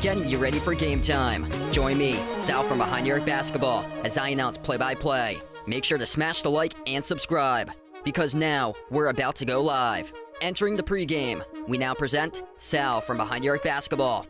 getting you ready for game time. Join me, Sal from Behind Your Basketball, as I announce play-by-play. Make sure to smash the like and subscribe, because now we're about to go live. Entering the pregame, we now present Sal from Behind Your Basketball.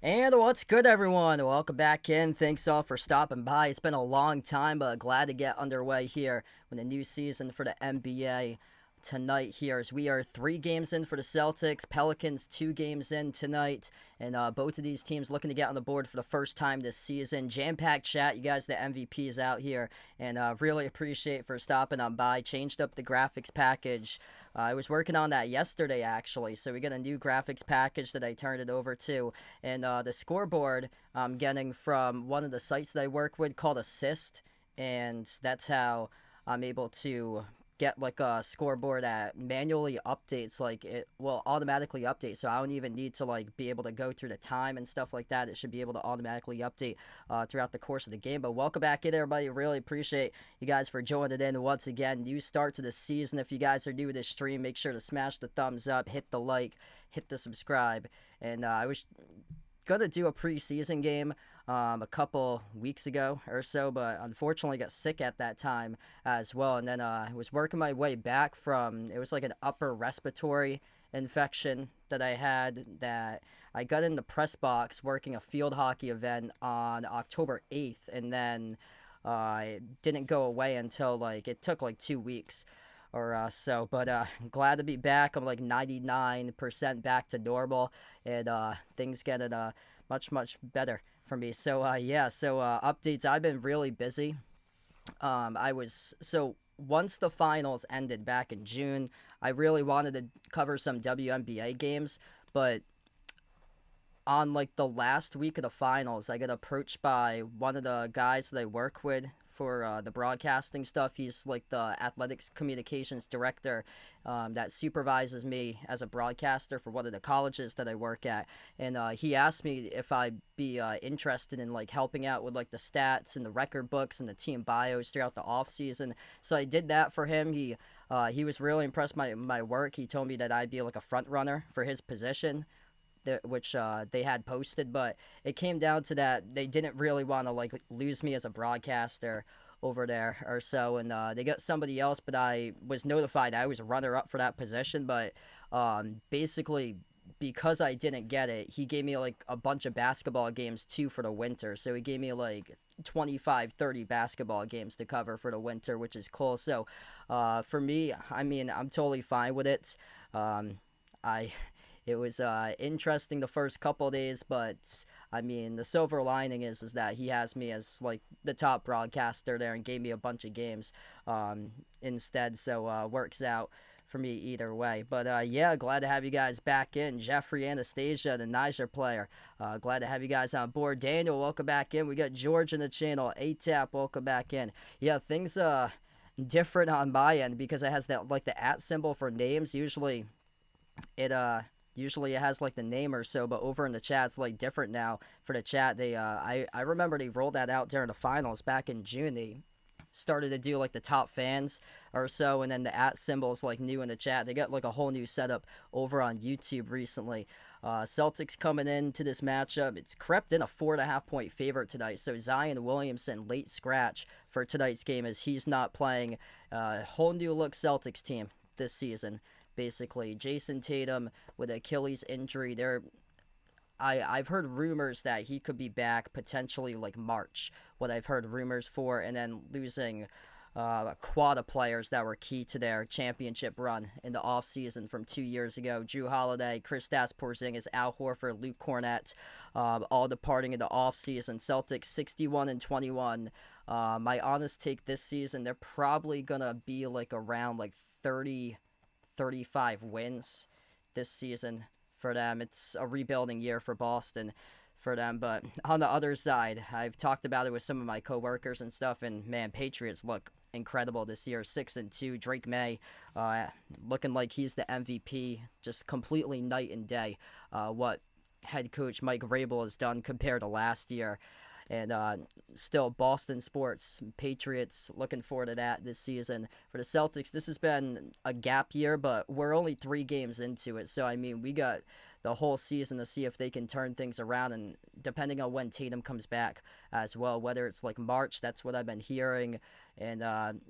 And what's good, everyone? Welcome back in. Thanks all for stopping by. It's been a long time, but glad to get underway here with a new season for the NBA tonight here, as we are 3 games in for the Celtics, Pelicans 2 games in tonight, and both of these teams looking to get on the board for the first time this season. Jam-packed chat, you guys the MVPs out here, and really appreciate for stopping on by. Changed up the graphics package. I was working on that yesterday, actually, so we got a new graphics package that I turned it over to, and the scoreboard I'm getting from one of the sites that I work with called Assist, and that's how I'm able to get like a scoreboard that manually updates. Like, it will automatically update, so I don't even need to like be able to go through the time and stuff like that. It should be able to automatically update throughout the course of the game. But welcome back in, everybody. Really appreciate you guys for joining in once again. New start to the season. If you guys are new to this stream, make sure to smash the thumbs up, hit the like, hit the subscribe. And I was gonna do a preseason game a couple weeks ago or so, but unfortunately got sick at that time as well. And then I was working my way back from, it was like an upper respiratory infection that I had, that I got in the press box working a field hockey event on October 8th, and then it didn't go away until like, it took like 2 weeks or so, but glad to be back. I'm like 99% back to normal, and things getting much better for me. So updates. I've been really busy. Once the finals ended back in June, I really wanted to cover some WNBA games, but on like the last week of the finals, I got approached by one of the guys that I work with for the broadcasting stuff. He's like the athletics communications director that supervises me as a broadcaster for one of the colleges that I work at, and he asked me if I'd be interested in like helping out with like the stats and the record books and the team bios throughout the off season. So I did that for him. He was really impressed by my work. He told me that I'd be like a front runner for his position, which they had posted, but it came down to that they didn't really want to like lose me as a broadcaster over there or so, and they got somebody else, but I was notified I was a runner-up for that position. But basically, because I didn't get it, he gave me like a bunch of basketball games too for the winter, so he gave me like 25-30 basketball games to cover for the winter, which is cool. So for me, I mean, I'm totally fine with it. It was interesting the first couple of days, but I mean, the silver lining is that he has me as like the top broadcaster there and gave me a bunch of games instead, so works out for me either way. But glad to have you guys back in. Jeffrey, Anastasia, the Niger player, glad to have you guys on board. Daniel, welcome back in. We got George in the channel. ATAP, welcome back in. Yeah, things different on my end because it has that like the @ symbol for names. Usually it has like the name or so, but over in the chat it's like different now for the chat. They I remember they rolled that out during the finals back in June. They started to do like the top fans or so, and then the @ symbol is like new in the chat. They got like a whole new setup over on YouTube recently. Celtics coming into this matchup, it's crept in a 4.5 point favorite tonight, so Zion Williamson late scratch for tonight's game as he's not playing. Whole new look Celtics team this season. Basically, Jason Tatum with Achilles injury. I've heard rumors that he could be back potentially like March. What I've heard rumors for, and then losing a quad of players that were key to their championship run in the offseason from 2 years ago. Drew Holiday, Kristaps Porzingis, Al Horford, Luke Cornett, all departing in the offseason. Celtics 61-21. My honest take this season, they're probably gonna be like around like 35 wins this season for them. It's a rebuilding year for Boston for them. But on the other side, I've talked about it with some of my coworkers and stuff, and man, Patriots look incredible this year. 6-2. Drake May looking like he's the MVP. Just completely night and day what head coach Mike Vrabel has done compared to last year. And still, Boston sports, Patriots, looking forward to that this season. For the Celtics, this has been a gap year, but we're only 3 games into it. So, I mean, we got the whole season to see if they can turn things around, and depending on when Tatum comes back as well, whether it's like March, that's what I've been hearing. And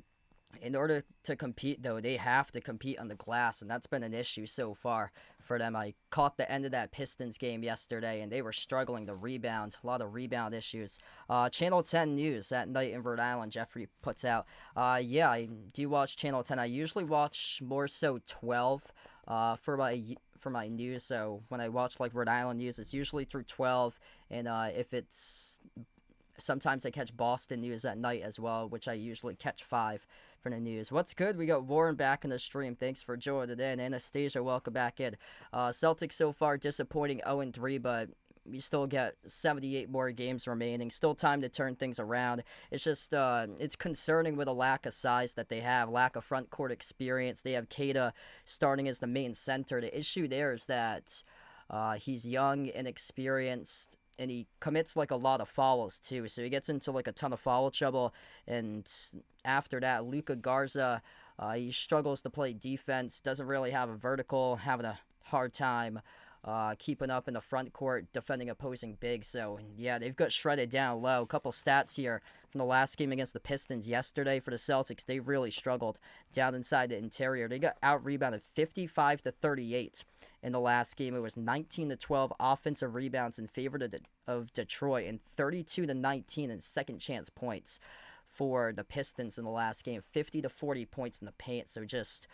in order to compete, though, they have to compete on the glass, and that's been an issue so far for them. I caught the end of that Pistons game yesterday, and they were struggling to rebound. A lot of rebound issues. Channel 10 News that night in Rhode Island, Jeffrey puts out. Yeah, I do watch Channel 10. I usually watch more so 12 for my news. So when I watch like Rhode Island news, it's usually through 12, and if it's sometimes I catch Boston news at night as well, which I usually catch 5 for the news. What's good? We got Warren back in the stream. Thanks for joining in. Anastasia, welcome back in. Celtics so far disappointing 0-3, but we still get 78 more games remaining. Still time to turn things around. It's just it's concerning with a lack of size that they have, lack of front court experience. They have Keita starting as the main center. The issue there is that he's young, inexperienced, and he commits like a lot of fouls too. So he gets into like a ton of foul trouble. And after that, Luka Garza, he struggles to play defense, doesn't really have a vertical, having a hard time keeping up in the front court, defending opposing bigs. So, yeah, they've got shredded down low. A couple stats here from the last game against the Pistons yesterday for the Celtics. They really struggled down inside the interior. They got out-rebounded 55-38 in the last game. It was 19-12 offensive rebounds in favor of Detroit and 32-19 in second-chance points for the Pistons in the last game. 50-40 points in the paint. So just,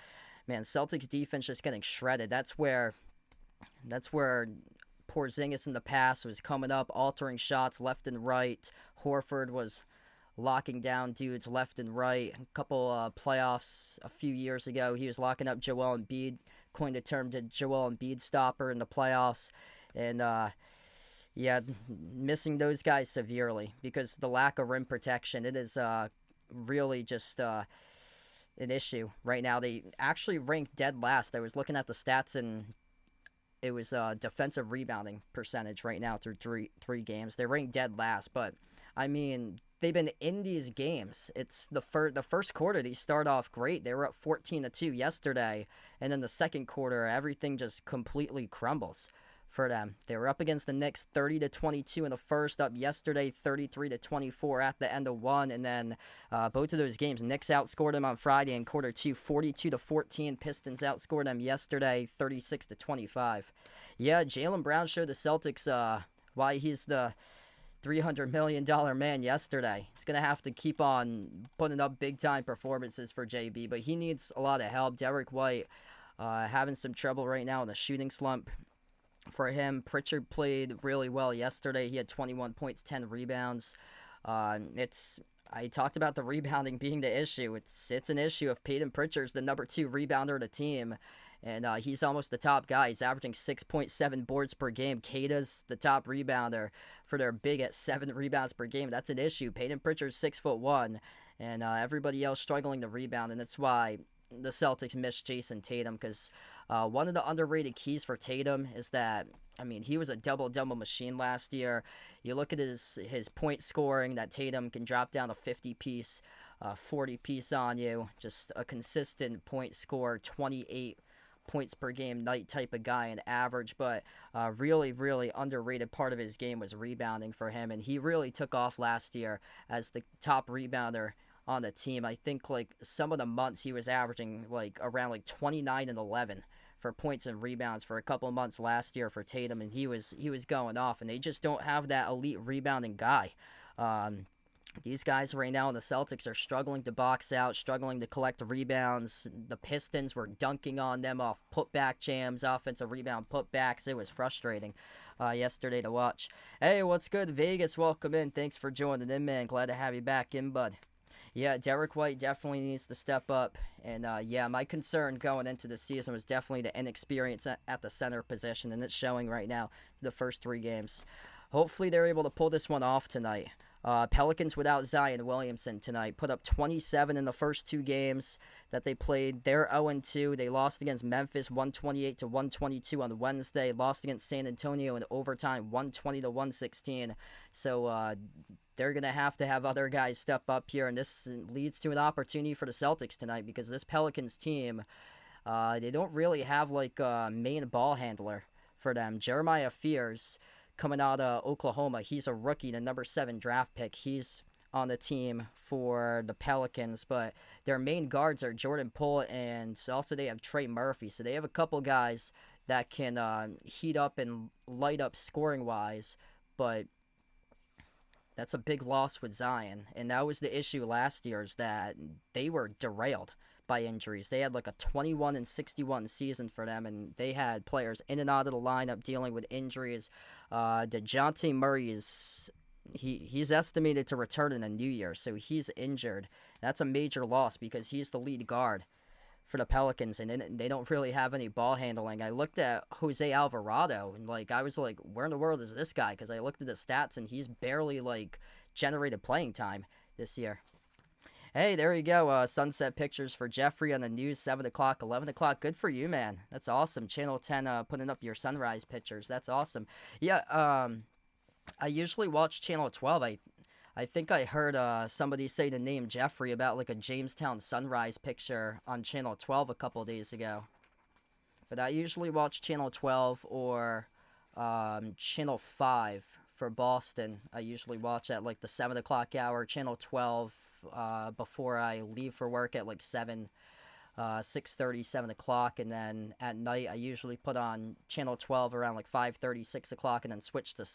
man, Celtics defense just getting shredded. That's where Porzingis in the past was coming up, altering shots left and right. Horford was locking down dudes left and right. A couple playoffs a few years ago, he was locking up Joel Embiid, coined the term to Joel Embiid stopper in the playoffs. And, yeah, missing those guys severely because the lack of rim protection, it is really just an issue right now. They actually ranked dead last. I was looking at the stats, and it was defensive rebounding percentage right now through three games. They ranked dead last, but I mean, they've been in these games. It's the first quarter, they start off great. They were up 14-2 yesterday, and then the second quarter, everything just completely crumbles for them. They were up against the Knicks 30-22 in the first, up yesterday 33-24 at the end of one, and then both of those games, Knicks outscored them on Friday in quarter two 42-14. Pistons outscored them yesterday 36-25. Yeah, Jaylen Brown showed the Celtics why he's the $300 million man yesterday. He's going to have to keep on putting up big-time performances for JB, but he needs a lot of help. Derek White having some trouble right now in a shooting slump for him. Pritchard played really well yesterday. He had 21 points, 10 rebounds. I talked about the rebounding being the issue. It's an issue if Peyton Pritchard's the number 2 rebounder of the team, and he's almost the top guy. He's averaging 6.7 boards per game. Keita's the top rebounder for their big at 7 rebounds per game. That's an issue. Peyton Pritchard's 6'1", and everybody else struggling to rebound, and that's why the Celtics miss Jason Tatum, because one of the underrated keys for Tatum is that, I mean, he was a double-double machine last year. You look at his point scoring, that Tatum can drop down a 50-piece, 40-piece on you. Just a consistent point score, 28 points per game night type of guy in average, but really, really underrated part of his game was rebounding for him, and he really took off last year as the top rebounder on the team. I think like some of the months he was averaging like around like 29 and 11 for points and rebounds for a couple of months last year for Tatum, and he was going off, and they just don't have that elite rebounding guy. These guys right now in the Celtics are struggling to box out, struggling to collect rebounds. The Pistons were dunking on them off putback jams, offensive rebound putbacks. It was frustrating yesterday to watch. Hey, what's good, Vegas? Welcome in. Thanks for joining in, man. Glad to have you back in, bud. Yeah, Derek White definitely needs to step up. And, yeah, my concern going into the season was definitely the inexperience at the center position, and it's showing right now the first 3 games. Hopefully they're able to pull this one off tonight. Pelicans without Zion Williamson tonight put up 27 in the first 2 games that they played. They're 0-2. They lost against Memphis 128-122 on Wednesday. Lost against San Antonio in overtime 120-116. So they're going to have other guys step up here, and this leads to an opportunity for the Celtics tonight because this Pelicans team, they don't really have like a main ball handler for them. Jeremiah Fears, coming out of Oklahoma, he's a rookie, the number 7 draft pick. He's on the team for the Pelicans, but their main guards are Jordan Poole, and also they have Trey Murphy. So they have a couple guys that can heat up and light up scoring-wise, but that's a big loss with Zion. And that was the issue last year, is that they were derailed by injuries. They had like a 21-61 season for them, and they had players in and out of the lineup dealing with injuries. DeJounte Murray he's estimated to return in the new year, so he's injured. That's a major loss because he's the lead guard for the Pelicans, and they don't really have any ball handling. I looked at Jose Alvarado, and I was like, where in the world is this guy? Because I looked at his stats, and he's barely generated playing time this year. Hey, there you go. Sunset pictures for Jeffrey on the news, 7 o'clock, 11 o'clock. Good for you, man. That's awesome. Channel 10 putting up your sunrise pictures. That's awesome. Yeah, I usually watch Channel 12. I think I heard somebody say the name Jeffrey about a Jamestown sunrise picture on Channel 12 a couple days ago. But I usually watch Channel 12 or Channel 5 for Boston. I usually watch at the 7 o'clock hour, Channel 12, before I leave for work at 6:30, 7 o'clock, and then at night I usually put on Channel 12 around 5:30, 6 o'clock, and then switch to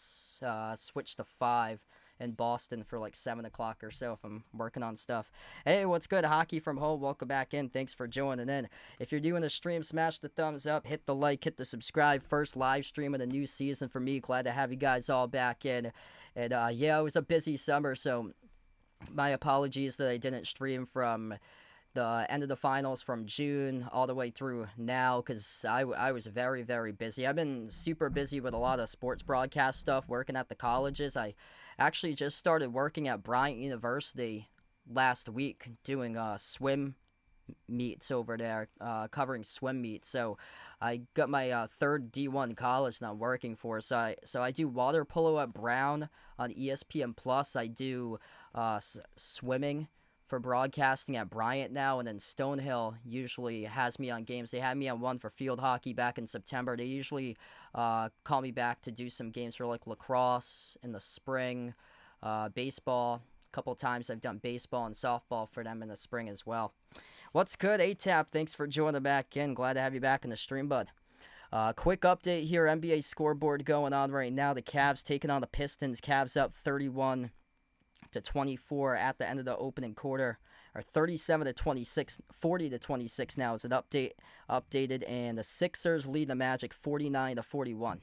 5 in Boston for 7 o'clock or so if I'm working on stuff. Hey, what's good? Hockey from home. Welcome back in. Thanks for joining in. If you're doing the stream, smash the thumbs up, hit the like, hit the subscribe. First live stream of the new season for me. Glad to have you guys all back in. And yeah, it was a busy summer, so my apologies that I didn't stream from the end of the finals from June all the way through now, because I was very, very busy. I've been super busy with a lot of sports broadcast stuff, working at the colleges. I actually just started working at Bryant University last week, doing swim meets over there, covering swim meets. So I got my third D1 college that I'm working for. So I do water polo at Brown on ESPN Plus. I do swimming for broadcasting at Bryant now, and then Stonehill usually has me on games. They had me on one for field hockey back in September. They usually call me back to do some games for lacrosse in the spring, baseball. A couple times I've done baseball and softball for them in the spring as well. What's good, ATAP? Thanks for joining back in. Glad to have you back in the stream, bud. Quick update here. NBA scoreboard going on right now. The Cavs taking on the Pistons. Cavs up 31-24 at the end of the opening quarter, or 37-26, 40-26 now is an updated, and the Sixers lead the Magic 49-41.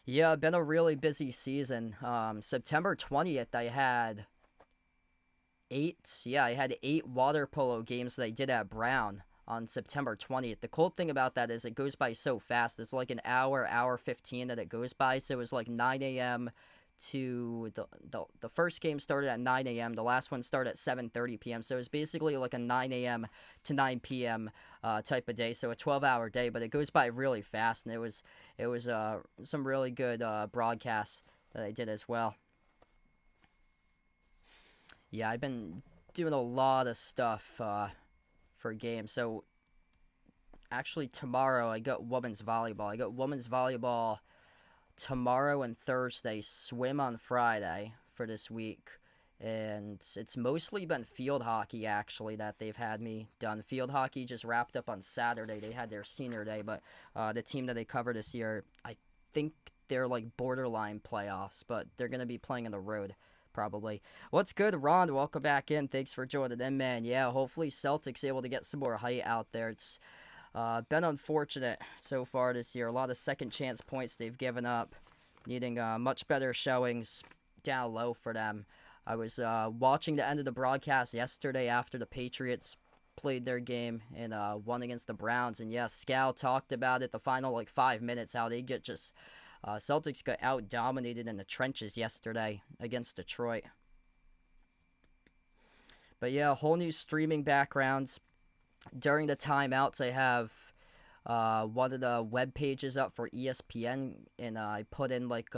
Yeah, been a really busy season. September 20th, I had 8 water polo games that I did at Brown on September 20th. The cool thing about that is it goes by so fast. It's an hour 15 that it goes by. So it was 9 a.m. to the first game started at 9 a.m. The last one started at 7:30 p.m. So it was basically a 9 a.m. to 9 p.m. Type of day. So a 12-hour day, but it goes by really fast. And it was some really good broadcasts that I did as well. Yeah, I've been doing a lot of stuff for games. So actually tomorrow I got women's volleyball. Tomorrow and Thursday, swim on Friday for this week. And it's mostly been field hockey, actually, that they've had me done. Field hockey just wrapped up on Saturday. They had their senior day, but the team that they cover this year, I think they're borderline playoffs, but they're going to be playing on the road, probably. What's good, Ron? Welcome back in. Thanks for joining in, man. Yeah, hopefully Celtics able to get some more height out there. It's been unfortunate so far this year. A lot of second chance points they've given up, needing much better showings down low for them. I was watching the end of the broadcast yesterday after the Patriots played their game and won against the Browns. And yes, Scal talked about it the final 5 minutes, how they get just Celtics got out-dominated in the trenches yesterday against Detroit. But yeah, whole new streaming backgrounds. During the timeouts, I have one of the web pages up for ESPN, and I put in like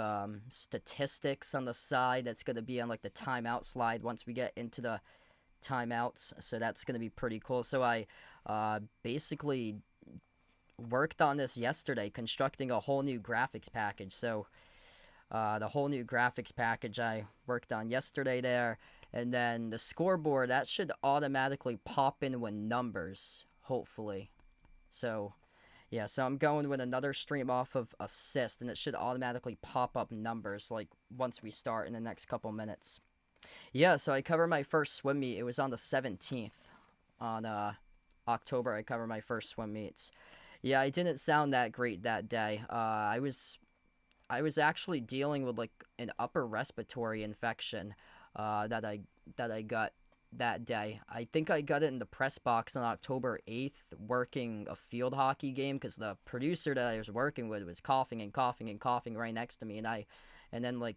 statistics on the side that's going to be on like the timeout slide once we get into the timeouts. So that's going to be pretty cool. So I basically worked on this yesterday, constructing a whole new graphics package. So the whole new graphics package I worked on yesterday there. And then the scoreboard, that should automatically pop in with numbers, hopefully. So, yeah, so I'm going with another stream off of assist, and it should automatically pop up numbers, like, once we start in the next couple minutes. Yeah, so I covered my first swim meet. It was on the 17th. On October, I covered my first swim meets. Yeah, I didn't sound that great that day. I was actually dealing with, like, an upper respiratory infection that I got that day. I think I got it in the press box on October 8th, working a field hockey game, because the producer that I was working with was coughing and coughing and coughing right next to me, and then like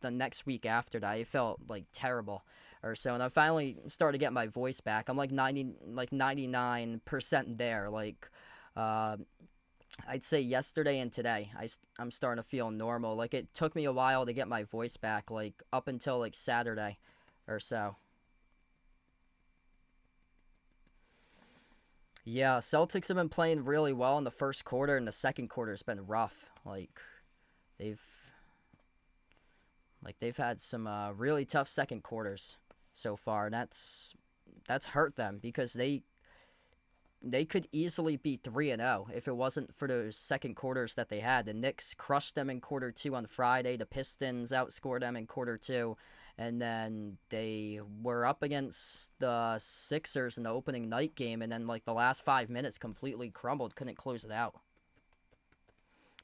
the next week after that, I felt like terrible or so, and I finally started getting my voice back. I'm like 99% there. Like I'd say yesterday and today, I'm starting to feel normal. Like, it took me a while to get my voice back, like, up until, like, Saturday or so. Yeah, Celtics have been playing really well in the first quarter, and the second quarter has been rough. They've had some really tough second quarters so far, and that's hurt them, because they could easily be 3-0 if it wasn't for those second quarters that they had. The Knicks crushed them in quarter 2 on Friday. The Pistons outscored them in quarter 2. And then they were up against the Sixers in the opening night game. And then, like, the last 5 minutes completely crumbled. Couldn't close it out.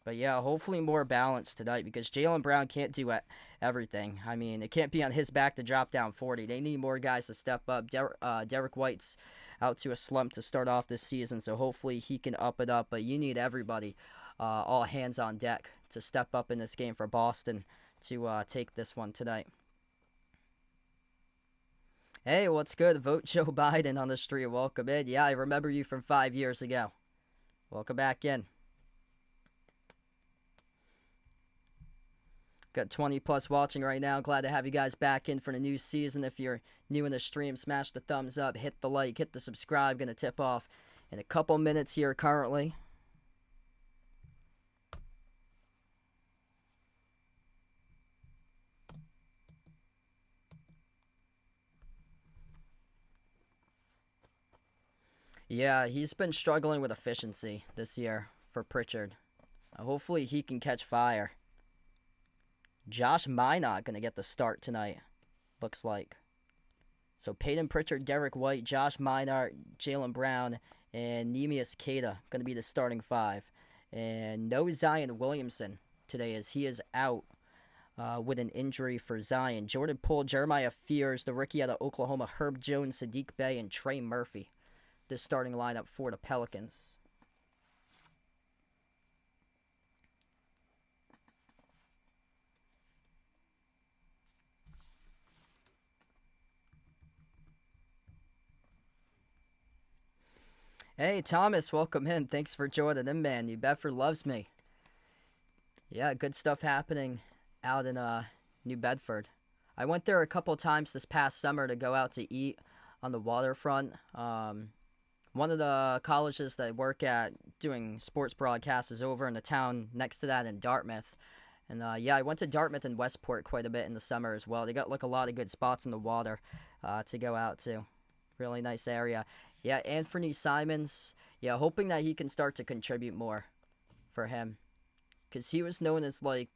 But, yeah, hopefully more balance tonight, because Jaylen Brown can't do everything. I mean, it can't be on his back to drop down 40. They need more guys to step up. Derek White's out to a slump to start off this season, so hopefully he can up it up. But you need everybody, all hands on deck, to step up in this game for Boston to take this one tonight. Hey, what's good? Vote Joe Biden on the street. Welcome in. Yeah, I remember you from 5 years ago. Welcome back in. Got 20 plus watching right now. Glad to have you guys back in for the new season. If you're new in the stream, smash the thumbs up, hit the like, hit the subscribe. Gonna tip off in a couple minutes here currently. Yeah, he's been struggling with efficiency this year for Pritchard. Hopefully he can catch fire. Josh Minot going to get the start tonight, looks like. So Peyton Pritchard, Derek White, Josh Minot, Jaylen Brown, and Neemias Queta going to be the starting 5. And no Zion Williamson today, as he is out with an injury for Zion. Jordan Poole, Jeremiah Fears, the rookie out of Oklahoma, Herb Jones, Sadiq Bey, and Trey Murphy. This starting lineup for the Pelicans. Hey, Thomas, welcome in. Thanks for joining in, man. New Bedford loves me. Yeah, good stuff happening out in New Bedford. I went there a couple times this past summer to go out to eat on the waterfront. One of the colleges that I work at doing sports broadcasts is over in the town next to that in Dartmouth. And yeah, I went to Dartmouth and Westport quite a bit in the summer as well. They got like a lot of good spots in the water to go out to. Really nice area. Yeah, Anthony Simons. Yeah, hoping that he can start to contribute more for him, because he was known as like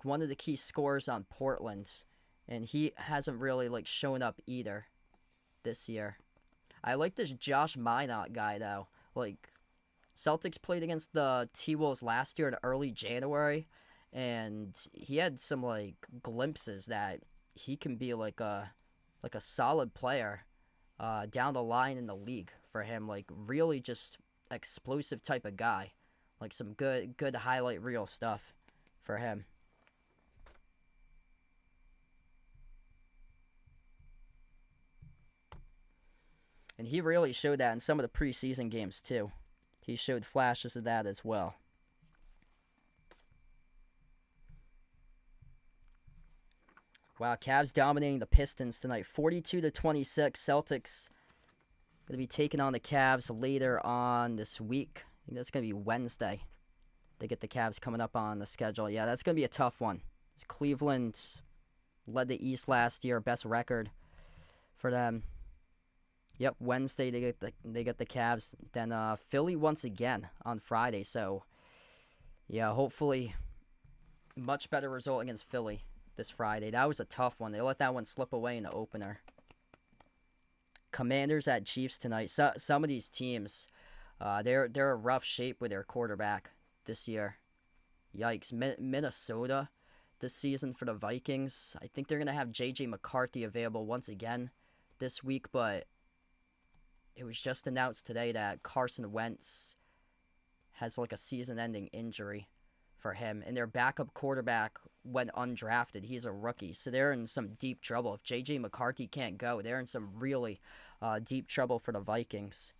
one of the key scorers on Portland, and he hasn't really like shown up either this year. I like this Josh Minot guy though. Like, Celtics played against the T-Wolves last year in early January, and he had some like glimpses that he can be like a solid player down the line in the league for him. Like, really just explosive type of guy. Like some good highlight reel stuff for him. And he really showed that in some of the preseason games too. He showed flashes of that as well. Wow, Cavs dominating the Pistons tonight, 42-26. Celtics going to be taking on the Cavs later on this week. I think that's going to be Wednesday. They get the Cavs coming up on the schedule. Yeah, that's going to be a tough one. Cleveland led the East last year, best record for them. Yep, Wednesday they get the Cavs. Then Philly once again on Friday. So, yeah, hopefully much better result against Philly this Friday. That was a tough one. They let that one slip away in the opener. Commanders at Chiefs tonight. So, some of these teams, they're in rough shape with their quarterback this year. Yikes. Minnesota this season for the Vikings. I think they're going to have J.J. McCarthy available once again this week, but it was just announced today that Carson Wentz has like a season-ending injury for him, and their backup quarterback went undrafted. He's a rookie, so they're in some deep trouble. If J.J. McCarthy can't go, they're in some really deep trouble for the Vikings.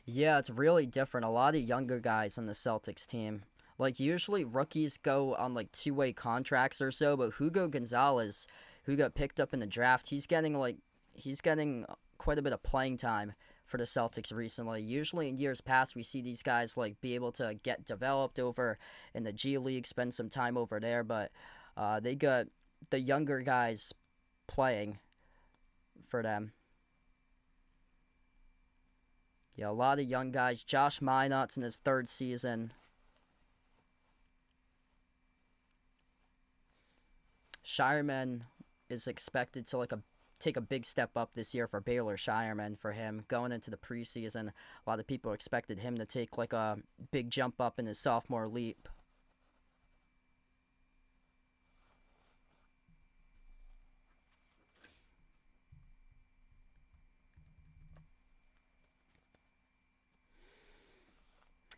Yeah, it's really different. A lot of younger guys on the Celtics team. Like, usually rookies go on like two-way contracts or so, but Hugo Gonzalez, who got picked up in the draft, he's getting quite a bit of playing time for the Celtics recently. Usually in years past, we see these guys like be able to get developed over in the G League, spend some time over there, but they got the younger guys playing for them. Yeah, a lot of young guys. Josh Minot's in his third season. Shireman is expected to take a big step up this year for Baylor Shireman for him going into the preseason. A lot of people expected him to take like a big jump up in his sophomore leap.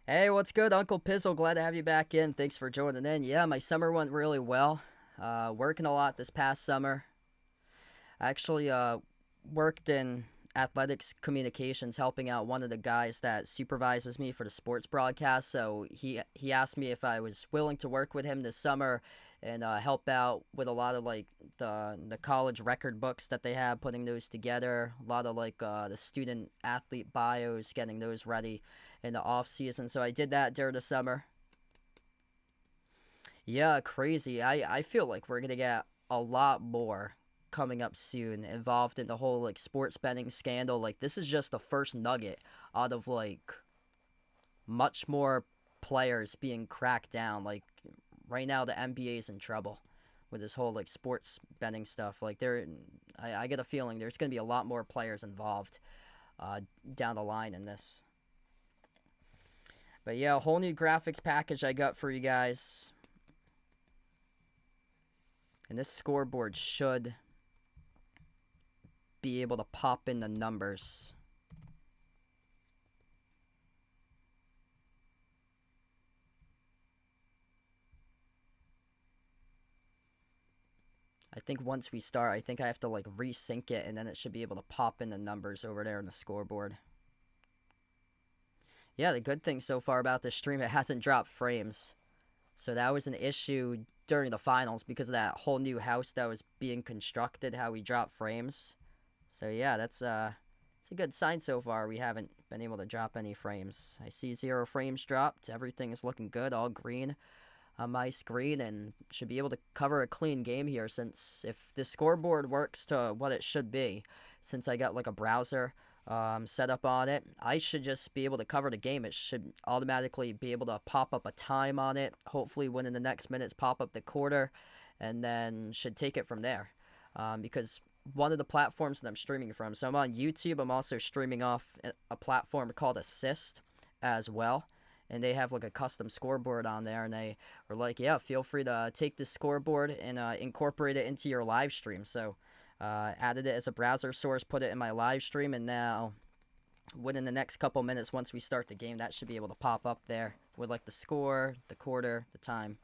Hey, what's good, Uncle Pizzle? Glad to have you back in. Thanks for joining in. Yeah, my summer went really well. Working a lot this past summer. I actually worked in athletics communications, helping out one of the guys that supervises me for the sports broadcast. So he asked me if I was willing to work with him this summer and help out with a lot of like the college record books that they have, putting those together. A lot of like the student athlete bios, getting those ready in the off season. So I did that during the summer. Yeah, crazy. I feel like we're gonna get a lot more coming up soon involved in the whole like sports betting scandal. Like, this is just the first nugget out of like much more players being cracked down. Like, right now the NBA is in trouble with this whole like sports betting stuff. Like, I get a feeling there's gonna be a lot more players involved down the line in this. But yeah, a whole new graphics package I got for you guys. And this scoreboard should be able to pop in the numbers. I think once we start, I think I have to like resync it, and then it should be able to pop in the numbers over there in the scoreboard. Yeah, the good thing so far about this stream, it hasn't dropped frames. So that was an issue during the finals because of that whole new house that was being constructed, how we dropped frames. So yeah, it's a good sign so far. We haven't been able to drop any frames. I see 0 frames dropped. Everything is looking good, all green on my screen, and should be able to cover a clean game here, since if the scoreboard works to what it should be, since I got like a browser set up on it, I should just be able to cover the game. It should automatically be able to pop up a time on it, hopefully within the next minutes pop up the quarter, and then should take it from there. Because one of the platforms that I'm streaming from, so I'm on YouTube, I'm also streaming off a platform called Assist as well, and they have like a custom scoreboard on there, and they were like, yeah, feel free to take this scoreboard and incorporate it into your live stream. So added it as a browser source, put it in my live stream, and now within the next couple minutes once we start the game. That should be able to pop up there with like the score, the quarter, the time.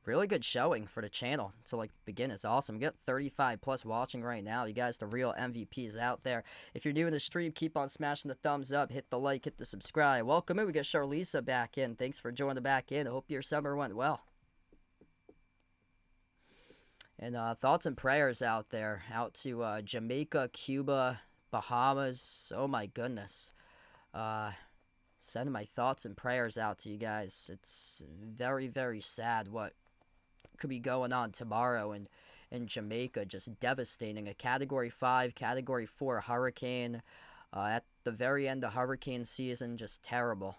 Really good showing for the channel to like begin. It's awesome. We got 35 plus watching right now. You guys, the real MVPs out there. If you're new in the stream, keep on smashing the thumbs up, hit the like, hit the subscribe. Welcome in. We got Charlisa back in. Thanks for joining back in. I hope your summer went well. And thoughts and prayers out there, out to Jamaica, Cuba, Bahamas. Oh my goodness. Sending my thoughts and prayers out to you guys. It's very, very sad what could be going on tomorrow in Jamaica. Just devastating. A Category 5, Category 4 hurricane at the very end of hurricane season. Just terrible.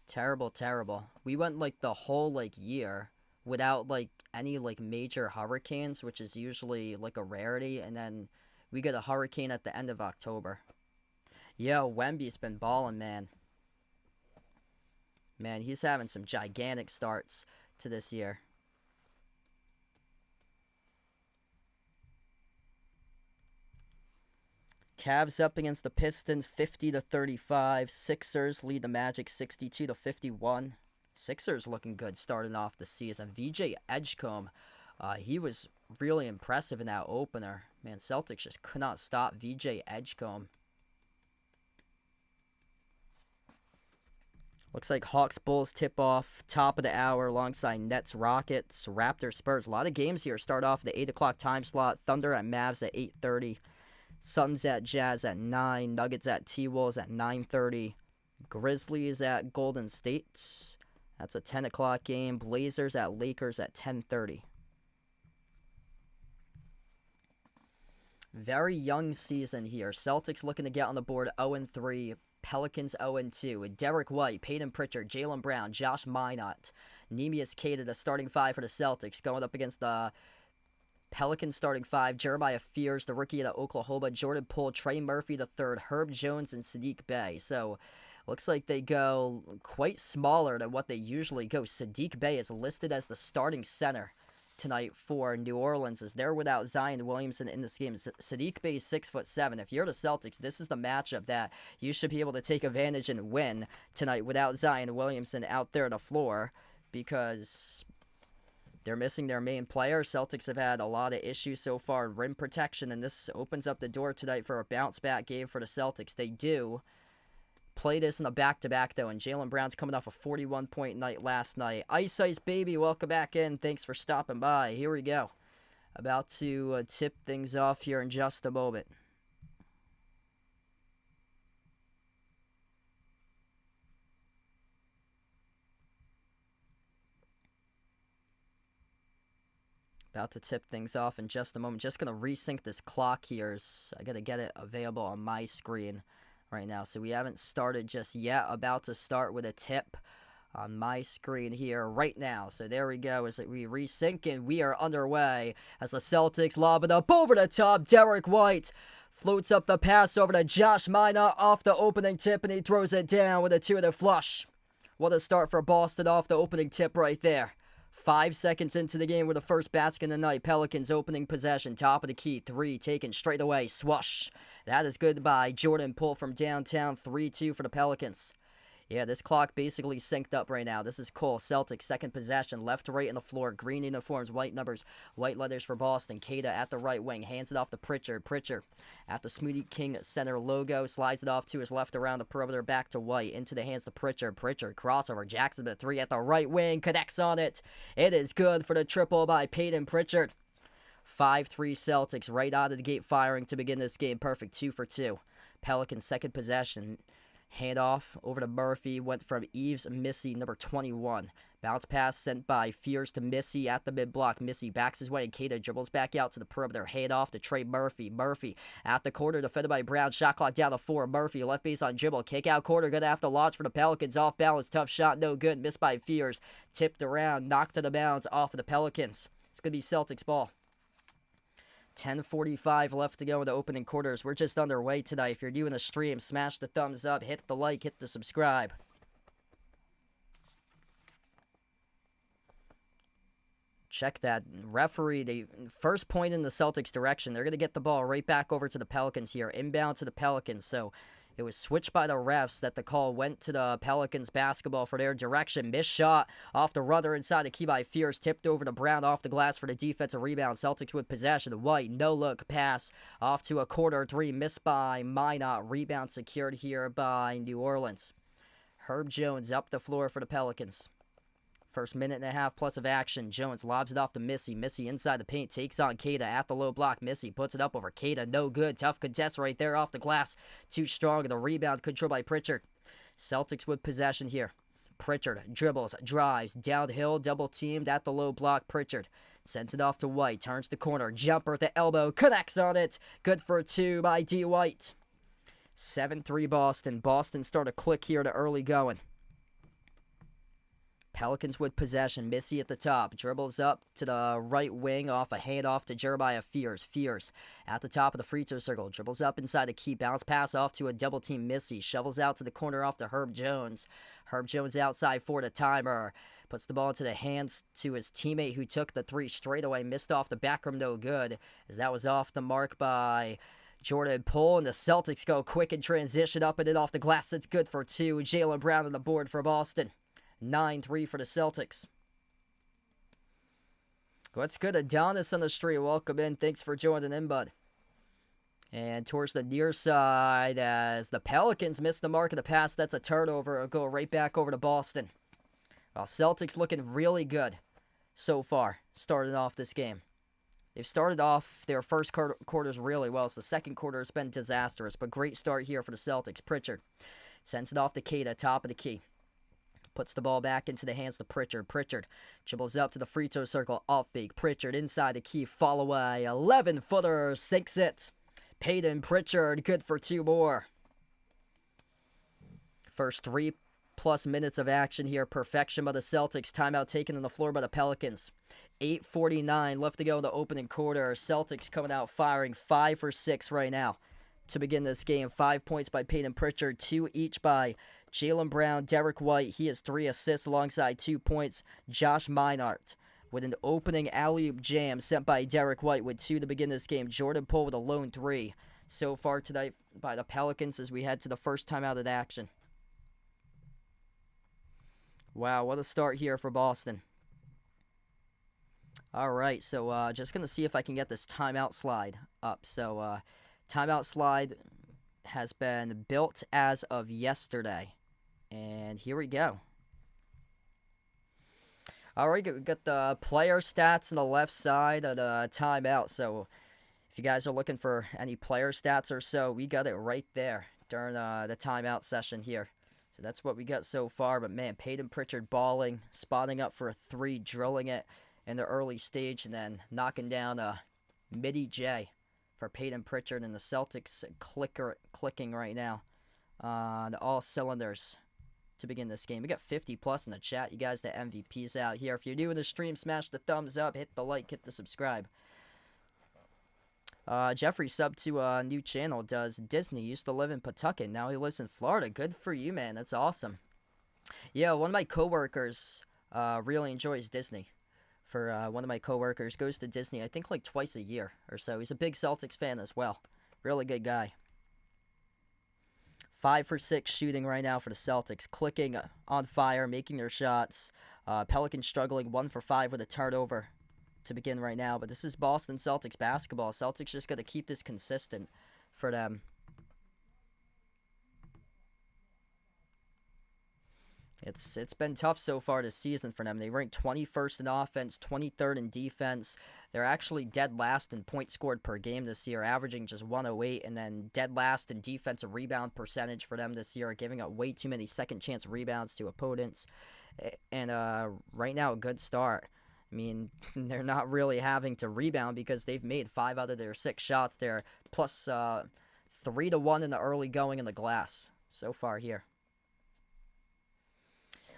Terrible. We went like the whole like year without like any like major hurricanes, which is usually like a rarity, and then we get a hurricane at the end of October. Yo, Wemby's been balling, man. Man, he's having some gigantic starts to this year. Cavs up against the Pistons 50-35. Sixers lead the Magic 62-51. Sixers looking good starting off the season. VJ Edgecombe, he was really impressive in that opener. Man, Celtics just could not stop VJ Edgecombe. Looks like Hawks Bulls tip off top of the hour alongside Nets Rockets, Raptors Spurs. A lot of games here start off at the 8 o'clock time slot. Thunder at Mavs at 8:30. Suns at Jazz at 9. Nuggets at T-Wolves at 9:30. Grizzlies at Golden State. That's a 10 o'clock game. Blazers at Lakers at 10:30. Very young season here. Celtics looking to get on the board 0-3. Pelicans 0-2. Derek White, Peyton Pritchard, Jaylen Brown, Josh Minott, Neemias Queta, the starting five for the Celtics, going up against the Pelicans starting five. Jeremiah Fears, the rookie out of Oklahoma, Jordan Poole, Trey Murphy III, Herb Jones, and Sadiq Bey. So, looks like they go quite smaller than what they usually go. Sadiq Bey is listed as the starting center tonight for New Orleans, as they're without Zion Williamson in this game. Sadiq Bey is 6'7". If you're the Celtics, this is the matchup that you should be able to take advantage and win tonight without Zion Williamson out there on the floor, because they're missing their main player. Celtics have had a lot of issues so far in rim protection, and this opens up the door tonight for a bounce-back game for the Celtics. They do play this in a back-to-back, though, and Jaylen Brown's coming off a 41-point night last night. Ice Baby, welcome back in. Thanks for stopping by. Here we go. About to tip things off here in just a moment. About to tip things off in just a moment. Just going to resync this clock here. I got to get it available on my screen right now. So we haven't started just yet. About to start with a tip on my screen here right now. So there we go. As we resync, and we are underway as the Celtics lob it up over the top. Derek White floats up the pass over to Josh Minott off the opening tip, and he throws it down with a two-handed flush. What a start for Boston off the opening tip right there. 5 seconds into the game with the first basket of the night. Pelicans opening possession. Top of the key. Three taken straight away. Swoosh. That is good by Jordan Poole from downtown. 3-2 for the Pelicans. Yeah, this clock basically synced up right now. This is cool. Celtics, second possession. Left to right on the floor. Green uniforms, white numbers, white letters for Boston. Queta at the right wing. Hands it off to Pritchard. Pritchard at the Smoothie King Center logo. Slides it off to his left around the perimeter. Back to White. Into the hands to Pritchard. Pritchard crossover. Jackson the three at the right wing. Connects on it. It is good for the triple by Peyton Pritchard. 5-3 Celtics right out of the gate firing to begin this game. Perfect. 2 for 2. Pelicans second possession. Handoff over to Murphy. Went from Eves Missy, number 21. Bounce pass sent by Fears to Missy at the mid-block. Missy backs his way, and Queta dribbles back out to the perimeter. Handoff to Trey Murphy. Murphy at the corner, defended by Brown. Shot clock down to 4. Murphy left base on dribble. Kick out corner, gonna have to launch for the Pelicans. Off balance, tough shot, no good. Missed by Fears. Tipped around, knocked to the bounds off of the Pelicans. It's gonna be Celtics ball. 10:45 left to go in the opening quarters. We're just underway tonight. If you're doing a stream, smash the thumbs up, hit the like, hit the subscribe. Check that. Referee, the first point in the Celtics direction. They're going to get the ball right back over to the Pelicans here. Inbound to the Pelicans. So it was switched by the refs that the call went to the Pelicans basketball for their direction. Missed shot off the rudder inside the key by Fierce. Tipped over to Brown off the glass for the defensive rebound. Celtics with possession. White, no-look pass off to a corner three. Missed by Minot. Rebound secured here by New Orleans. Herb Jones up the floor for the Pelicans. First minute and a half plus of action. Jones lobs it off to Missy. Missy inside the paint takes on Keita at the low block. Missy puts it up over Keita. No good. Tough contest right there off the glass. Too strong. The rebound controlled by Pritchard. Celtics with possession here. Pritchard dribbles, drives, downhill, double teamed at the low block. Pritchard sends it off to White. Turns the corner. Jumper at the elbow. Connects on it. Good for two by D. White. 7-3 Boston. Boston start a click here to early going. Pelicans with possession. Missy at the top. Dribbles up to the right wing off a handoff to Jeremiah Fierce. Fierce at the top of the free throw circle. Dribbles up inside the key. Bounce pass off to a double team Missy. Shovels out to the corner off to Herb Jones. Herb Jones outside for the timer. Puts the ball into the hands to his teammate who took the three straight away. Missed off the back rim, no good. As that was off the mark by Jordan Poole. And the Celtics go quick in transition up and in off the glass. That's good for two. Jaylen Brown on the board for Boston. 9-3 for the Celtics. What's good? Adonis on the street. Welcome in. Thanks for joining in, bud. And towards the near side as the Pelicans miss the mark of the pass. That's a turnover. It'll go right back over to Boston. Well, Celtics looking really good so far, starting off this game. They've started off their first quarters really well. So the second quarter has been disastrous, but great start here for the Celtics. Pritchard sends it off to Keita, top of the key. Puts the ball back into the hands of Pritchard. Pritchard dribbles up to the free throw circle. Off fake. Pritchard inside the key. Fall away. 11-footer. Sinks it. Peyton Pritchard. Good for two more. First 3+ minutes of action here. Perfection by the Celtics. Timeout taken on the floor by the Pelicans. 8:49 left to go in the opening quarter. Celtics coming out firing 5 for 6 right now to begin this game. 5 points by Peyton Pritchard. 2 each by Jaylen Brown, Derek White, he has 3 assists alongside 2 points. Josh Minart with an opening alley-oop jam sent by Derek White with 2 to begin this game. Jordan Poole with a lone 3 so far tonight by the Pelicans as we head to the first timeout of action. Wow, what a start here for Boston. All right, so just going to see if I can get this timeout slide up. So timeout slide has been built as of yesterday. And here we go. All right, we got the player stats on the left side of the timeout. So if you guys are looking for any player stats or so, we got it right there during the timeout session here. So that's what we got so far. But, man, Peyton Pritchard balling, spotting up for a 3, drilling it in the early stage, and then knocking down a midi J for Peyton Pritchard. And the Celtics clicking right now on all cylinders to begin this game. We got 50+ in the chat. You guys, the MVPs out here. If you're new in the stream, smash the thumbs up, hit the like, hit the subscribe. Jeffrey subbed to a new channel. Does Disney used to live in Pawtucket. Now he lives in Florida. Good for you, man. That's awesome. Yeah, one of my coworkers really enjoys Disney. For one of my coworkers goes to Disney, I think like twice a year or so. He's a big Celtics fan as well. Really good guy. 5 for 6 shooting right now for the Celtics. Clicking on fire, making their shots. Pelicans struggling 1 for 5 with a turnover to begin right now. But this is Boston Celtics basketball. Celtics just got to keep this consistent for them. It's been tough so far this season for them. They ranked 21st in offense, 23rd in defense. They're actually dead last in points scored per game this year, averaging just 108, and then dead last in defensive rebound percentage for them this year, giving up way too many second-chance rebounds to opponents. And right now, a good start. I mean, they're not really having to rebound because they've made 5 out of their 6 shots. They're plus 3-1 in the early going in the glass so far here.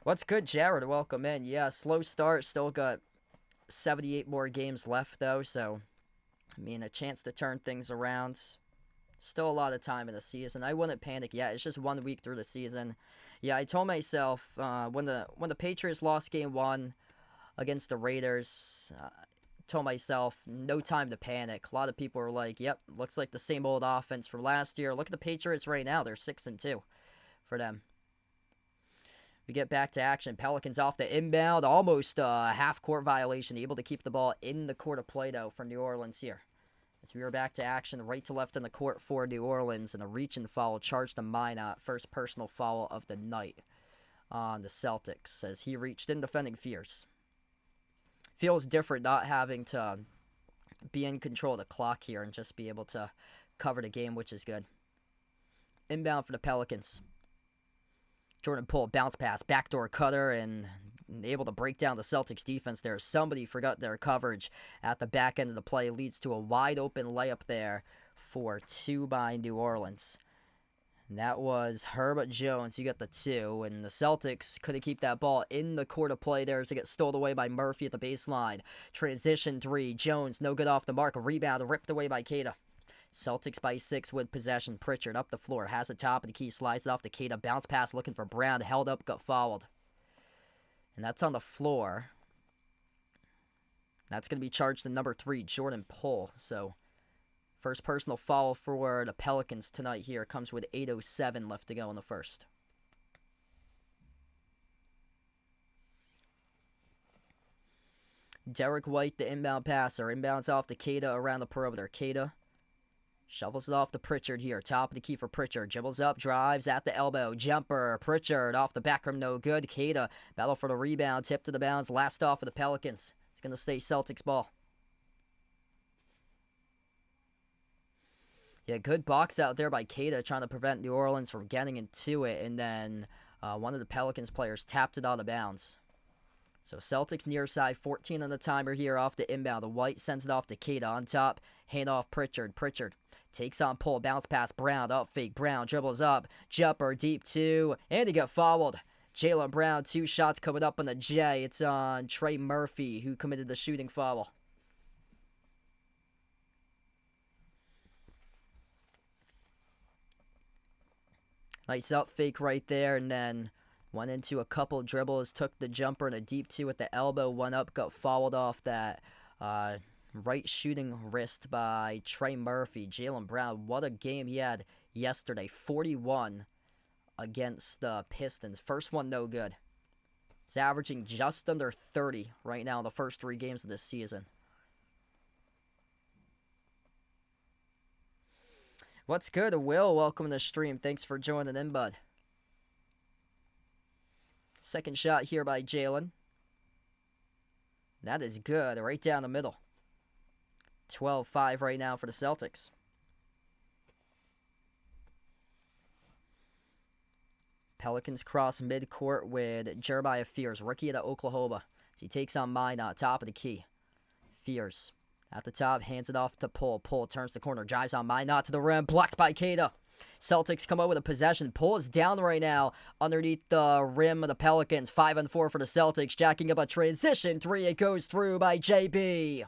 What's good, Jared? Welcome in. Yeah, slow start. Still got 78 more games left, though. So, I mean, a chance to turn things around. Still a lot of time in the season. I wouldn't panic yet. It's just 1 week through the season. Yeah, I told myself when the Patriots lost game 1, against the Raiders. Told myself, no time to panic. A lot of people were like, yep, looks like the same old offense from last year. Look at the Patriots right now. They're 6-2 for them. We get back to action. Pelicans off the inbound. Almost a half-court violation. Able to keep the ball in the court of play, though, for New Orleans here. As we are back to action, right to left in the court for New Orleans. And a reach and foul charged to Minot. First personal foul of the night on the Celtics as he reached in defending Fears. Feels different not having to be in control of the clock here and just be able to cover the game, which is good. Inbound for the Pelicans. Jordan Poole, bounce pass, backdoor cutter, and able to break down the Celtics defense there. Somebody forgot their coverage at the back end of the play. Leads to a wide open layup there for 2 by New Orleans. And that was Herbert Jones. You got the 2. And the Celtics couldn't keep that ball in the court of play there as it gets stolen away by Murphy at the baseline. Transition 3. Jones, no good off the mark. Rebound ripped away by Keita. Celtics by 6 with possession. Pritchard up the floor. Has the top of the key. Slides it off to Keita. Bounce pass looking for Brown. Held up, got fouled. And that's on the floor. That's going to be charged to number 3, Jordan Poole. So first personal foul for the Pelicans tonight here comes with 8:07 left to go in the first. Derek White, the inbound passer. Inbounds off to Keita around the perimeter. Keita shovels it off to Pritchard here. Top of the key for Pritchard. Dribbles up, drives at the elbow. Jumper. Pritchard off the back rim, no good. Keita, battle for the rebound. Tip to the bounds. Last off for the Pelicans. It's going to stay Celtics ball. Yeah, good box out there by Keita trying to prevent New Orleans from getting into it. And then one of the Pelicans players tapped it out of bounds. So Celtics near side, 14 on the timer here off the inbound. The White sends it off to Keita on top. Hand off Pritchard. Pritchard takes on Poole. Bounce pass Brown. Up fake. Brown dribbles up. Jumper deep 2. And he got fouled. Jaylen Brown, 2 shots coming up on the J. It's on Trey Murphy who committed the shooting foul. Nice up fake right there, and then went into a couple dribbles, took the jumper and a deep 2 at the elbow, went up, got fouled off that right shooting wrist by Trey Murphy. Jaylen Brown, what a game he had yesterday. 41 against the Pistons. First one, no good. He's averaging just under 30 right now in the first 3 games of this season. What's good, Will? Welcome to the stream. Thanks for joining in, bud. Second shot here by Jaylen. That is good, right down the middle. 12-5 right now for the Celtics. Pelicans cross midcourt with Jeremiah Fears, rookie out of Oklahoma. As he takes on Minot, top of the key. Fears at the top, hands it off to Poole. Poole turns the corner, drives on Minot to the rim, blocked by Keita. Celtics come out with a possession. Poole is down right now underneath the rim of the Pelicans. 5-4 for the Celtics, jacking up a transition 3. It goes through by JB.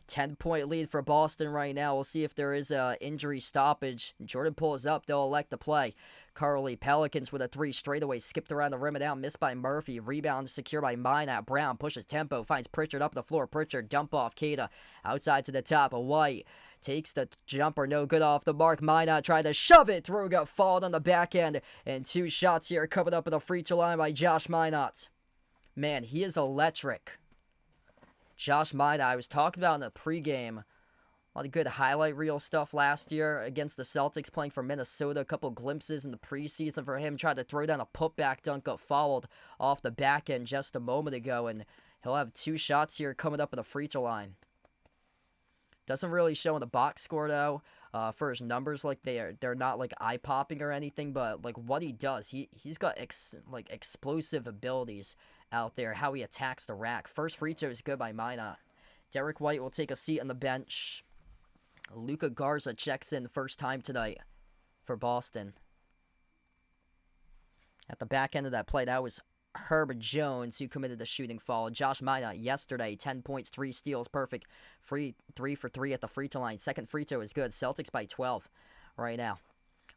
10-point lead for Boston right now. We'll see if there is an injury stoppage. Jordan Poole is up. They'll elect to play. Carly, Pelicans with a 3 straightaway. Skipped around the rim and out. Missed by Murphy. Rebound secure by Minot. Brown pushes tempo. Finds Pritchard up the floor. Pritchard dump off Keita. Outside to the top. White takes the jumper. No good off the mark. Minot tried to shove it through. Got fouled on the back end. And 2 shots here coming up at the free throw line by Josh Minot. Man, he is electric. Josh Minot, I was talking about in the pregame. A lot of good highlight reel stuff last year against the Celtics, playing for Minnesota. A couple glimpses in the preseason for him. Tried to throw down a putback dunk, got fouled off the back end just a moment ago. And he'll have 2 shots here coming up at the free throw line. Doesn't really show in the box score, though, for his numbers. Like, they're not, like, eye-popping or anything. But, like, what he does, he's got, explosive abilities out there, how he attacks the rack. First free throw is good by Minot. Derek White will take a seat on the bench. Luka Garza checks in first time tonight for Boston. At the back end of that play, that was Herbert Jones who committed the shooting foul. Josh Minot yesterday, 10 points, 3 steals, perfect. 3 for 3 at the free throw line. Second free throw is good. Celtics by 12 right now.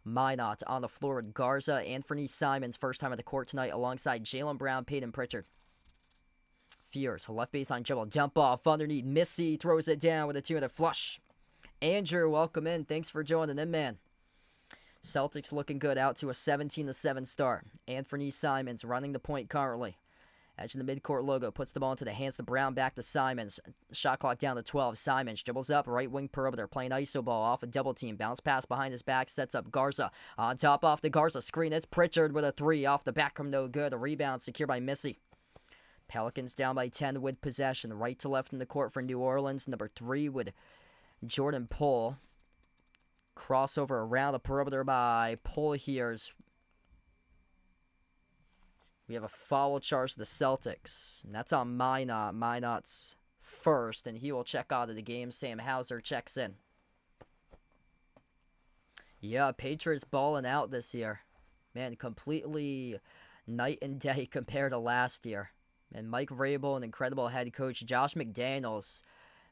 Minot on the floor with Garza. Anthony Simons, first time at the court tonight, alongside Jaylen Brown, Peyton Pritchard. Fears, left baseline dribble, jump off underneath. Missy throws it down with a two-handed flush. Andrew, welcome in. Thanks for joining in, man. Celtics looking good, out to a 17-7 start. Anthony Simons running the point currently. Edge in the midcourt logo, puts the ball into the hands of Brown, back to Simons. Shot clock down to 12. Simons dribbles up, right wing perimeter, playing iso ball off a double team. Bounce pass behind his back, sets up Garza. On top off the Garza screen, it's Pritchard with a three off the back from no good. A rebound secured by Missy. Pelicans down by 10 with possession. Right to left in the court for New Orleans. Number 3 with Jordan Poole. Crossover around the perimeter by Poole here. We have a foul charge to the Celtics, and that's on Minot. Minot's first, and he will check out of the game. Sam Hauser checks in. Yeah, Patriots balling out this year. Man, completely night and day compared to last year. And Mike Vrabel, an incredible head coach. Josh McDaniels,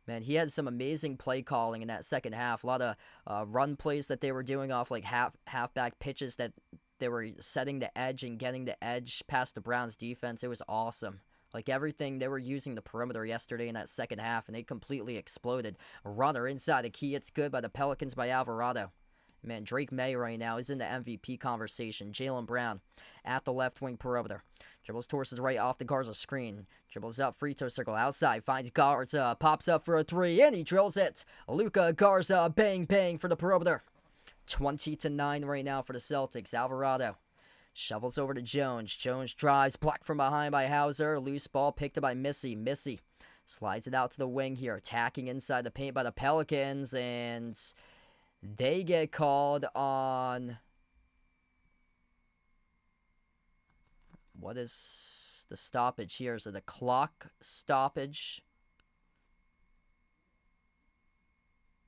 man, he had some amazing play calling in that second half. A lot of run plays that they were doing off like halfback pitches that they were setting the edge and getting the edge past the Browns defense. It was awesome. Like everything, they were using the perimeter yesterday in that second half, and they completely exploded. A runner inside the key. It's good by the Pelicans by Alvarado. Man, Drake May right now is in the MVP conversation. Jaylen Brown at the left wing perimeter. Dribbles towards his right off the Garza screen. Dribbles up, free throw circle outside. Finds Garza. Pops up for a three, and he drills it. Luka Garza, bang, bang for the perimeter. 20-9 right now for the Celtics. Alvarado shovels over to Jones. Jones drives, blocked from behind by Hauser. Loose ball picked up by Missy. Missy slides it out to the wing here. Attacking inside the paint by the Pelicans, and they get called on... What is the stoppage here? Is it a clock stoppage?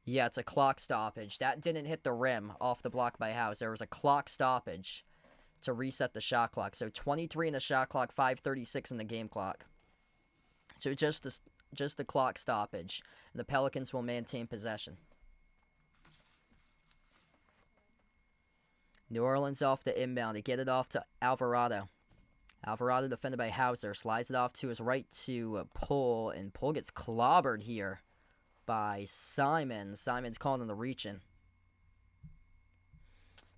Yeah, it's a clock stoppage. That didn't hit the rim off the block by House. There was a clock stoppage to reset the shot clock. So 23 in the shot clock, 5:36 in the game clock. So just the clock stoppage. And the Pelicans will maintain possession. New Orleans off the inbound. They get it off to Alvarado. Alvarado defended by Hauser. Slides it off to his right to Poole. And Poole gets clobbered here by Simons. Simons calling him the reach-in.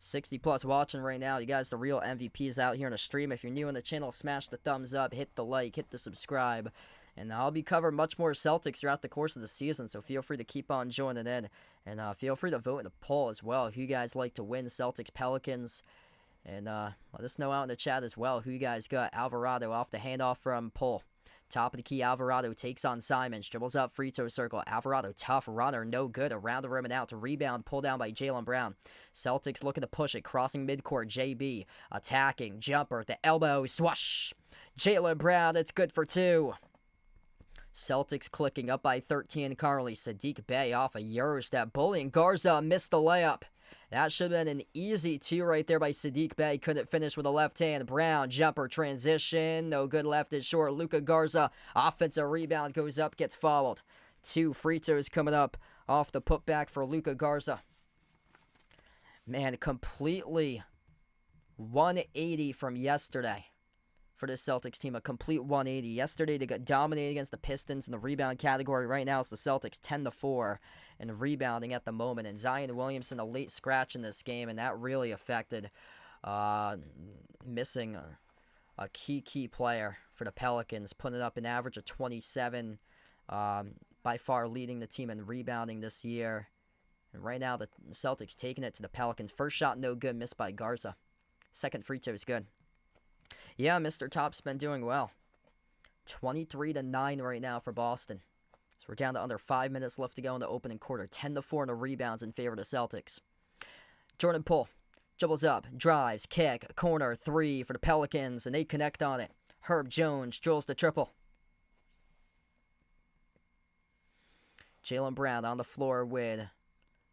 60+ watching right now. You guys, the real MVPs out here on the stream. If you're new on the channel, smash the thumbs up, hit the like, hit the subscribe. And I'll be covering much more Celtics throughout the course of the season, so feel free to keep on joining in. And feel free to vote in the poll as well, who you guys like to win, Celtics, Pelicans. And let us know out in the chat as well who you guys got. Alvarado off the handoff from Poole. Top of the key, Alvarado takes on Simons. Dribbles up, free throw circle. Alvarado, tough runner, no good. Around the rim and out to rebound, pulled down by Jaylen Brown. Celtics looking to push it, crossing midcourt. JB attacking, jumper at the elbow, swash. Jaylen Brown, it's good for 2. Celtics clicking up by 13 currently. Sadiq Bey off a Eurostep. Bullying Garza missed the layup. That should have been an easy 2 right there by Sadiq Bey. Couldn't finish with a left hand. Brown, jumper, transition. No good, left it short. Luka Garza, offensive rebound, goes up, gets fouled. 2 free throws coming up off the putback for Luka Garza. Man, completely 180 from yesterday for this Celtics team. A complete 180. Yesterday, they got dominated against the Pistons in the rebound category. Right now, it's the Celtics 10-4. And rebounding at the moment. And Zion Williamson, a late scratch in this game, and that really affected missing a key player for the Pelicans, putting up an average of 27, by far leading the team in rebounding this year. And right now, the Celtics taking it to the Pelicans. First shot, no good, missed by Garza. Second free throw is good. Yeah, Mr. Top's been doing well. 23-9 right now for Boston. We're down to under 5 minutes left to go in the opening quarter. 10-4 in the rebounds in favor of the Celtics. Jordan Poole dribbles up, drives, kick, corner, 3 for the Pelicans, and they connect on it. Herb Jones drills the triple. Jaylen Brown on the floor with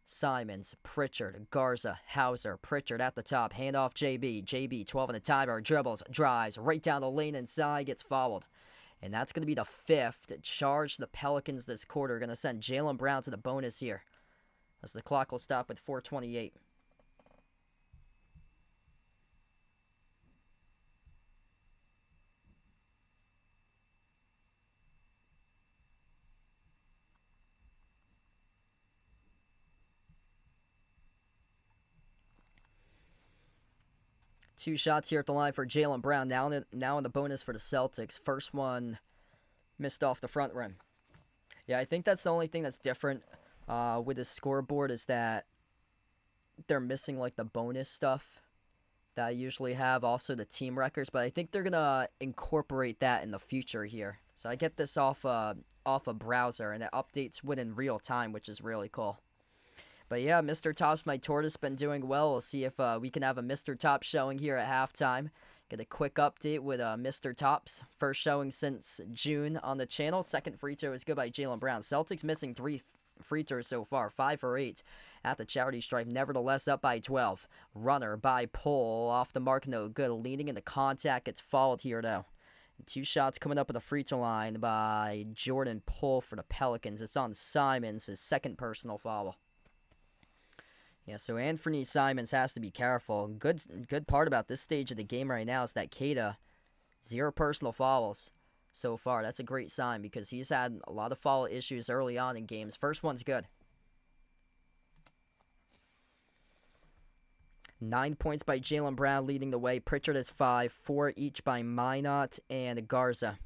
Simons, Pritchard, Garza, Hauser. Pritchard at the top, handoff JB. JB 12 in the timer, dribbles, drives, right down the lane inside, gets fouled. And that's going to be the 5th charge the Pelicans this quarter. Going to send Jaylen Brown to the bonus here, as the clock will stop with 4:28. 2 shots here at the line for Jaylen Brown. Now in the bonus for the Celtics. First one missed off the front rim. Yeah, I think that's the only thing that's different with the scoreboard is that they're missing like the bonus stuff that I usually have. Also the team records, but I think they're gonna incorporate that in the future here. So I get this off a browser and it updates within real time, which is really cool. But yeah, Mr. Top's my tortoise been doing well. We'll see if we can have a Mr. Top showing here at halftime. Get a quick update with Mr. Top's first showing since June on the channel. Second free throw is good by Jaylen Brown. Celtics missing 3 free throws so far, 5 for 8 at the charity stripe. Nevertheless, up by 12. Runner by Poole off the mark, no good. Leaning into contact, gets fouled here though. 2 shots coming up at the free throw line by Jordan Poole for the Pelicans. It's on Simons, his second personal foul. Yeah, so Anthony Simons has to be careful. Good part about this stage of the game right now is that Keita, 0 personal fouls so far. That's a great sign because he's had a lot of foul issues early on in games. First one's good. 9 points by Jaylen Brown leading the way. Pritchard is 5, 4 each by Minot and Garza.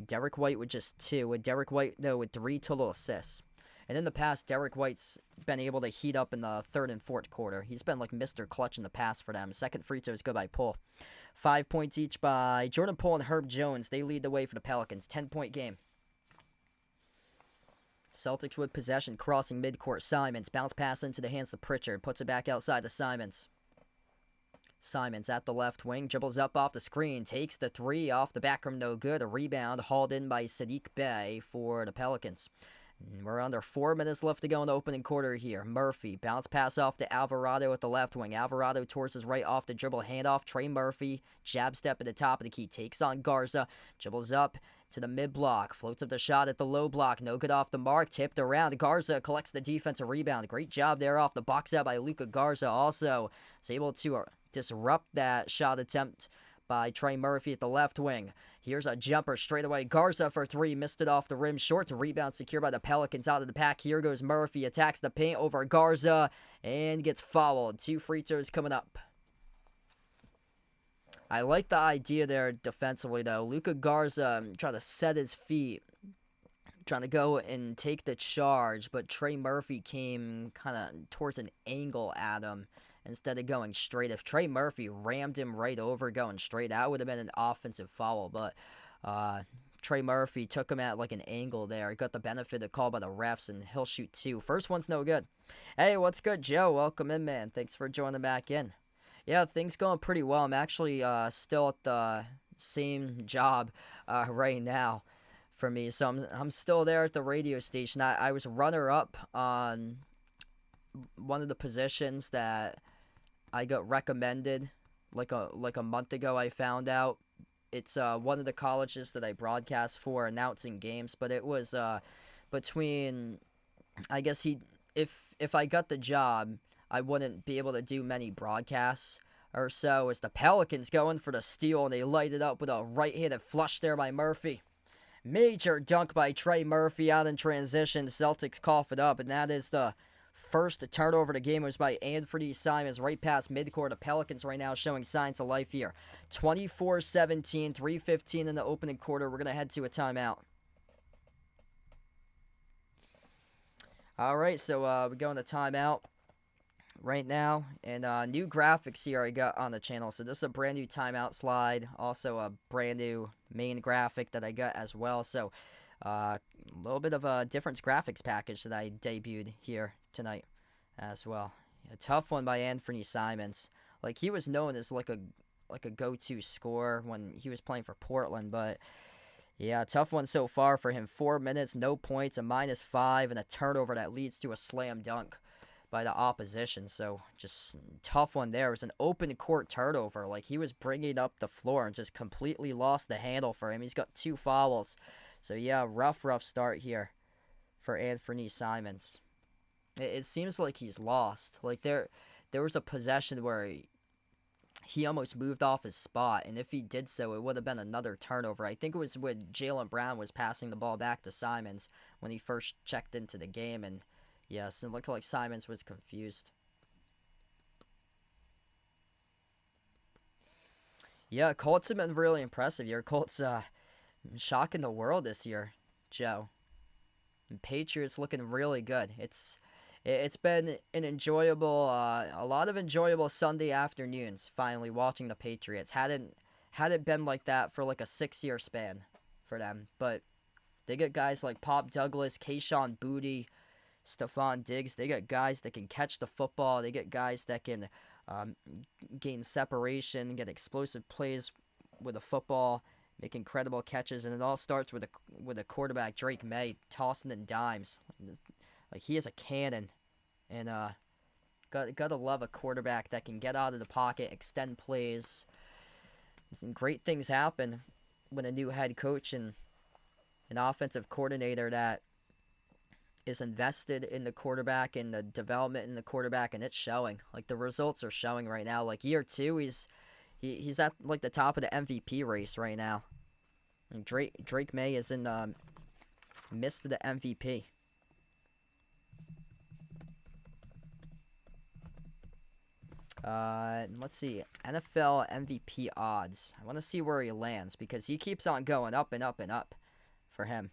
Derek White with just 2. With Derek White, though, with 3 total assists. And in the past, Derek White's been able to heat up in the third and fourth quarter. He's been like Mr. Clutch in the past for them. Second free throw is good by Poole. 5 points each by Jordan Poole and Herb Jones. They lead the way for the Pelicans. 10-point game. Celtics with possession, crossing midcourt. Simons, bounce pass into the hands of Pritchard. Puts it back outside to Simons. Simons at the left wing, dribbles up off the screen, takes the 3 off the back rim, no good. A rebound hauled in by Sadiq Bey for the Pelicans. We're under 4 minutes left to go in the opening quarter here. Murphy, bounce pass off to Alvarado at the left wing. Alvarado towards his right off the dribble, handoff. Trey Murphy, jab step at the top of the key, takes on Garza, dribbles up to the mid-block, floats up the shot at the low block, no good off the mark, tipped around. Garza collects the defensive rebound. Great job there off the box out by Luka Garza. Also is able to disrupt that shot attempt by Trey Murphy at the left wing. Here's a jumper straight away. Garza for 3. Missed it off the rim. Short to rebound secured by the Pelicans out of the pack. Here goes Murphy. Attacks the paint over Garza and gets fouled. 2 free throws coming up. I like the idea there defensively, though. Luka Garza trying to set his feet, trying to go and take the charge, but Trey Murphy came kind of towards an angle at him instead of going straight. If Trey Murphy rammed him right over going straight, that would have been an offensive foul, but Trey Murphy took him at like an angle there. He got the benefit of the call by the refs, and he'll shoot 2. First one's no good. Hey, what's good, Joe? Welcome in, man. Thanks for joining back in. Yeah, things going pretty well. I'm actually still at the same job right now for me, so I'm still there at the radio station. I was runner-up on one of the positions that I got recommended like a month ago. I found out it's one of the colleges that I broadcast for, announcing games. But it was between, I guess if I got the job, I wouldn't be able to do many broadcasts or so. As the Pelicans going for the steal, and they light it up with a right-handed flush there by Murphy. Major dunk by Trey Murphy out in transition. The Celtics cough it up, and that is the first turnover of the game. It was by Anthony Simons right past midcourt. The Pelicans right now showing signs of life here. 24-17, 3:15 in the opening quarter. We're going to head to a timeout. All right, so we're going to timeout right now. And new graphics here I got on the channel. So this is a brand new timeout slide. Also a brand new main graphic that I got as well. So a little bit of a different graphics package that I debuted here tonight as well. A tough one by Anthony Simons. Like, he was known as like a go-to scorer when he was playing for Portland, but yeah, tough one so far for him. 4 minutes, no points, a -5, and a turnover that leads to a slam dunk by the opposition. So just tough one there. It was an open court turnover. Like, he was bringing up the floor and just completely lost the handle for him. He's got 2 fouls. So yeah, rough start here for Anthony Simons. It seems like he's lost. Like, there was a possession where he almost moved off his spot, and if he did so, it would have been another turnover. I think it was when Jaylen Brown was passing the ball back to Simons when he first checked into the game, and yes, it looked like Simons was confused. Yeah, Colts have been really impressive here. Colts shocking the world this year, Joe. And Patriots looking really good. It's been an enjoyable, a lot of enjoyable Sunday afternoons. Finally watching the Patriots. Hadn't been like that for like a 6-year span for them. But they get guys like Pop Douglas, Kayshon Boutte, Stephon Diggs. They get guys that can catch the football. They get guys that can gain separation, get explosive plays with the football, make incredible catches, and it all starts with a quarterback, Drake May, tossing in dimes. Like he is a cannon, and gotta love a quarterback that can get out of the pocket, extend plays. Some great things happen when a new head coach and an offensive coordinator that is invested in the quarterback and the development in the quarterback, and it's showing. Like the results are showing right now. Like year 2, he's at like the top of the MVP race right now. And Drake May is in the midst of the MVP. Let's see, NFL MVP odds. I want to see where he lands because he keeps on going up and up and up for him.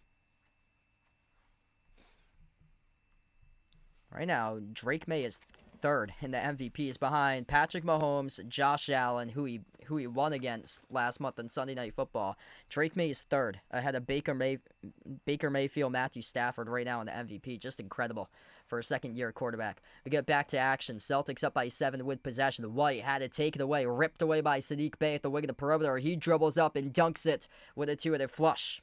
Right now, Drake May is third in the MVPs behind Patrick Mahomes, Josh Allen, who he won against last month on Sunday Night Football. Drake May is third, ahead of Baker Mayfield, Matthew Stafford right now in the MVP. Just incredible for a second-year quarterback. We get back to action. Celtics up by 7 with possession. White had it taken away, ripped away by Sadiq Bey at the wing of the perimeter. He dribbles up and dunks it with a two-handed flush.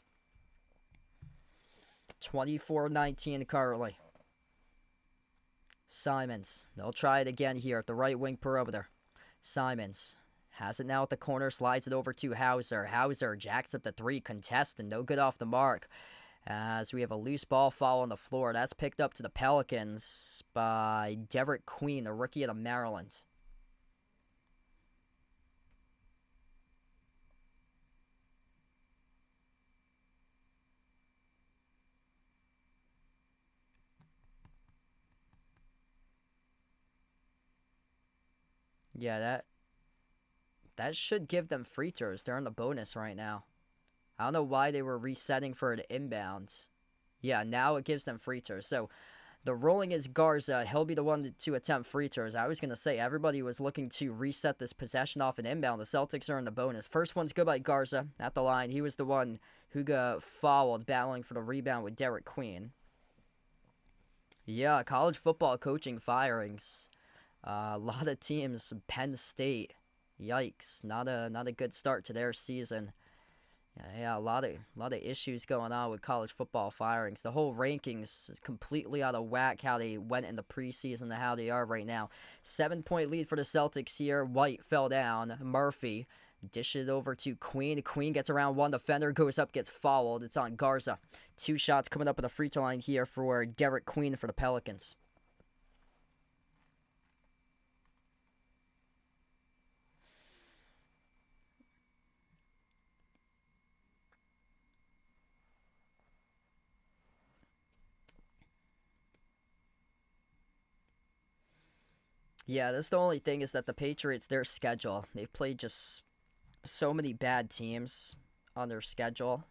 24-19 currently. Simons, they'll try it again here at the right wing perimeter. Simons has it now at the corner, slides it over to Hauser. Hauser jacks up the 3, contested, no good off the mark. As we have a loose ball foul on the floor. That's picked up to the Pelicans by Derek Queen, the rookie out of Maryland. Yeah, that should give them free throws. They're on the bonus right now. I don't know why they were resetting for an inbound. Yeah, now it gives them free throws. So the rolling is Garza. He'll be the one to attempt free throws. I was going to say everybody was looking to reset this possession off an inbound. The Celtics are in the bonus. First one's good by Garza at the line. He was the one who got fouled, battling for the rebound with Derek Queen. Yeah, college football coaching firings. A lot of teams, Penn State, yikes, not a good start to their season. Yeah, a lot of issues going on with college football firings. The whole rankings is completely out of whack how they went in the preseason to how they are right now. 7-point lead for the Celtics here. White fell down. Murphy dishes it over to Queen. Queen gets around one defender, goes up, gets fouled. It's on Garza. 2 shots coming up at the free throw line here for Derek Queen for the Pelicans. Yeah, that's the only thing is that the Patriots, their schedule, they've played just so many bad teams on their schedule.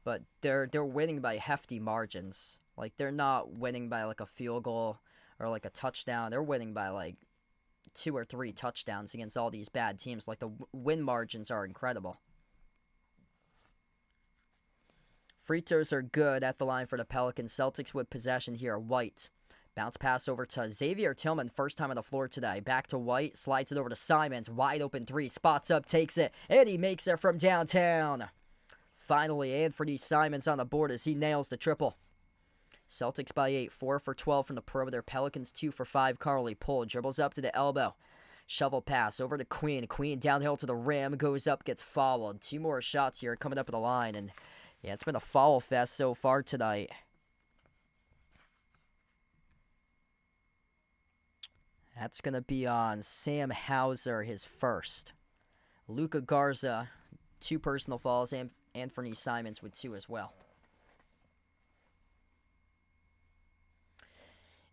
But they're winning by hefty margins. Like they're not winning by like a field goal or like a touchdown. They're winning by like 2 or 3 touchdowns against all these bad teams. Like the win margins are incredible. Free throws are good at the line for the Pelicans. Celtics with possession here. White. Bounce pass over to Xavier Tillman. First time on the floor today. Back to White. Slides it over to Simons. Wide open 3. Spots up. Takes it. And he makes it from downtown. Finally, Anthony Simons on the board as he nails the triple. Celtics by 8. 4 for 12 from the perimeter. Pelicans 2 for 5. Carly Poole dribbles up to the elbow. Shovel pass over to Queen. Queen downhill to the rim. Goes up. Gets fouled. 2 more shots here coming up at the line. And yeah, it's been a foul fest so far tonight. That's going to be on Sam Hauser, his first. Luka Garza, 2 personal fouls, and Anthony Simons with 2 as well.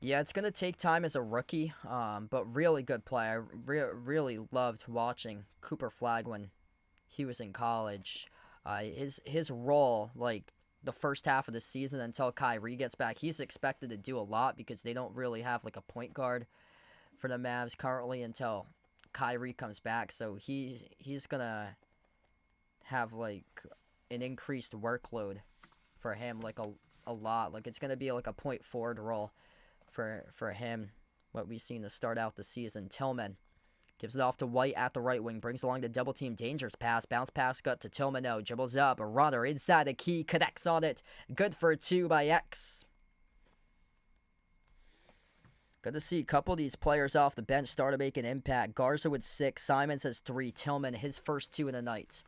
Yeah, it's going to take time as a rookie, but really good play. I really loved watching Cooper Flagg when he was in college. His role, like the first half of the season until Kyrie gets back, he's expected to do a lot because they don't really have like a point guard for the Mavs currently until Kyrie comes back. So he's gonna have like an increased workload for him, like a lot. Like it's gonna be like a point forward role for him. What we've seen to start out the season. Tillman gives it off to White at the right wing. Brings along the double team. Dangerous pass. Bounce pass cut to Tillman. No. Dribbles up. A runner inside the key. Connects on it. Good for 2 by X. Good to see a couple of these players off the bench start to make an impact. Garza with 6. Simons has 3. Tillman, his first 2 in the night.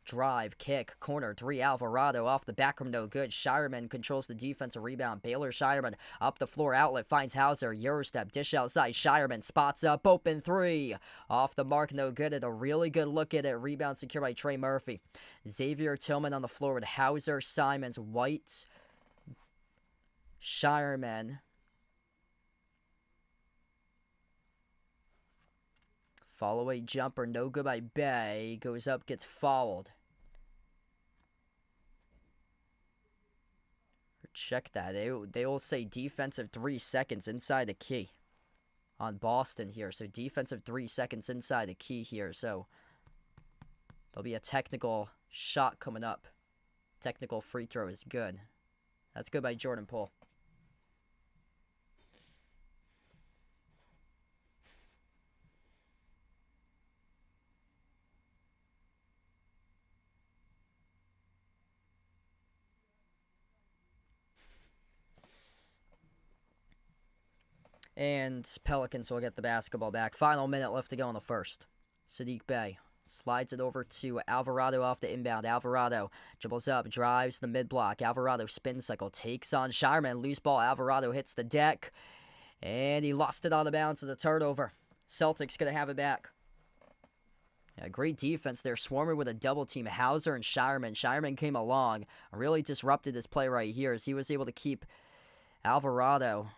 Drive, kick, corner, 3, Alvarado off the back room, no good. Shireman controls the defensive rebound. Baylor Shireman up the floor, outlet, finds Hauser. Eurostep, dish outside. Shireman spots up, open 3. Off the mark, no good. And a really good look at it. Rebound secured by Trey Murphy. Xavier Tillman on the floor with Hauser, Simons, White, Shireman. Fall away jumper, no good by Bay. Goes up, gets fouled. Check that. They will say defensive 3 seconds inside the key on Boston here. So defensive 3 seconds inside the key here. So there'll be a technical shot coming up. Technical free throw is good. That's good by Jordan Poole. And Pelicans will get the basketball back. Final minute left to go in the first. Sadiq Bey slides it over to Alvarado off the inbound. Alvarado dribbles up, drives the mid-block. Alvarado spin cycle, takes on Shireman. Loose ball, Alvarado hits the deck. And he lost it on the bounce of the turnover. Celtics going to have it back. Yeah, great defense there. Swarming with a double team. Hauser and Shireman. Shireman came along. Really disrupted his play right here as he was able to keep Alvarado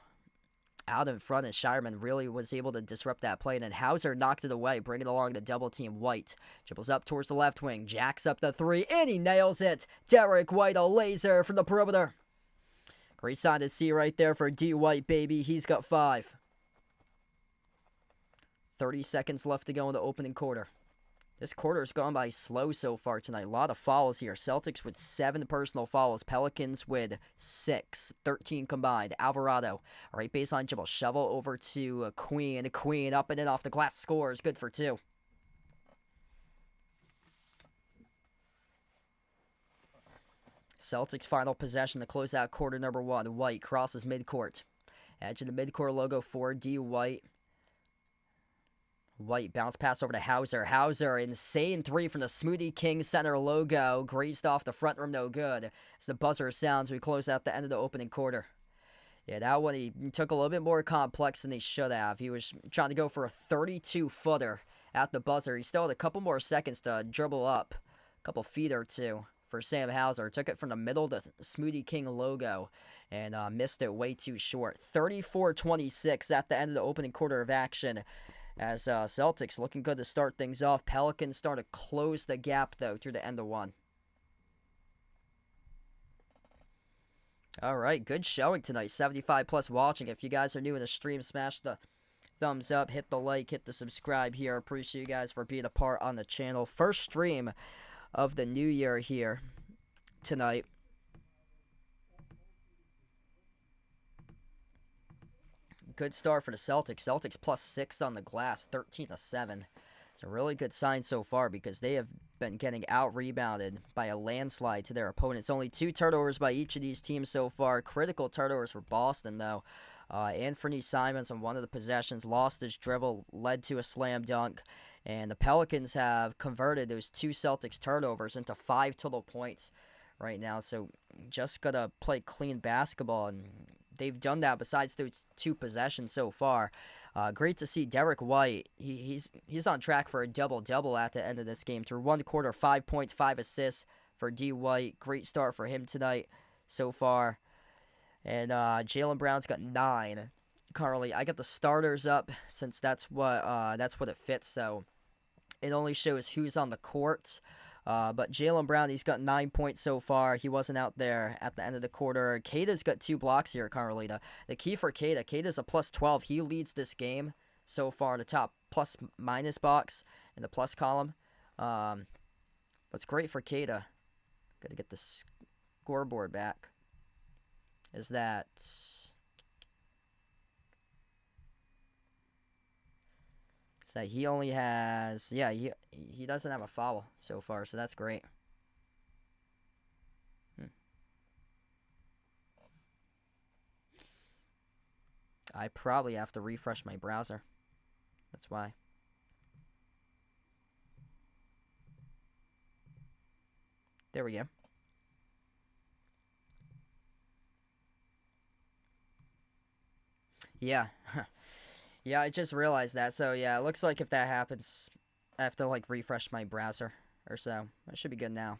out in front, and Shireman really was able to disrupt that play. And then Hauser knocked it away, bringing along the double team. White dribbles up towards the left wing, jacks up the 3, and he nails it. Derek White, a laser from the perimeter. Great sign to see right there for D. White, baby. He's got 5. 30 seconds left to go in the opening quarter. This quarter has gone by slow so far tonight. A lot of fouls here. Celtics with 7 personal fouls. Pelicans with 6. 13 combined. Alvarado, right baseline dribble. Shovel over to Queen. Queen up and in off the glass. Scores. Good for 2. Celtics final possession to close out quarter number 1. White crosses midcourt. Edge of the midcourt logo for D. White. White bounce pass over to Hauser. Hauser, insane 3 from the Smoothie King center logo. Grazed off the front rim, no good. As the buzzer sounds, we close out the end of the opening quarter. Yeah, that one he took a little bit more complex than he should have. He was trying to go for a 32-footer at the buzzer. He still had a couple more seconds to dribble up. A couple feet or 2 for Sam Hauser. Took it from the middle of the Smoothie King logo and missed it way too short. 34-26 at the end of the opening quarter of action. As Celtics looking good to start things off. Pelicans start to close the gap, though, through the end of 1. All right, good showing tonight. 75+ watching. If you guys are new in the stream, smash the thumbs up, hit the like, hit the subscribe here. Appreciate you guys for being a part on the channel. First stream of the new year here tonight. Good start for the Celtics. Celtics +6 on the glass, 13-7. It's a really good sign so far because they have been getting out-rebounded by a landslide to their opponents. Only 2 turnovers by each of these teams so far. Critical turnovers for Boston, though. Anthony Simons on one of the possessions lost his dribble, led to a slam dunk. And the Pelicans have converted those 2 Celtics turnovers into 5 total points right now. So just got to play clean basketball, and they've done that besides those 2 possessions so far. Great to see Derek White. He's on track for a double-double at the end of this game. Through 1 quarter, 5 points, 5 assists for D. White. Great start for him tonight so far. And Jaylen Brown's got 9. Carly, I got the starters up since that's what it fits. So it only shows who's on the court. But Jaylen Brown, he's got 9 points so far. He wasn't out there at the end of the quarter. Kata's got 2 blocks here, Carlita. The key for Kata's a plus 12. He leads this game so far in the top plus minus box in the plus column. What's great for Kata, got to get the scoreboard back, is that he only has, he doesn't have a foul so far, so that's great. I probably have to refresh my browser. That's why. There we go. Yeah. Yeah, I just realized that. So, yeah, it looks like if that happens, I have to, refresh my browser or so. That should be good now.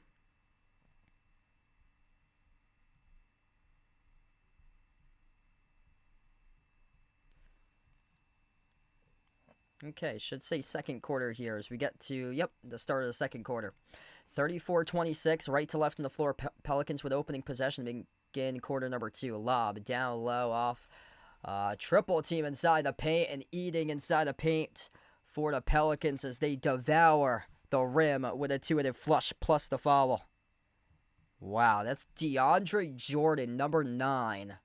Okay, should say second quarter here as we get to, the start of the second quarter. 34-26, right to left on the floor. Pelicans with opening possession begin quarter number 2. Lob down low off. Triple team inside the paint and eating inside the paint for the Pelicans as they devour the rim with a two-handed flush plus the foul. Wow, that's DeAndre Jordan, number 9.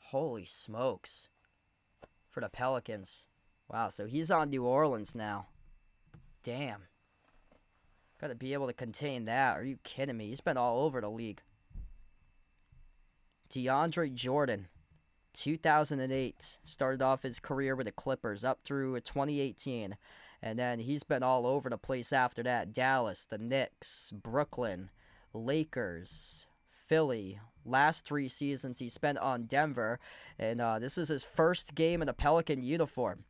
Holy smokes. For the Pelicans. Wow, so he's on New Orleans now. Damn. Got to be able to contain that. Are you kidding me? He's been all over the league. DeAndre Jordan, 2008, started off his career with the Clippers up through 2018. And then he's been all over the place after that. Dallas, the Knicks, Brooklyn, Lakers, Philly. Last 3 seasons he spent on Denver. And this is his first game in a Pelican uniform.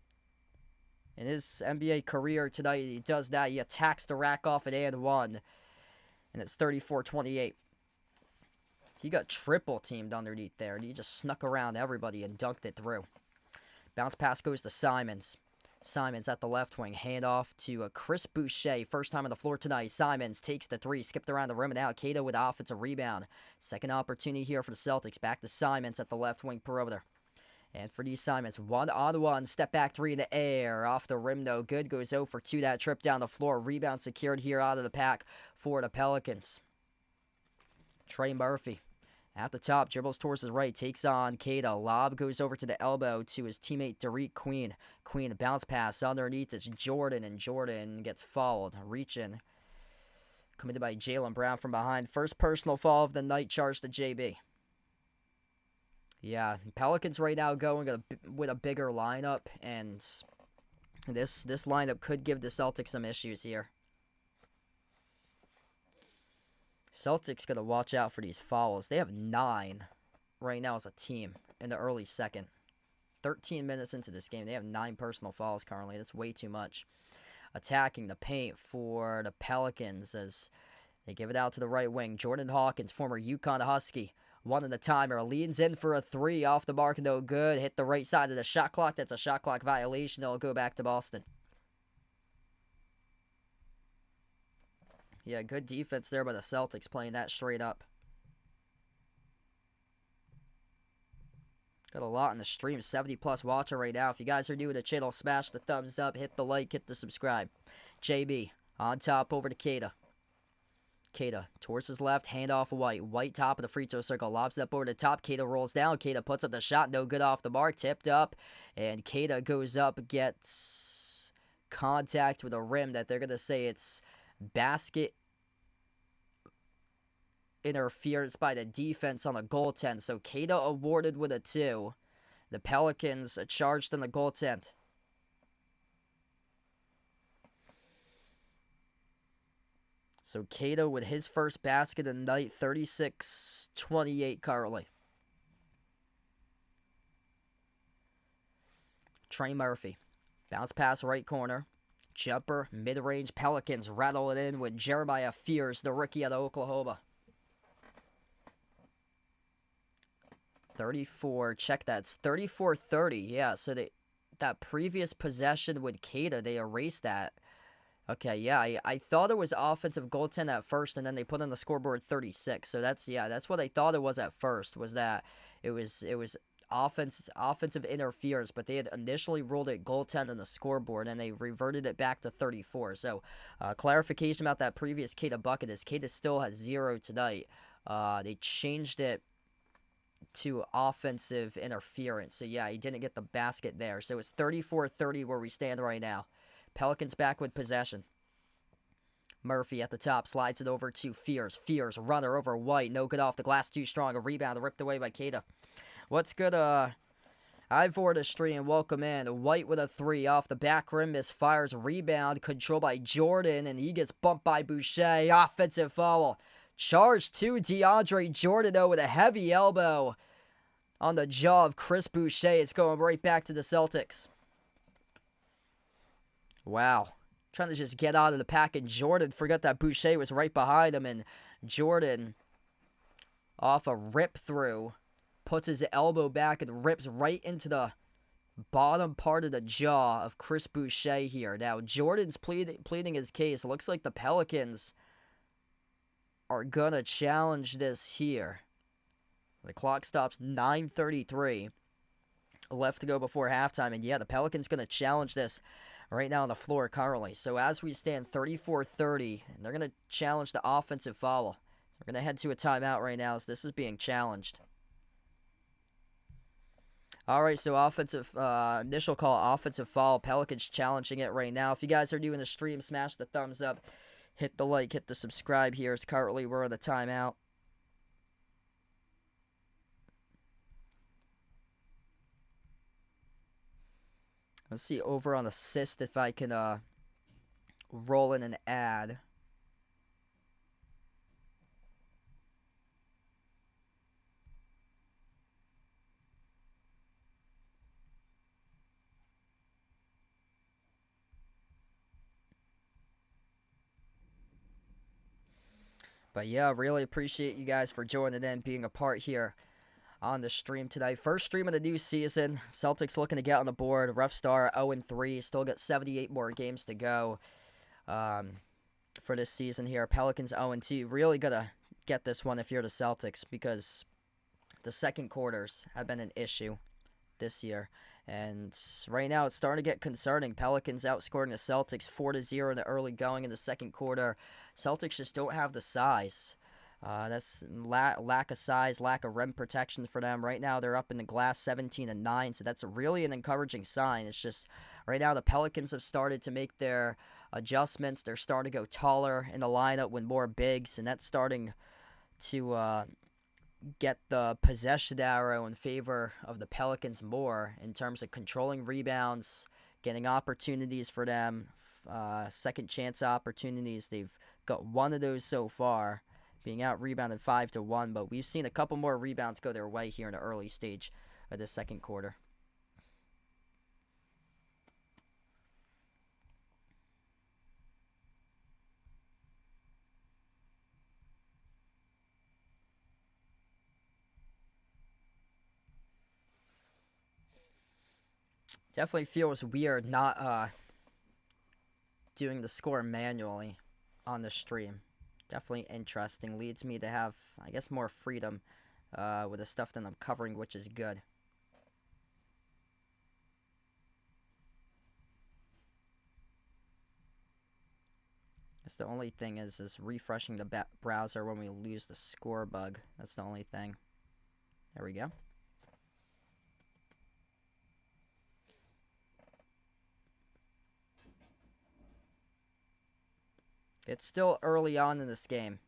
In his NBA career tonight, he does that. He attacks the rack off at and 1. And it's 34-28. He got triple teamed underneath there. And he just snuck around everybody and dunked it through. Bounce pass goes to Simons. Simons at the left wing. Handoff to Chris Boucher. First time on the floor tonight. Simons takes the 3. Skipped around the rim and out. Cato with the offensive rebound. Second opportunity here for the Celtics. Back to Simons at the left wing perimeter. And for these Simons, 1-on-1, step back 3 in the air. Off the rim, no good. Goes 0 for 2 that trip down the floor. Rebound secured here out of the pack for the Pelicans. Trey Murphy at the top, dribbles towards his right, takes on Cato. Lob goes over to the elbow to his teammate Derek Queen. Queen, bounce pass underneath. It's Jordan, and Jordan gets fouled. Reaching. Committed by Jaylen Brown from behind. First personal foul of the night, charged to JB. Yeah, Pelicans right now going with a bigger lineup, and this lineup could give the Celtics some issues here. Celtics got to watch out for these fouls. They have 9 right now as a team in the early second. 13 minutes into this game, they have 9 personal fouls currently. That's way too much. Attacking the paint for the Pelicans as they give it out to the right wing. Jordan Hawkins, former UConn Husky. 1 in the timer, leans in for a 3, off the mark, no good. Hit the right side of the shot clock. That's a shot clock violation. It'll go back to Boston. Yeah, good defense there by the Celtics playing that straight up. Got a lot in the stream, 70+ watcher right now. If you guys are new to the channel, smash the thumbs up, hit the like, hit the subscribe. JB on top over to Kata. Kata towards his left, hand off White. White top of the free throw circle, lobs that over the top. Kata rolls down. Kata puts up the shot, no good off the mark, tipped up. And Kata goes up, gets contact with a rim that they're going to say it's basket interference by the defense on the goaltend. So Kata awarded with a 2. The Pelicans charged on the goaltend. So Cato with his first basket of the night, 36-28 currently. Trey Murphy. Bounce pass right corner. Jumper, mid-range. Pelicans rattle it in with Jeremiah Fears, the rookie out of Oklahoma. 34. Check that. It's 34-30. Yeah, so that previous possession with Keita, they erased that. Okay, yeah, I thought it was offensive goaltend at first, and then they put on the scoreboard 36. So that's what I thought it was at first, was that it was offensive interference, but they had initially ruled it goaltend on the scoreboard, and they reverted it back to 34. So clarification about that previous Keita bucket is Keita still has 0 tonight. They changed it to offensive interference. So yeah, he didn't get the basket there. So it's 34-30 where we stand right now. Pelicans back with possession. Murphy at the top slides it over to Fears. Fears, runner over White. No good off the glass, too strong. A rebound ripped away by Keita. What's good, Ivor to stream, welcome in. White with a 3 off the back rim, misfires, rebound, controlled by Jordan, and he gets bumped by Boucher. Offensive foul. Charge to DeAndre Jordan, though, with a heavy elbow on the jaw of Chris Boucher. It's going right back to the Celtics. Wow. Trying to just get out of the pack, and Jordan forgot that Boucher was right behind him, and Jordan, off a rip-through, puts his elbow back and rips right into the bottom part of the jaw of Chris Boucher here. Now, Jordan's pleading his case. It looks like the Pelicans are going to challenge this here. The clock stops 9:33 left to go before halftime, and yeah, the Pelicans going to challenge this right now on the floor currently. So as we stand 34-30, they're going to challenge the offensive foul. We're going to head to a timeout right now as this is being challenged. All right, so initial call, offensive foul. Pelicans challenging it right now. If you guys are doing the stream, smash the thumbs up. Hit the like, hit the subscribe here. As currently we're in the timeout. Let's see over on assist if I can roll in an ad. But yeah, really appreciate you guys for joining in, being a part here on the stream today. First stream of the new season. Celtics looking to get on the board. Rough start, 0-3. Still got 78 more games to go for this season here. Pelicans 0-2. Really got to get this one if you're the Celtics, because the second quarters have been an issue this year. And right now it's starting to get concerning. Pelicans outscoring the Celtics 4-0 in the early going in the second quarter. Celtics just don't have the size. That's lack of size, lack of rim protection for them. Right now they're up in the glass 17-9, so that's really an encouraging sign. It's just right now the Pelicans have started to make their adjustments. They're starting to go taller in the lineup with more bigs, and that's starting to get the possession arrow in favor of the Pelicans more in terms of controlling rebounds, getting opportunities for them, second chance opportunities. They've got one of those so far, being out rebounded 5-1, but we've seen a couple more rebounds go their way here in the early stage of the second quarter. Definitely feels weird not doing the score manually on the stream. Definitely interesting. Leads me to have, I guess, more freedom with the stuff that I'm covering, which is good. That's the only thing is refreshing the browser when we lose the score bug. That's the only thing. There we go. It's still early on in this game.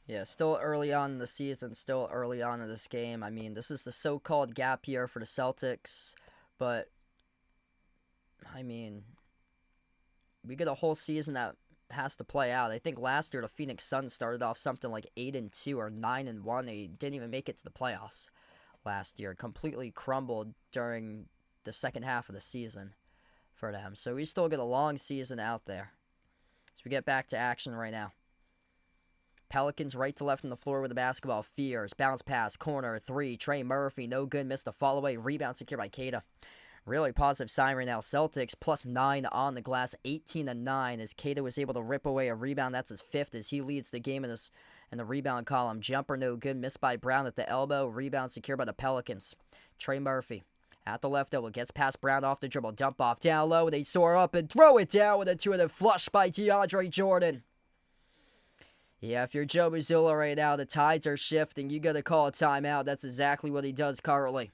Yeah, still early on in the season, still early on in this game. I mean, this is the so-called gap year for the Celtics, but I mean, we get a whole season that has to play out. I think last year the Phoenix Suns started off something like 8-2 or 9-1. They didn't even make it to the playoffs last year. Completely crumbled during the second half of the season for them. So we still get a long season out there. So we get back to action right now. Pelicans right to left on the floor with the basketball. Fears. Bounce pass. Corner. 3. Trey Murphy. No good. Missed the fall away. Rebound secured by Queta. Really positive sign right now. Celtics +9 on the glass. 18-9 as Queta was able to rip away a rebound. That's his 5th as he leads the game in the rebound column. Jumper no good. Missed by Brown at the elbow. Rebound secured by the Pelicans. Trey Murphy. At the left elbow. Gets past Brown off the dribble. Dump off. Down low. They soar up and throw it down with a 2-2 flush by DeAndre Jordan. Yeah, if you're Joe Mazzulla right now, the tides are shifting. You got to call a timeout. That's exactly what he does currently.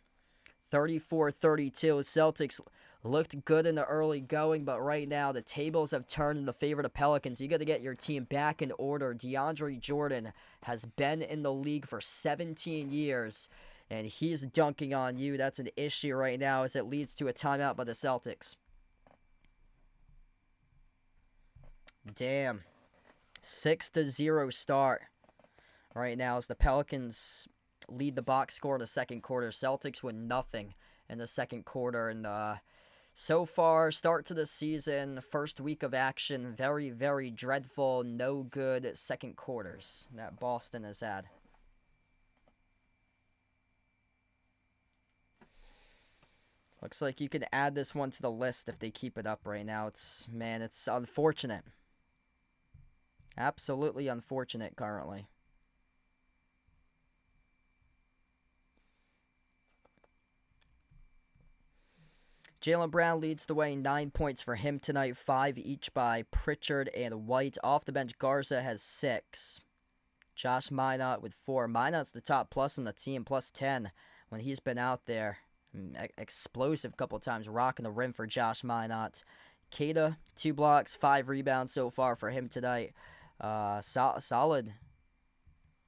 34-32. Celtics looked good in the early going, but right now the tables have turned in the favor of the Pelicans. You got to get your team back in order. DeAndre Jordan has been in the league for 17 years, and he's dunking on you. That's an issue right now as it leads to a timeout by the Celtics. Damn. 6-0 start right now as the Pelicans lead the box score in the second quarter. Celtics with nothing in the second quarter. And so far, start to the season, first week of action, very, very dreadful, no good second quarters that Boston has had. Looks like you can add this one to the list if they keep it up right now. It's unfortunate. Absolutely unfortunate currently. Jaylen Brown leads the way, 9 points for him tonight, 5 each by Pritchard and White. Off the bench, Garza has 6. Josh Minot with 4. Minot's the top plus on the team, +10 when he's been out there. Explosive couple times, rocking the rim for Josh Minot. Queta, 2 blocks, 5 rebounds so far for him tonight. Solid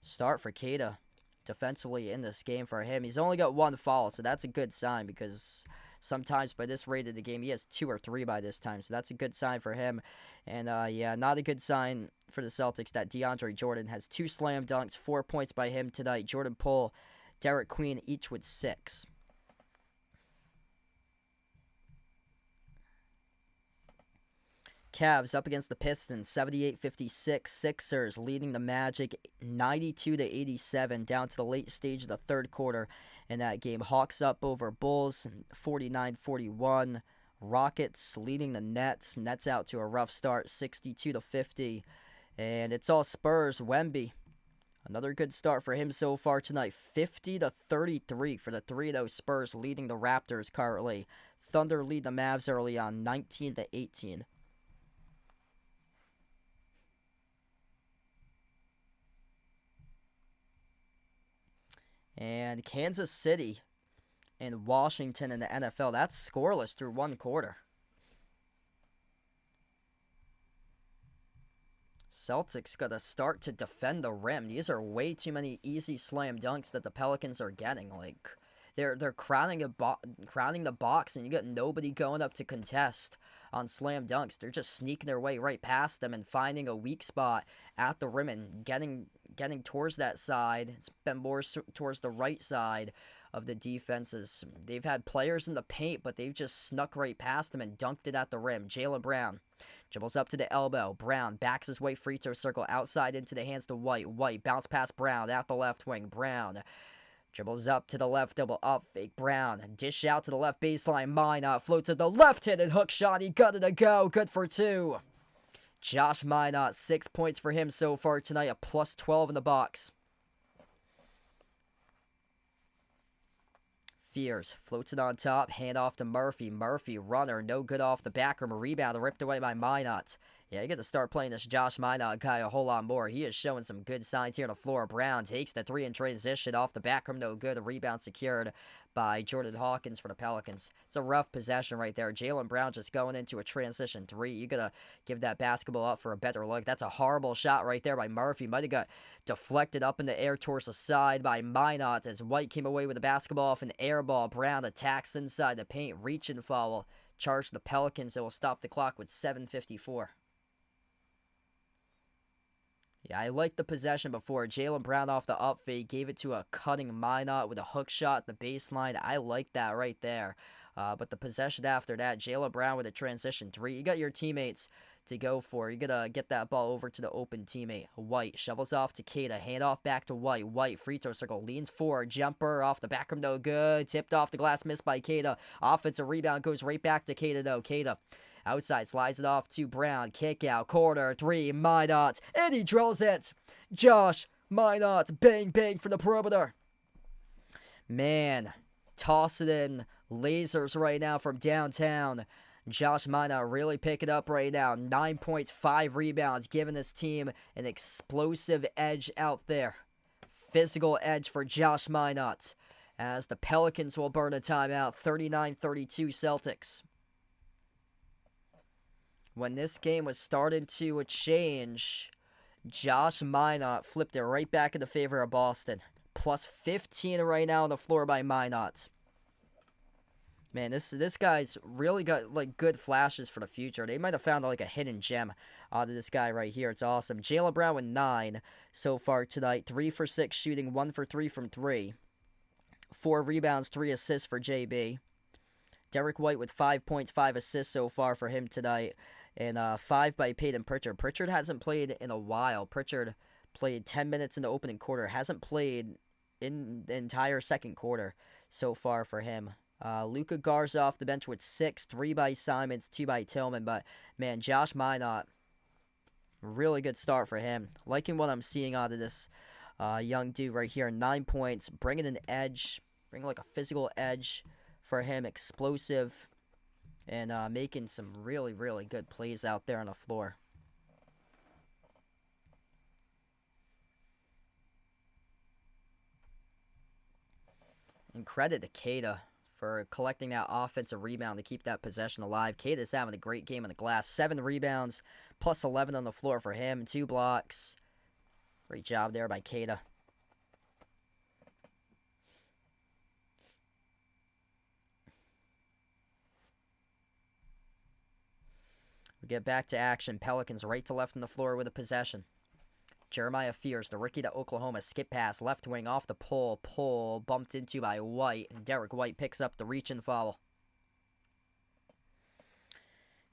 start for Queta defensively in this game for him. He's only got 1 foul, so that's a good sign because sometimes by this rate of the game, he has 2 or 3 by this time, so that's a good sign for him. And not a good sign for the Celtics that DeAndre Jordan has 2 slam dunks, 4 points by him tonight. Jordan Poole, Derek Queen, each with 6. Cavs up against the Pistons, 78-56. Sixers leading the Magic 92-87 down to the late stage of the third quarter in that game. Hawks up over Bulls, 49-41. Rockets leading the Nets. Nets out to a rough start, 62-50. And it's all Spurs. Wemby, another good start for him so far tonight, 50-33 for the 3-0 Spurs leading the Raptors currently. Thunder lead the Mavs early on, 19-18. And Kansas City and Washington in the NFL, that's scoreless through 1 quarter. Celtics got to start to defend the rim. These are way too many easy slam dunks that the Pelicans are getting. Like they're crowding the box, and you got nobody going up to contest on slam dunks. They're just sneaking their way right past them and finding a weak spot at the rim and getting towards that side. It's been more towards the right side of the defenses. They've had players in the paint, but they've just snuck right past them and dunked it at the rim. Jaylen Brown dribbles up to the elbow. Brown backs his way free throw circle outside into the hands to White. White bounce past Brown at the left wing. Brown dribbles up to the left, double up, fake Brown. Dish out to the left baseline. Minot float to the left-handed hook shot. He got it to go. Good for 2. Josh Minot, 6 points for him so far tonight, a +12 in the box. Fears floats it on top, hand off to Murphy. Murphy, runner, no good off the back rim. Rebound ripped away by Minot. Yeah, you get to start playing this Josh Minot guy a whole lot more. He is showing some good signs here on the floor. Brown takes the 3 in transition off the back rim, no good. A rebound secured by Jordan Hawkins for the Pelicans. It's a rough possession right there. Jaylen Brown just going into a transition 3. You got to give that basketball up for a better look. That's a horrible shot right there by Murphy. Might have got deflected up in the air towards the side by Minot as White came away with the basketball off an air ball. Brown attacks inside the paint, reaching foul. Charge the Pelicans. It will stop the clock with 7:54. Yeah, I liked the possession before. Jaylen Brown off the up fade, gave it to a cutting Minot with a hook shot at the baseline. I like that right there. But the possession after that, Jaylen Brown with a transition three. You got your teammates to go for. You gotta get that ball over to the open teammate. White shovels off to Keita. Hand off back to White. White, free throw circle, leans forward. Jumper off the back rim, no good. Tipped off the glass, missed by Keita. Offensive rebound goes right back to Keita, though. Keita outside, slides it off to Brown. Kick out, corner, three, Minot. And he drills it. Josh Minot, bang, bang for the perimeter. Man, toss it in. Lasers right now from downtown. Josh Minot really picking up right now. 9 points, 5 rebounds, giving this team an explosive edge out there. Physical edge for Josh Minot, as the Pelicans will burn a timeout. 39-32 Celtics. When this game was starting to change, Josh Minot flipped it right back in the favor of Boston. Plus 15 right now on the floor by Minot. Man, this guy's really got like good flashes for the future. They might have found like a hidden gem out of this guy right here. It's awesome. Jaylen Brown with 9 so far tonight. 3 for 6 shooting, 1 for 3 from 3. 4 rebounds, 3 assists for JB. Derek White with 5 points, 5 assists so far for him tonight. And 5 by Peyton Pritchard. Pritchard hasn't played in a while. Pritchard played 10 minutes in the opening quarter. Hasn't played in the entire second quarter so far for him. Luka Garza off the bench with 6, 3 by Simons, 2 by Tillman. But, man, Josh Minot, really good start for him. Liking what I'm seeing out of this young dude right here. 9 points, bringing an edge, bringing like a physical edge for him. Explosive, and making some really, really good plays out there on the floor. And credit to Keita for collecting that offensive rebound to keep that possession alive. Keita's having a great game on the glass. 7 rebounds, plus 11 on the floor for him. 2 blocks. Great job there by Keita. We get back to action. Pelicans right to left on the floor with a possession. Jeremiah Fears, the rookie to Oklahoma, skip pass, left wing off the pull, bumped into by White, and Derek White picks up the reach and foul.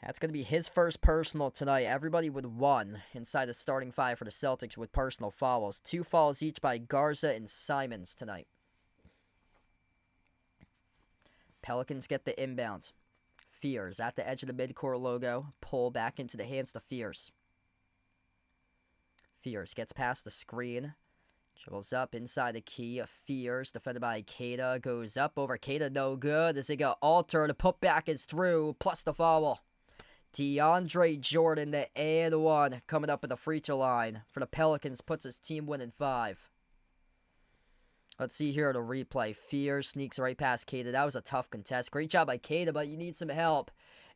That's going to be his first personal tonight. Everybody with 1 inside the starting 5 for the Celtics with personal fouls. 2 fouls each by Garza and Simons tonight. Pelicans get the inbound. Fears at the edge of the midcourt logo, pull back into the hands to Fears. Fears gets past the screen, dribbles up inside the key. Fears, defended by Keita, goes up over Keita, no good. As it got altered, the putback is through, plus the foul. DeAndre Jordan, the and 1, coming up at the free throw line for the Pelicans, puts his team winning 5. Let's see here the replay. Fears sneaks right past Keita. That was a tough contest. Great job by Keita, but you need some help.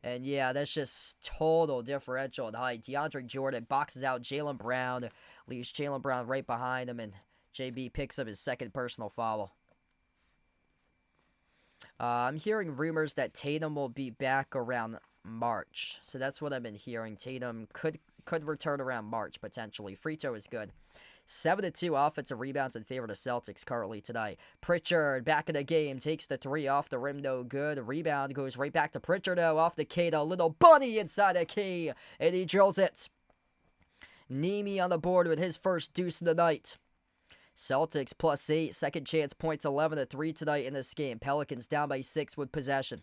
And yeah, that's just total differential in height. DeAndre Jordan boxes out Jaylen Brown, leaves Jaylen Brown right behind him, and JB picks up his second personal foul. I'm hearing rumors that Tatum will be back around March. So that's what I've been hearing. Tatum could return around March, potentially. Free throw is good. 7-2 offensive rebounds in favor of the Celtics currently tonight. Pritchard back in the game, takes the 3 off the rim, no good. Rebound goes right back to Pritchard, though, off the Keita. Little bunny inside the key, and he drills it. Nemi on the board with his first deuce of the night. Celtics plus 8, second chance points 11-3 tonight in this game. Pelicans down by 6 with possession.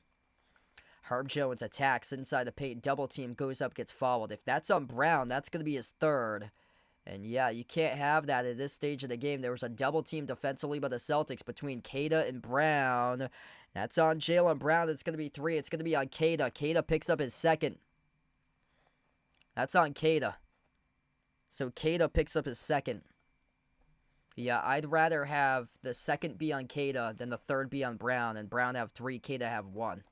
Herb Jones attacks inside the paint, double team, goes up, gets fouled. If that's on Brown, that's going to be his 3rd. And yeah, you can't have that at this stage of the game. There was a double team defensively by the Celtics between Keita and Brown. That's on Jaylen Brown. It's going to be 3. It's going to be on Keita. Keita picks up his 2nd. That's on Keita. So Keita picks up his 2nd. Yeah, I'd rather have the 2nd be on Keita than the 3rd be on Brown, and Brown have 3, Keita have 1.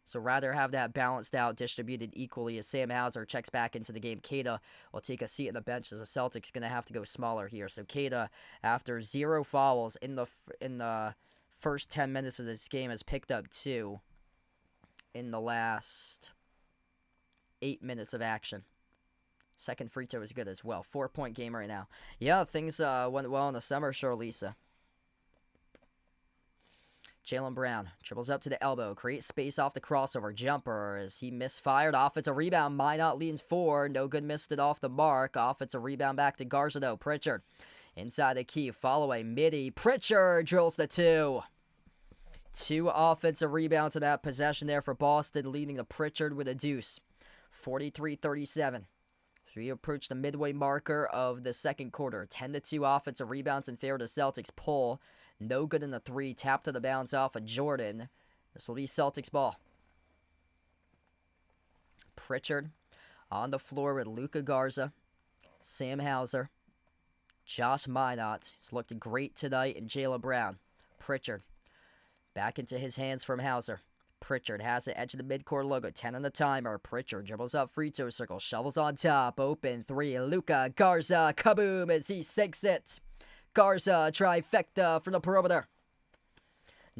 So rather have that balanced out, distributed equally. As Sam Hauser checks back into the game, Keita will take a seat on the bench as the Celtics going to have to go smaller here. So Keita, after 0 fouls in the first 10 minutes of this game, has picked up 2 in the last 8 minutes of action. Second free throw is good as well. 4-point game right now. Yeah, things went well in the summer, sure, Lisa. Jaylen Brown dribbles up to the elbow, creates space off the crossover. Jumper as he misfired. Offensive rebound. Minot leans forward. No good, missed it off the mark. Offensive rebound back to Garza, though. Pritchard inside the key. Follow a midi. Pritchard drills the 2. 2 offensive rebounds in that possession there for Boston, leading to Pritchard with a deuce. 43-37. So we approach the midway marker of the second quarter. 10-2 offensive rebounds in favor of the Celtics. Pull. No good in the 3. Tap to the bounce off of Jordan. This will be Celtics ball. Pritchard on the floor with Luka Garza, Sam Hauser, Josh Minot. He's looked great tonight, and Jaylen Brown. Pritchard back into his hands from Hauser. Pritchard has the edge of the midcourt logo. 10 on the timer. Pritchard dribbles up free throw circle. Shovels on top. Open 3. Luka Garza. Kaboom as he sinks it. Garza trifecta from the perimeter.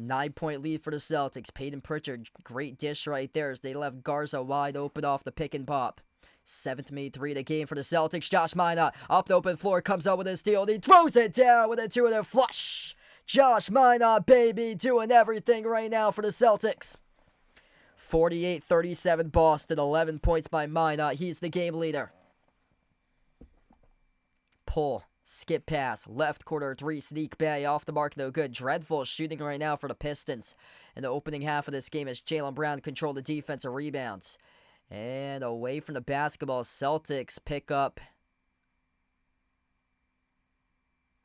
9-point lead for the Celtics. Peyton Pritchard, great dish right there as they left Garza wide open off the pick and pop. 7th made 3 of the game for the Celtics. Josh Minot up the open floor, comes up with a steal, and he throws it down with a 2-2 flush. Josh Minot, baby, doing everything right now for the Celtics. 48-37 Boston, 11 points by Minot. He's the game leader. Pull. Skip pass, left corner 3, sneak bay, off the mark, no good. Dreadful shooting right now for the Pistons. In the opening half of this game as Jaylen Brown controlled the defensive rebounds. And away from the basketball, Celtics pick up,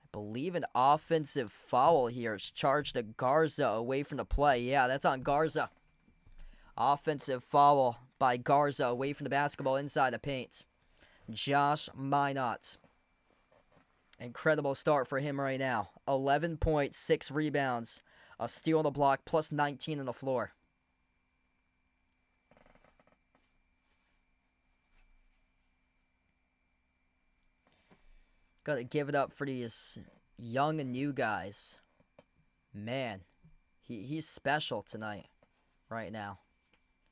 I believe, an offensive foul here. It's charged to Garza away from the play. Yeah, that's on Garza. Offensive foul by Garza away from the basketball inside the paint. Josh Minot. Incredible start for him right now. 11 points, 6 rebounds, a steal on the block, plus 19 on the floor. Got to give it up for these young and new guys. Man, he's special tonight, right now.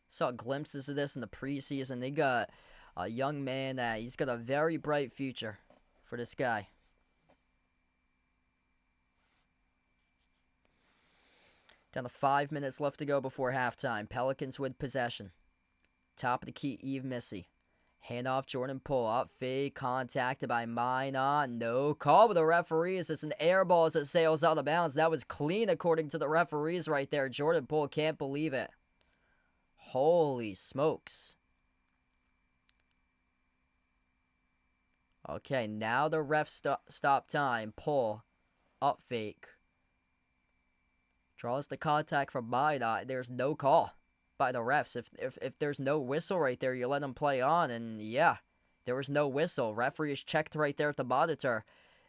Saw glimpses of this in the preseason. They got a young man that he's got a very bright future for this guy. Down to 5 minutes left to go before halftime. Pelicans with possession. Top of the key, Eve Missy. Handoff, Jordan Poole. Up fake, contacted by Minot. No call with the referees. It's an air ball as it sails out of bounds. That was clean according to the referees right there. Jordan Poole can't believe it. Holy smokes. Okay, now the ref stop time. Poole. Up fake. Draws the contact from Minot. There's no call by the refs. If there's no whistle right there, you let them play on. And yeah, there was no whistle. Referees checked right there at the monitor.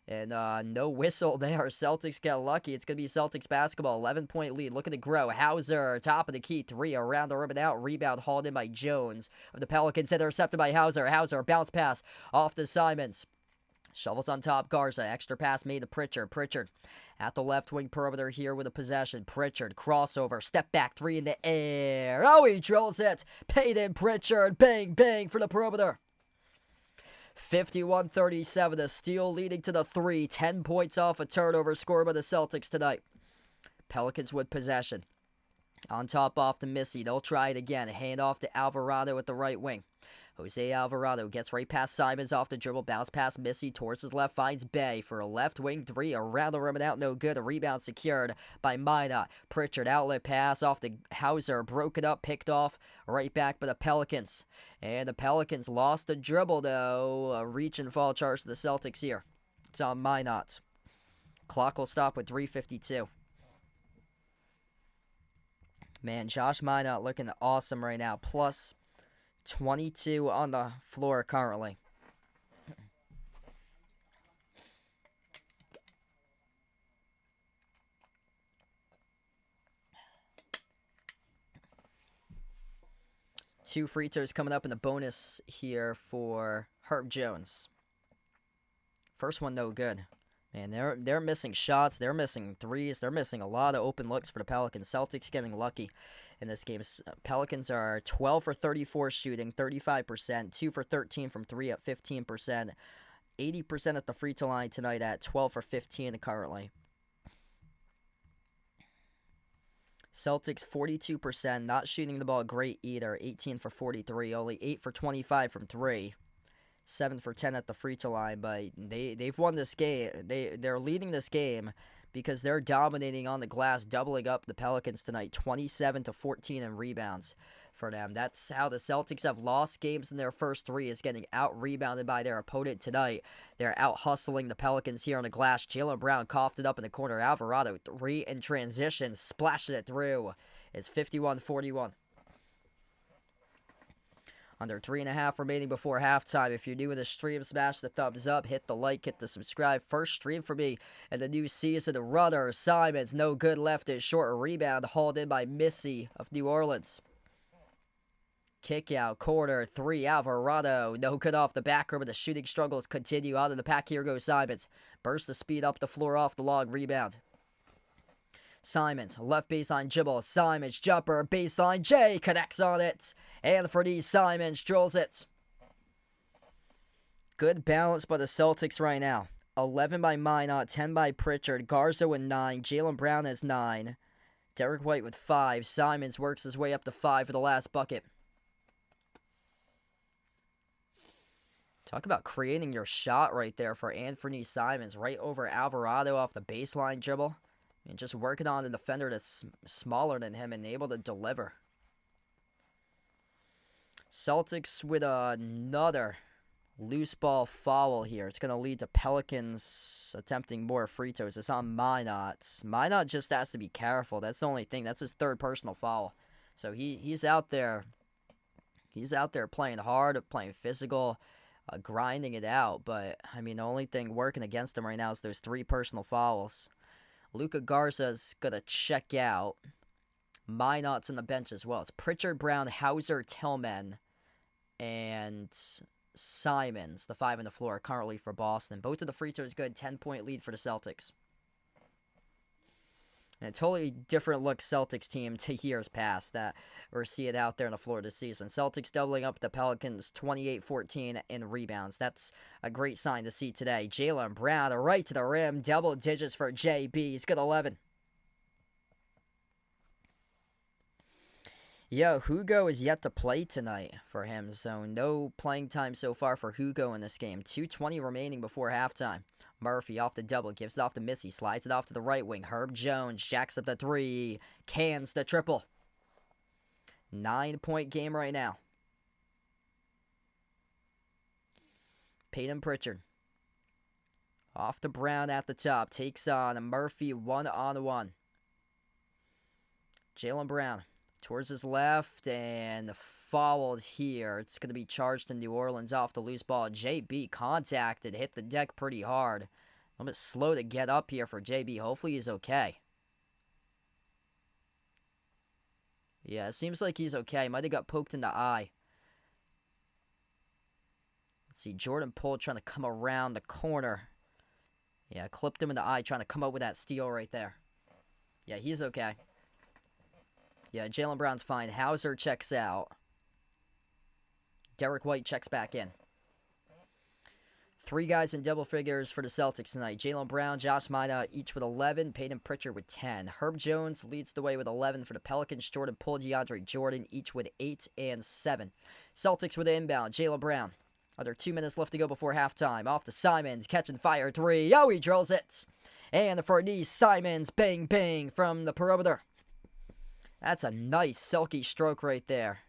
And no whistle there. Celtics get lucky. It's going to be Celtics basketball. 11-point lead. Looking to grow. Hauser, top of the key. 3 around the rim and out. Rebound hauled in by Jones of the Pelicans. Intercepted by Hauser. Hauser, bounce pass off to Simons. Shovels on top, Garza. Extra pass made to Pritchard. Pritchard at the left wing perimeter here with a possession. Pritchard, crossover, step back 3 in the air. Oh, he drills it. Peyton Pritchard, bang, bang for the perimeter. 51-37, the steal leading to the 3. 10 points off a turnover scored by the Celtics tonight. Pelicans with possession. On top off to Missy. They'll try it again. Hand off to Alvarado at the right wing. Jose Alvarado gets right past Simons off the dribble, bounce past Missy towards his left, finds Bay for a left wing 3, around the rim and out, no good. A rebound secured by Minot. Pritchard, outlet pass off the Hauser, broken up, picked off, right back by the Pelicans. And the Pelicans lost the dribble, though. A reach and fall charge to the Celtics here. It's on Minot. Clock will stop with 3:52. Man, Josh Minot looking awesome right now. Plus 22 on the floor currently. Two free throws coming up in the bonus here for Herb Jones. First one, no good. Man, they're missing shots. They're missing threes. They're missing a lot of open looks for the Pelicans. Celtics getting lucky in this game. Pelicans are 12 for 34 shooting, 35%. 2 for 13 from 3 at 15%. 80% at the free throw line tonight at 12 for 15 currently. Celtics 42%, not shooting the ball great either. 18 for 43, only 8 for 25 from 3. 7 for 10 at the free throw line, but they've won this game. They're leading this game because they're dominating on the glass, doubling up the Pelicans tonight, 27 to 14 in rebounds for them. That's how the Celtics have lost games in their first 3, is getting out-rebounded by their opponent tonight. They're out-hustling the Pelicans here on the glass. Jaylen Brown coughed it up in the corner. Alvarado 3 in transition, splashed it through. It's 51-41. Under 3.5 remaining before halftime. If you're new in the stream, smash the thumbs up, hit the like, hit the subscribe. First stream for me in the new season. Rudder Simons, no good, left it short. A rebound hauled in by Missy of New Orleans. Kick out, corner 3, Alvarado. No good off the back rim, but the shooting struggles continue. Out of the pack, here goes Simons. Burst the speed up the floor off the log, rebound. Simons, left baseline dribble. Simons, jumper, baseline. Jay connects on it. And for D, Simons drills it. Good balance by the Celtics right now. 11 by Minot, 10 by Pritchard. Garza with 9. Jaylen Brown has 9. Derek White with 5. Simons works his way up to 5 for the last bucket. Talk about creating your shot right there for Anthony Simons. Right over Alvarado off the baseline dribble. And just working on a defender that's smaller than him and able to deliver. Celtics with another loose ball foul here. It's going to lead to Pelicans attempting more free throws. It's on Minot. Minot just has to be careful. That's the only thing. That's his 3rd personal foul. So he's out there. He's out there playing hard, playing physical, grinding it out. But, I mean, the only thing working against him right now is those 3 personal fouls. Luka Garza's going to check out. Minot's on the bench as well. It's Pritchard, Brown, Hauser, Tillman, and Simons, the 5 on the floor, currently for Boston. Both of the free throws good. 10-point lead for the Celtics. And a totally different look Celtics team to years past that we're seeing out there on the floor this season. Celtics doubling up the Pelicans 28-14 in rebounds. That's a great sign to see today. Jaylen Brown right to the rim. Double digits for JB. He's got 11. Hugo is yet to play tonight for him, so no playing time so far for Hugo in this game. 2:20 remaining before halftime. Murphy off the double, gives it off to Missy, slides it off to the right wing. Herb Jones jacks up the 3, cans the triple. 9-point game right now. Peyton Pritchard. Off to Brown at the top, takes on Murphy 1-on-1. Jaylen Brown. Towards his left and fouled here. It's going to be charged in New Orleans off the loose ball. JB contacted, hit the deck pretty hard. A little bit slow to get up here for JB. Hopefully he's okay. Yeah, it seems like he's okay. Might have got poked in the eye. Let's see, Jordan Poole trying to come around the corner. Yeah, clipped him in the eye trying to come up with that steal right there. Yeah, he's okay. Yeah, Jaylen Brown's fine. Hauser checks out. Derek White checks back in. 3 guys in double figures for the Celtics tonight. Jaylen Brown, Josh Minot, each with 11. Peyton Pritchard with 10. Herb Jones leads the way with 11 for the Pelicans. Jordan Poole, DeAndre Jordan, each with 8 and 7. Celtics with the inbound. Jaylen Brown. Under 2 minutes left to go before halftime. Off to Simons, catching fire 3. Oh, he drills it. And for D, Simons, bang, bang from the perimeter. That's a nice silky stroke right there.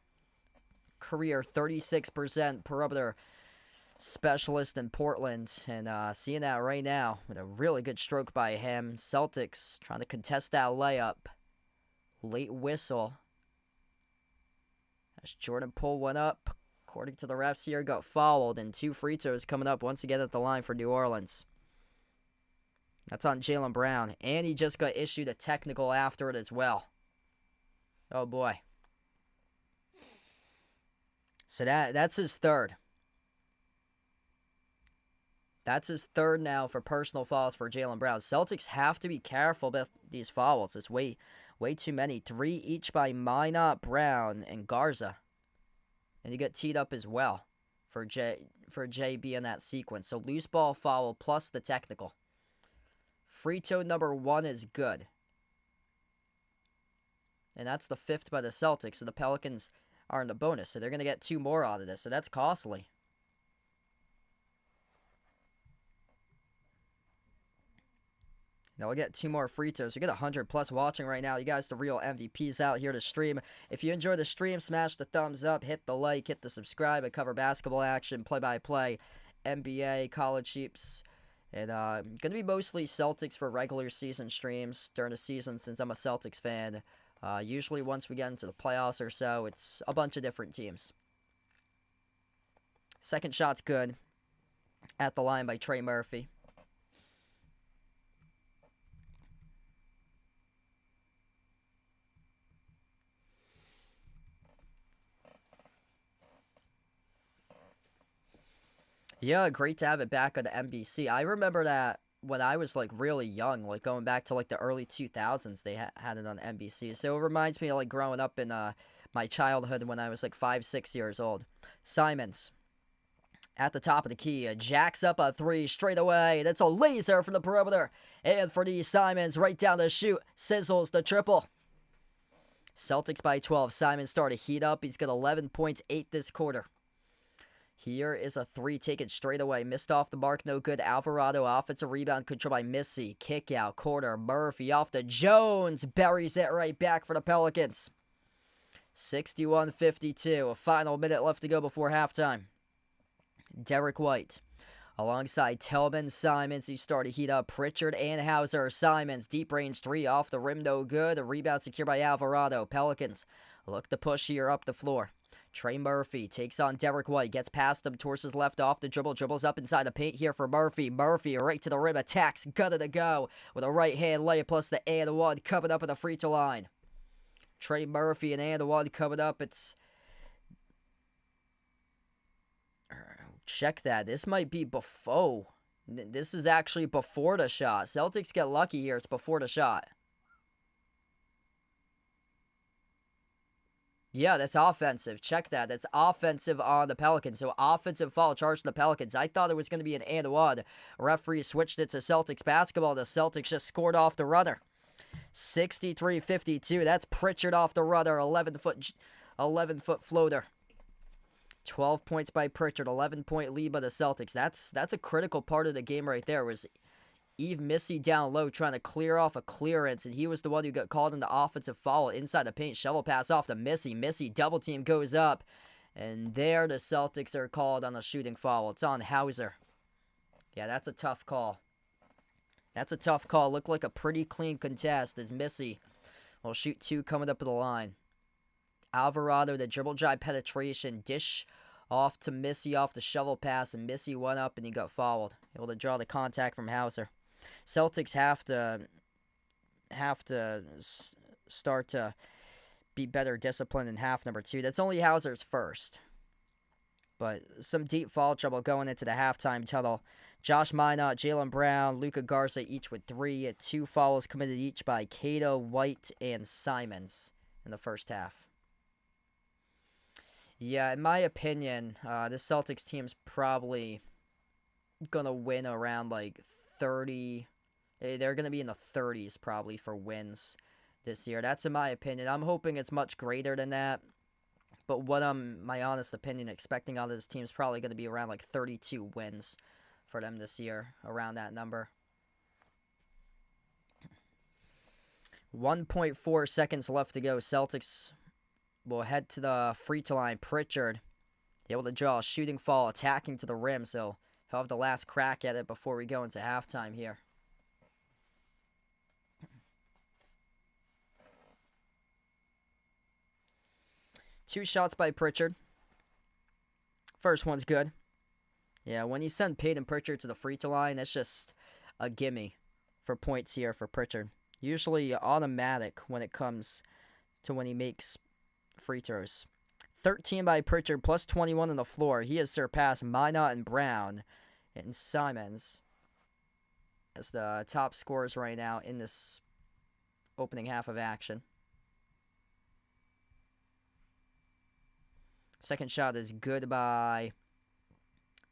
Career 36% perimeter specialist in Portland. And seeing that right now with a really good stroke by him. Celtics trying to contest that layup. Late whistle. As Jordan Poole went up. According to the refs here, got fouled. And 2 free throws coming up once again at the line for New Orleans. That's on Jaylen Brown. And he just got issued a technical after it as well. Oh, boy. So that's his 3rd. That's his third now for personal fouls for Jaylen Brown. Celtics have to be careful about these fouls. It's way too many. 3 each by Minot, Brown, and Garza. And you get teed up as well for JB in that sequence. So loose ball foul plus the technical. Free throw number 1 is good. And that's the 5th by the Celtics. So the Pelicans are in the bonus. So they're going to get 2 more out of this. So that's costly. Now we'll get 2 more free throws. We get 100 plus watching right now. You guys, the real MVPs out here to stream. If you enjoy the stream, smash the thumbs up, hit the like, hit the subscribe. I cover basketball action, play-by-play, NBA, college hoops, and going to be mostly Celtics for regular season streams during the season since I'm a Celtics fan. Usually once we get into the playoffs or so, it's a bunch of different teams. Second shot's good. At the line by Trey Murphy. Yeah, great to have it back on the NBC. I remember that when I was, like, really young, like, going back to, like, the early 2000s, they had it on NBC. So it reminds me of, like, growing up in my childhood when I was, like, 5, 6 years old. Simons, at the top of the key, jacks up a 3 straight away. That's a laser from the perimeter. And for the Simons, right down the chute, sizzles the triple. Celtics by 12. Simons started to heat up. He's got 11 points, 8 this quarter. Here is a 3 taken straight away. Missed off the mark, no good. Alvarado, offensive rebound control by Missy. Kick out, corner. Murphy off to Jones. Buries it right back for the Pelicans. 61-52. A final minute left to go before halftime. Derek White alongside Tillman, Simons, who started to heat up. Pritchard and Hauser. Simons, deep range 3 off the rim, no good. A rebound secured by Alvarado. Pelicans look to push here up the floor. Trey Murphy takes on Derek White, gets past him towards his left off the dribble, dribbles up inside the paint here for Murphy. Murphy right to the rim, attacks, gutted to go with a right hand layup plus the and one coming up at the free throw line. Trey Murphy and one coming up. It's check that. This might be before. This is actually before the shot. Celtics get lucky here. It's before the shot. Yeah, that's offensive. Check that. That's offensive on the Pelicans. So offensive foul charge to the Pelicans. I thought it was going to be an and one. Referee switched it to Celtics basketball. The Celtics just scored off the runner. 63-52. That's Pritchard off the runner. 11-foot floater. 12 points by Pritchard. 11-point lead by the Celtics. That's a critical part of the game right there. Was Eve Missy down low trying to clear off a clearance, and he was the one who got called in the offensive foul inside the paint. Shovel pass off to Missy. Missy double team goes up, and there the Celtics are called on a shooting foul. It's on Hauser. Yeah, that's a tough call. That's a tough call. Looked like a pretty clean contest as Missy will shoot 2 coming up to the line. Alvarado, the dribble drive penetration, dish off to Missy off the shovel pass, and Missy went up and he got fouled. Able to draw the contact from Hauser. Celtics have to start to be better disciplined in half number 2. That's only Hauser's first. But some deep foul trouble going into the halftime tunnel. Josh Minot, Jaylen Brown, Luka Garza each with 3. 2 fouls committed each by Cato, White, and Simons in the first half. Yeah, in my opinion, this Celtics team's probably going to win around like 30. They're going to be in the 30s probably for wins this year. That's in my opinion. I'm hoping it's much greater than that. But what I'm, my honest opinion, expecting out of this team is probably going to be around like 32 wins for them this year, around that number. 1.4 seconds left to go. Celtics will head to the free throw line. Pritchard able to draw a shooting foul, attacking to the rim, so he'll have the last crack at it before we go into halftime here. Two shots by Pritchard. First one's good. Yeah, when you send Peyton Pritchard to the free throw line, it's just a gimme for points here for Pritchard. Usually automatic when it comes to when he makes free throws. 13 by Pritchard, plus 21 on the floor. He has surpassed Minot and Brown and Simons as the top scorers right now in this opening half of action. Second shot is good by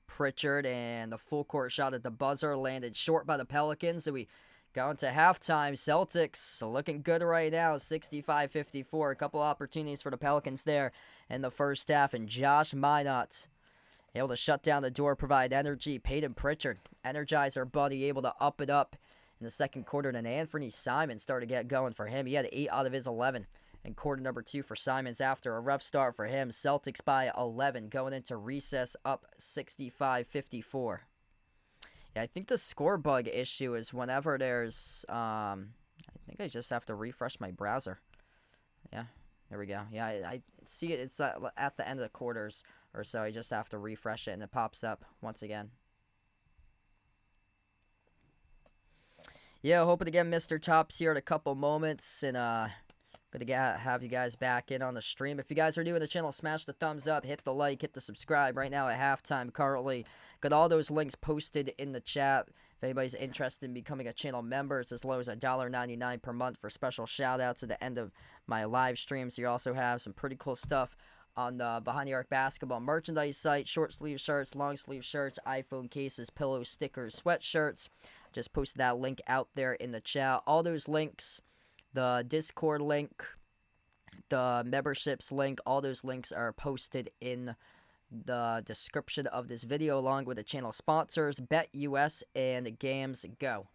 Pritchard, and the full court shot at the buzzer landed short by the Pelicans. So we go into halftime. Celtics looking good right now, 65-54. A couple opportunities for the Pelicans there in the first half, and Josh Minot able to shut down the door, provide energy. Peyton Pritchard, energizer buddy, able to up it up in the second quarter. Then Anthony Simons started to get going for him. He had 8 out of his 11 in quarter number 2 for Simons after a rough start for him. Celtics by 11 going into recess, up 65-54. Yeah, I think the score bug issue is whenever there's, I think I just have to refresh my browser. Yeah, there we go. Yeah, I see it. It's at the end of the quarters or so. I just have to refresh it, and it pops up once again. Yeah, hoping to get Mr. Tops here in a couple moments, and good to have you guys back in on the stream. If you guys are new to the channel, smash the thumbs up, hit the like, hit the subscribe. Right now at halftime, currently got all those links posted in the chat. If anybody's interested in becoming a channel member, it's as low as $1.99 per month for special shout-outs at the end of my live streams. You also have some pretty cool stuff on the Behind the Arc Basketball merchandise site. Short sleeve shirts, long sleeve shirts, iPhone cases, pillows, stickers, sweatshirts. Just posted that link out there in the chat. All those links, the Discord link, the memberships link, all those links are posted in the description of this video, along with the channel sponsors, BetUS and Games Go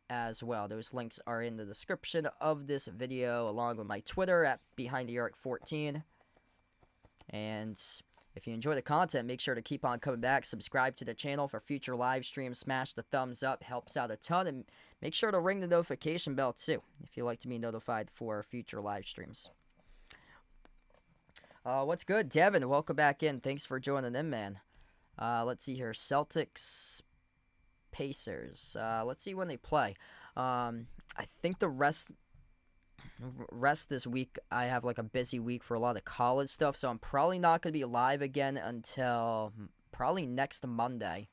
as well. Those links are in the description of this video, along with my Twitter at BehindTheArc14. And if you enjoy the content, make sure to keep on coming back. Subscribe to the channel for future live streams. Smash the thumbs up. Helps out a ton. And make sure to ring the notification bell, too, if you'd like to be notified for future live streams. What's good, Devin? Welcome back in. Thanks for joining in, man. Let's see here. Celtics, Pacers. Let's see when they play. I think the rest this week, I have like a busy week for a lot of college stuff, so I'm probably not going to be live again until probably next Monday.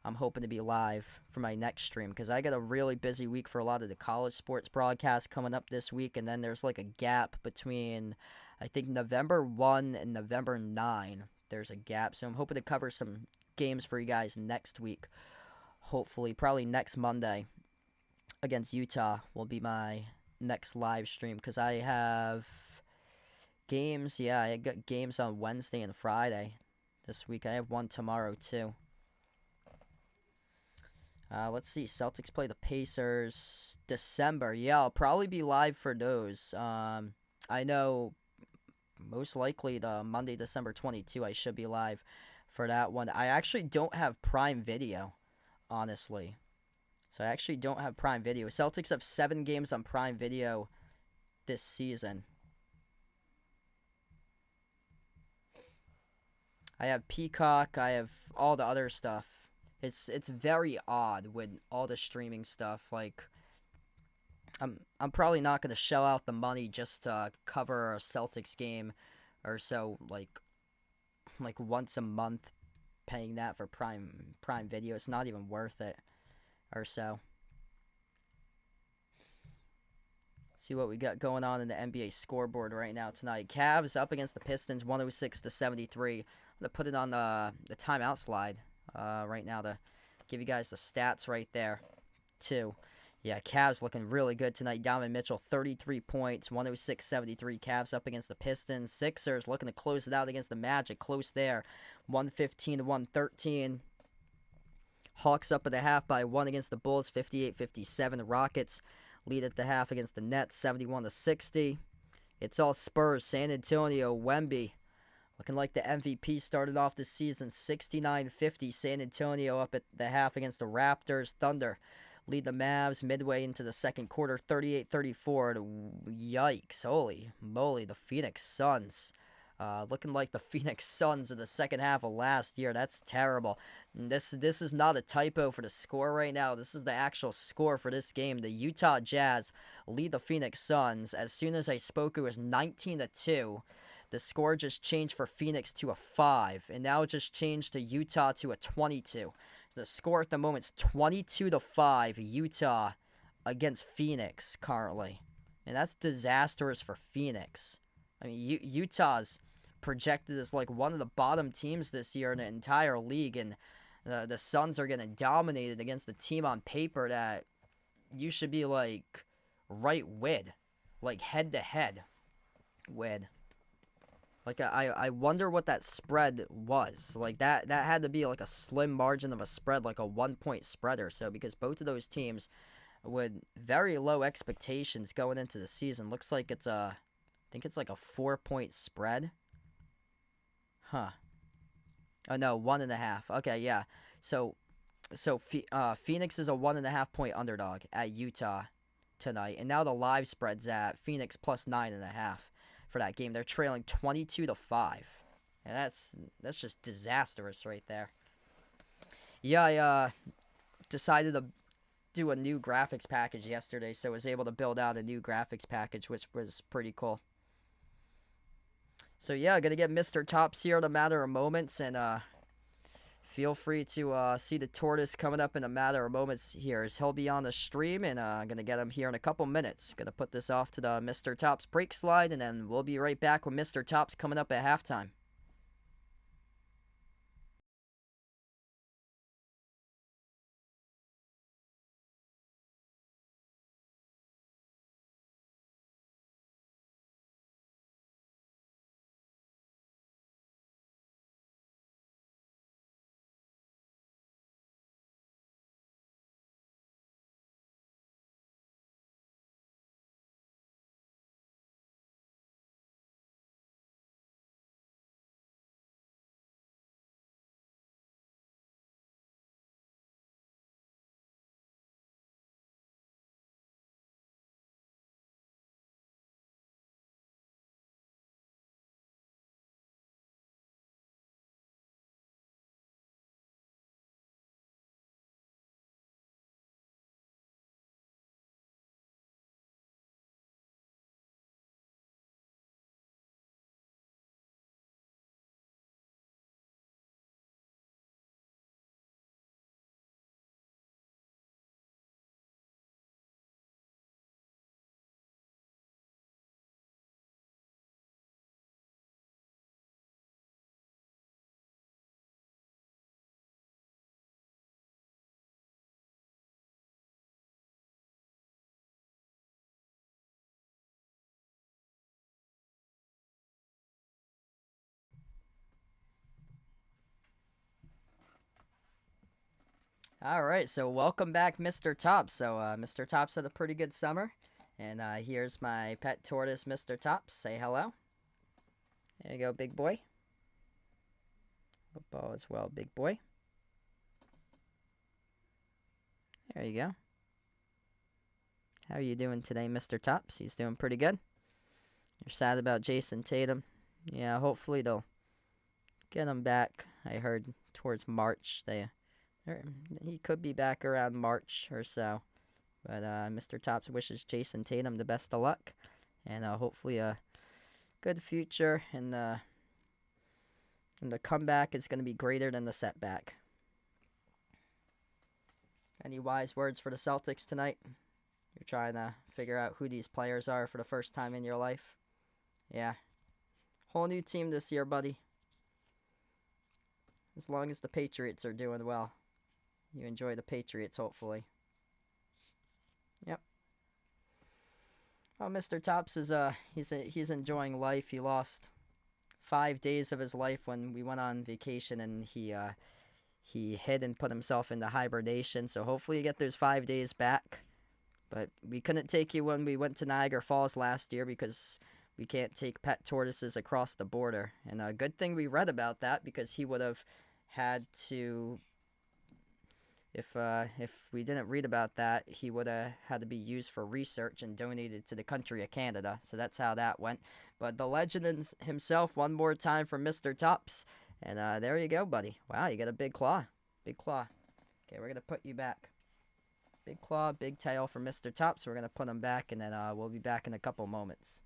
I'm hoping to be live for my next stream because I got a really busy week for a lot of the college sports broadcasts coming up this week, and then there's like a gap between, I think, November 1 and November 9. There's a gap, so I'm hoping to cover some games for you guys next week. Hopefully, probably next Monday against Utah will be my next live stream because I have games. Yeah, I got games on Wednesday and Friday this week. I have one tomorrow too. Let's see. Celtics play the Pacers December. Yeah, I'll probably be live for those. I know most likely the Monday, December 22, I should be live for that one. I actually don't have Prime Video, honestly. So I actually don't have Prime Video. Celtics have 7 games on Prime Video this season. I have Peacock. I have all the other stuff. It's very odd with all the streaming stuff. Like, I'm probably not going to shell out the money just to cover a Celtics game or so, like once a month, paying that for Prime Video. It's not even worth it or so. See what we got going on in the NBA scoreboard right now tonight. Cavs up against the Pistons, 106-73. I'm gonna put it on the timeout slide right now to give you guys the stats right there too. Yeah, Cavs looking really good tonight. Donovan Mitchell, 33 points, 106-73. Cavs up against the Pistons. Sixers looking to close it out against the Magic. Close there, 115-113. Hawks up at the half by 1 against the Bulls, 58-57. The Rockets lead at the half against the Nets, 71-60. It's all Spurs. San Antonio, Wemby looking like the MVP started off this season, 69-50. San Antonio up at the half against the Raptors. Thunder lead the Mavs midway into the second quarter, 38-34. Yikes, holy moly, the Phoenix Suns. Looking like the Phoenix Suns in the second half of last year. That's terrible. And this is not a typo for the score right now. This is the actual score for this game. The Utah Jazz lead the Phoenix Suns. As soon as I spoke, it was 19-2. The score just changed for Phoenix to a 5, and now it just changed to Utah to a 22. The score at the moment is 22-5, Utah against Phoenix currently. And that's disastrous for Phoenix. I mean, Utah's projected as like one of the bottom teams this year in the entire league, and the Suns are getting dominated against a team on paper that you should be like right with, like head to head with. Like I wonder what that spread was. Like that had to be like a slim margin of a spread, like a 1-point spread or so, because both of those teams with very low expectations going into the season. Looks like it's I think it's like a 4-point spread. Huh. Oh no, 1.5. Okay, yeah. So Phoenix is a 1.5-point underdog at Utah tonight, and now the live spread's at Phoenix plus 9.5 for that game. They're trailing 22-5, and that's just disastrous right there. Yeah, I decided to do a new graphics package yesterday, so I was able to build out a new graphics package, which was pretty cool. So yeah, gonna get Mr. Tops here in a matter of moments, and feel free to see the tortoise coming up in a matter of moments here, as he'll be on the stream, and I'm gonna get him here in a couple minutes. Gonna put this off to the Mr. Tops break slide, and then we'll be right back with Mr. Tops coming up at halftime. All right, so welcome back, Mr. Tops. So Mr. Tops had a pretty good summer, and here's my pet tortoise, Mr. Tops. Say hello. There you go, big boy. Football as well, big boy. There you go. How are you doing today, Mr. Tops? He's doing pretty good. You're sad about Jason Tatum. Yeah, hopefully they'll get him back. I heard towards March. He could be back around March or so. But Mr. Tops wishes Jason Tatum the best of luck, and hopefully a good future. And the comeback is going to be greater than the setback. Any wise words for the Celtics tonight? You're trying to figure out who these players are for the first time in your life. Yeah. Whole new team this year, buddy. As long as the Patriots are doing well. You enjoy the Patriots, hopefully. Yep. Well, Mr. Tops is he's enjoying life. He lost 5 days of his life when we went on vacation, and he hid and put himself into hibernation. So hopefully you get those 5 days back. But we couldn't take you when we went to Niagara Falls last year because we can't take pet tortoises across the border. And a good thing we read about that, because he would have had to, if we didn't read about that, he would have had to be used for research and donated to the country of Canada. So that's how that went. But the legend himself, one more time for Mr. Tops. And there you go, buddy. Wow, you got a big claw. Big claw. Okay, we're going to put you back. Big claw, big tail for Mr. Tops. So we're going to put him back, and then we'll be back in a couple moments.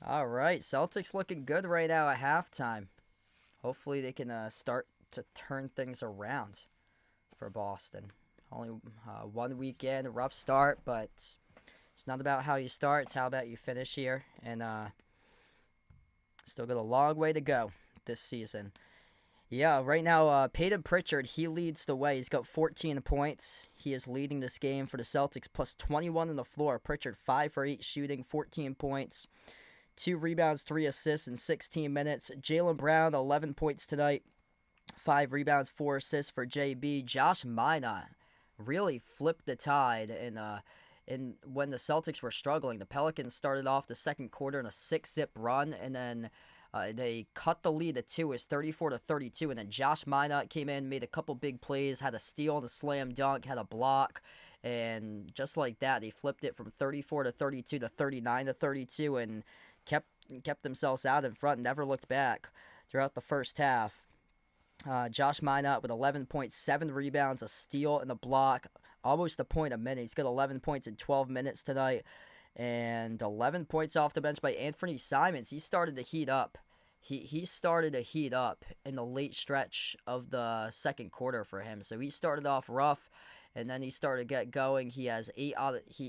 All right, Celtics looking good right now at halftime. Hopefully they can start to turn things around for Boston. Only 1 weekend, rough start, but it's not about how you start, it's how about you finish here. And still got a long way to go this season. Yeah, right now, Peyton Pritchard, he leads the way. He's got 14 points. He is leading this game for the Celtics, plus 21 on the floor. Pritchard, 5 for 8 shooting, 14 points. 2 rebounds, 3 assists in 16 minutes. Jaylen Brown, 11 points tonight. 5 rebounds, 4 assists for JB. Josh Minott really flipped the tide in when the Celtics were struggling. The Pelicans started off the second quarter in a 6-zip run, and then they cut the lead to 2. It was 34-32, and then Josh Minott came in, made a couple big plays, had a steal and a slam dunk, had a block, and just like that, they flipped it from 34-32 to 39-32, and kept themselves out in front and never looked back throughout the first half. Josh Minott with 11.7 rebounds, a steal, and a block, almost a point a minute. He's got 11 points in 12 minutes tonight, and 11 points off the bench by Anthony Simons. He started to heat up. He started to heat up in the late stretch of the second quarter for him. So he started off rough, and then he started to get going. He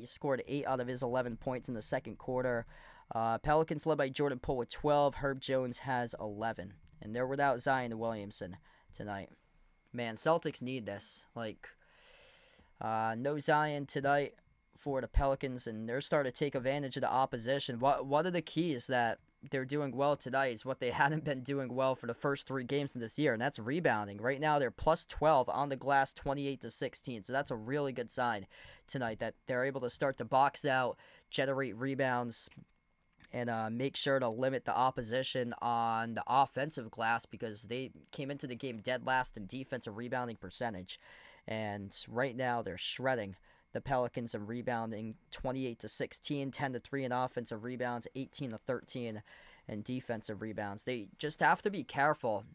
scored 8 out of his 11 points in the second quarter. Pelicans led by Jordan Poole with 12. Herb Jones has 11. And they're without Zion Williamson tonight. Man, Celtics need this. No Zion tonight for the Pelicans, and they're starting to take advantage of the opposition. One of the keys that they're doing well tonight is what they hadn't been doing well for the first 3 games of this year, and that's rebounding. Right now, they're plus 12 on the glass, 28-16. So that's a really good sign tonight that they're able to start to box out, generate rebounds, and make sure to limit the opposition on the offensive glass, because they came into the game dead last in defensive rebounding percentage. And right now they're shredding the Pelicans in rebounding, 28-16, 10-3 in offensive rebounds, 18-13 in defensive rebounds. They just have to be careful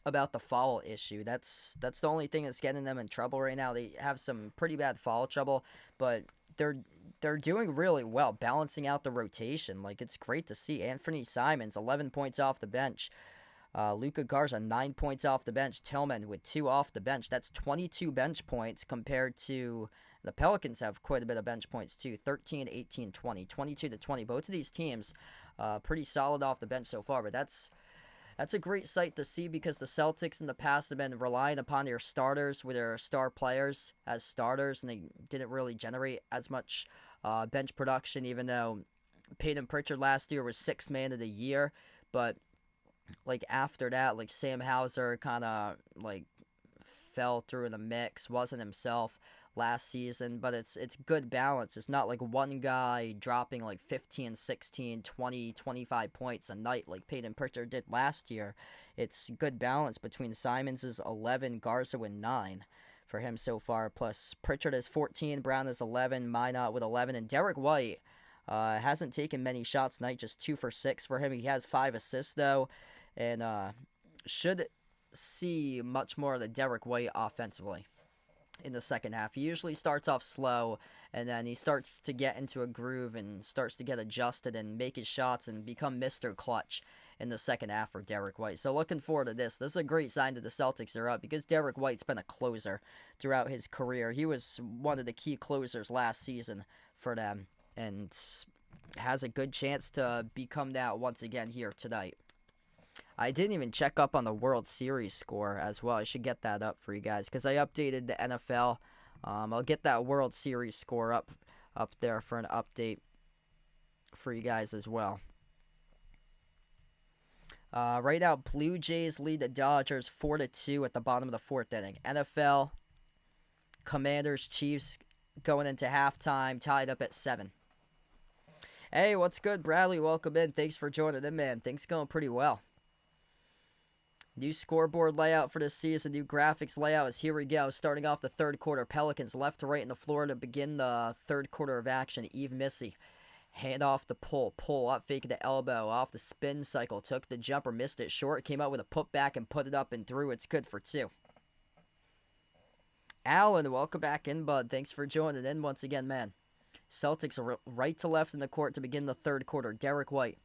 about the foul issue. That's the only thing that's getting them in trouble right now. They have some pretty bad foul trouble, but they're doing really well, balancing out the rotation. It's great to see. Anthony Simons, 11 points off the bench. Luka Garza, 9 points off the bench. Tillman with 2 off the bench. That's 22 bench points compared to the Pelicans have quite a bit of bench points too. 13, 18, 20, 22-20. Both of these teams pretty solid off the bench so far, but that's a great sight to see, because the Celtics in the past have been relying upon their starters with their star players as starters, and they didn't really generate as much bench production, even though Peyton Pritchard last year was 6th man of the year. But after that, Sam Hauser kind of fell through in the mix, wasn't himself last season, but it's good balance. It's not one guy dropping 15, 16, 20, 25 points a night like Peyton Pritchard did last year. It's good balance between Simons' 11, Garza with 9 for him so far, plus Pritchard is 14, Brown is 11, Minott with 11, and Derek White hasn't taken many shots tonight, just 2 for 6 for him. He has 5 assists though, and should see much more of the Derek White offensively in the second half. He usually starts off slow, and then he starts to get into a groove and starts to get adjusted and make his shots and become Mr. Clutch in the second half for Derek White. So looking forward to this. This is a great sign that the Celtics are up, because Derek White's been a closer throughout his career. He was one of the key closers last season for them, and has a good chance to become that once again here tonight. I didn't even check up on the World Series score as well. I should get that up for you guys, because I updated the NFL. I'll get that World Series score up there for an update for you guys as well. Right now, Blue Jays lead the Dodgers 4-2 at the bottom of the 4th inning. NFL, Commanders, Chiefs going into halftime, tied up at 7. Hey, what's good, Bradley? Welcome in. Thanks for joining in, man. Things going pretty well. New scoreboard layout for this season, new graphics layout is here we go. Starting off the third quarter, Pelicans left to right in the floor to begin the third quarter of action. Eve Missy, hand off the pull up, fake the elbow, off the spin cycle, took the jumper, missed it short, came out with a putback and put it up and through. It's good for 2. Alan, welcome back in, bud. Thanks for joining in once again, man. Celtics are right to left in the court to begin the third quarter. Derek White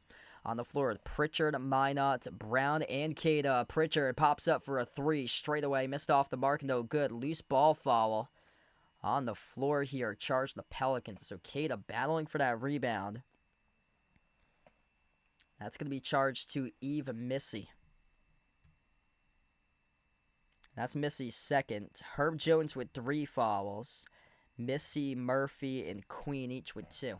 on the floor with Pritchard, Minot, Brown, and Queta. Pritchard pops up for a three straight away. Missed off the mark, no good. Loose ball foul on the floor here. Charged the Pelicans. So Queta battling for that rebound. That's going to be charged to Eve Missy. That's Missy's second. Herb Jones with 3 fouls. Missy, Murphy, and Queen each with 2.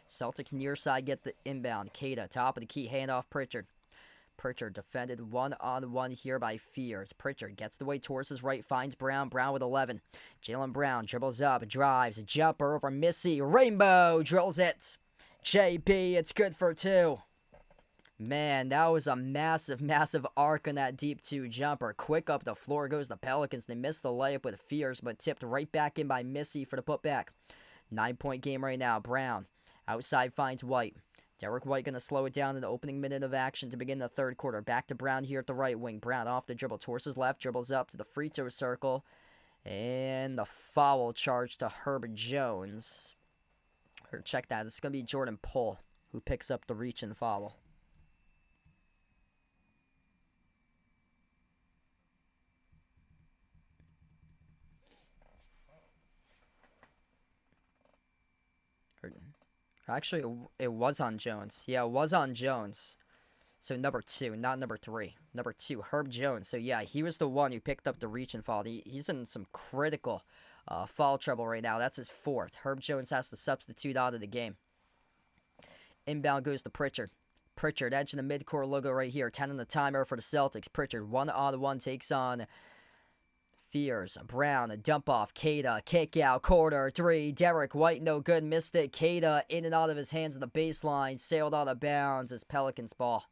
Celtics near side get the inbound. Queta, top of the key, handoff Pritchard. Pritchard defended one-on-one here by Fears. Pritchard gets the way towards his right, finds Brown. Brown with 11. Jaylen Brown dribbles up, drives, a jumper over Missy. Rainbow drills it. JB, it's good for 2. Man, that was a massive, massive arc on that deep 2 jumper. Quick up the floor goes the Pelicans. They missed the layup with Fears, but tipped right back in by Missy for the putback. 9-point game right now. Brown outside finds White. Derek White going to slow it down in the opening minute of action to begin the third quarter. Back to Brown here at the right wing. Brown off the dribble towards his left, dribbles up to the free throw circle. And the foul charge to Herb Jones. Or check that. It's going to be Jordan Poole who picks up the reach and foul. Actually, it was on Jones. Yeah, it was on Jones. So number 2, not number 3. Number 2, Herb Jones. So yeah, he was the one who picked up the reach and foul. He's in some critical foul trouble right now. That's his 4th. Herb Jones has to substitute out of the game. Inbound goes to Pritchard. Pritchard edging the midcourt logo right here. 10 on the timer for the Celtics. Pritchard one-on-one takes on Fears. Brown, a dump off. Queta, kick out, corner 3. Derek White, no good, missed it. Queta in and out of his hands at the baseline, sailed out of bounds. It's Pelicans ball.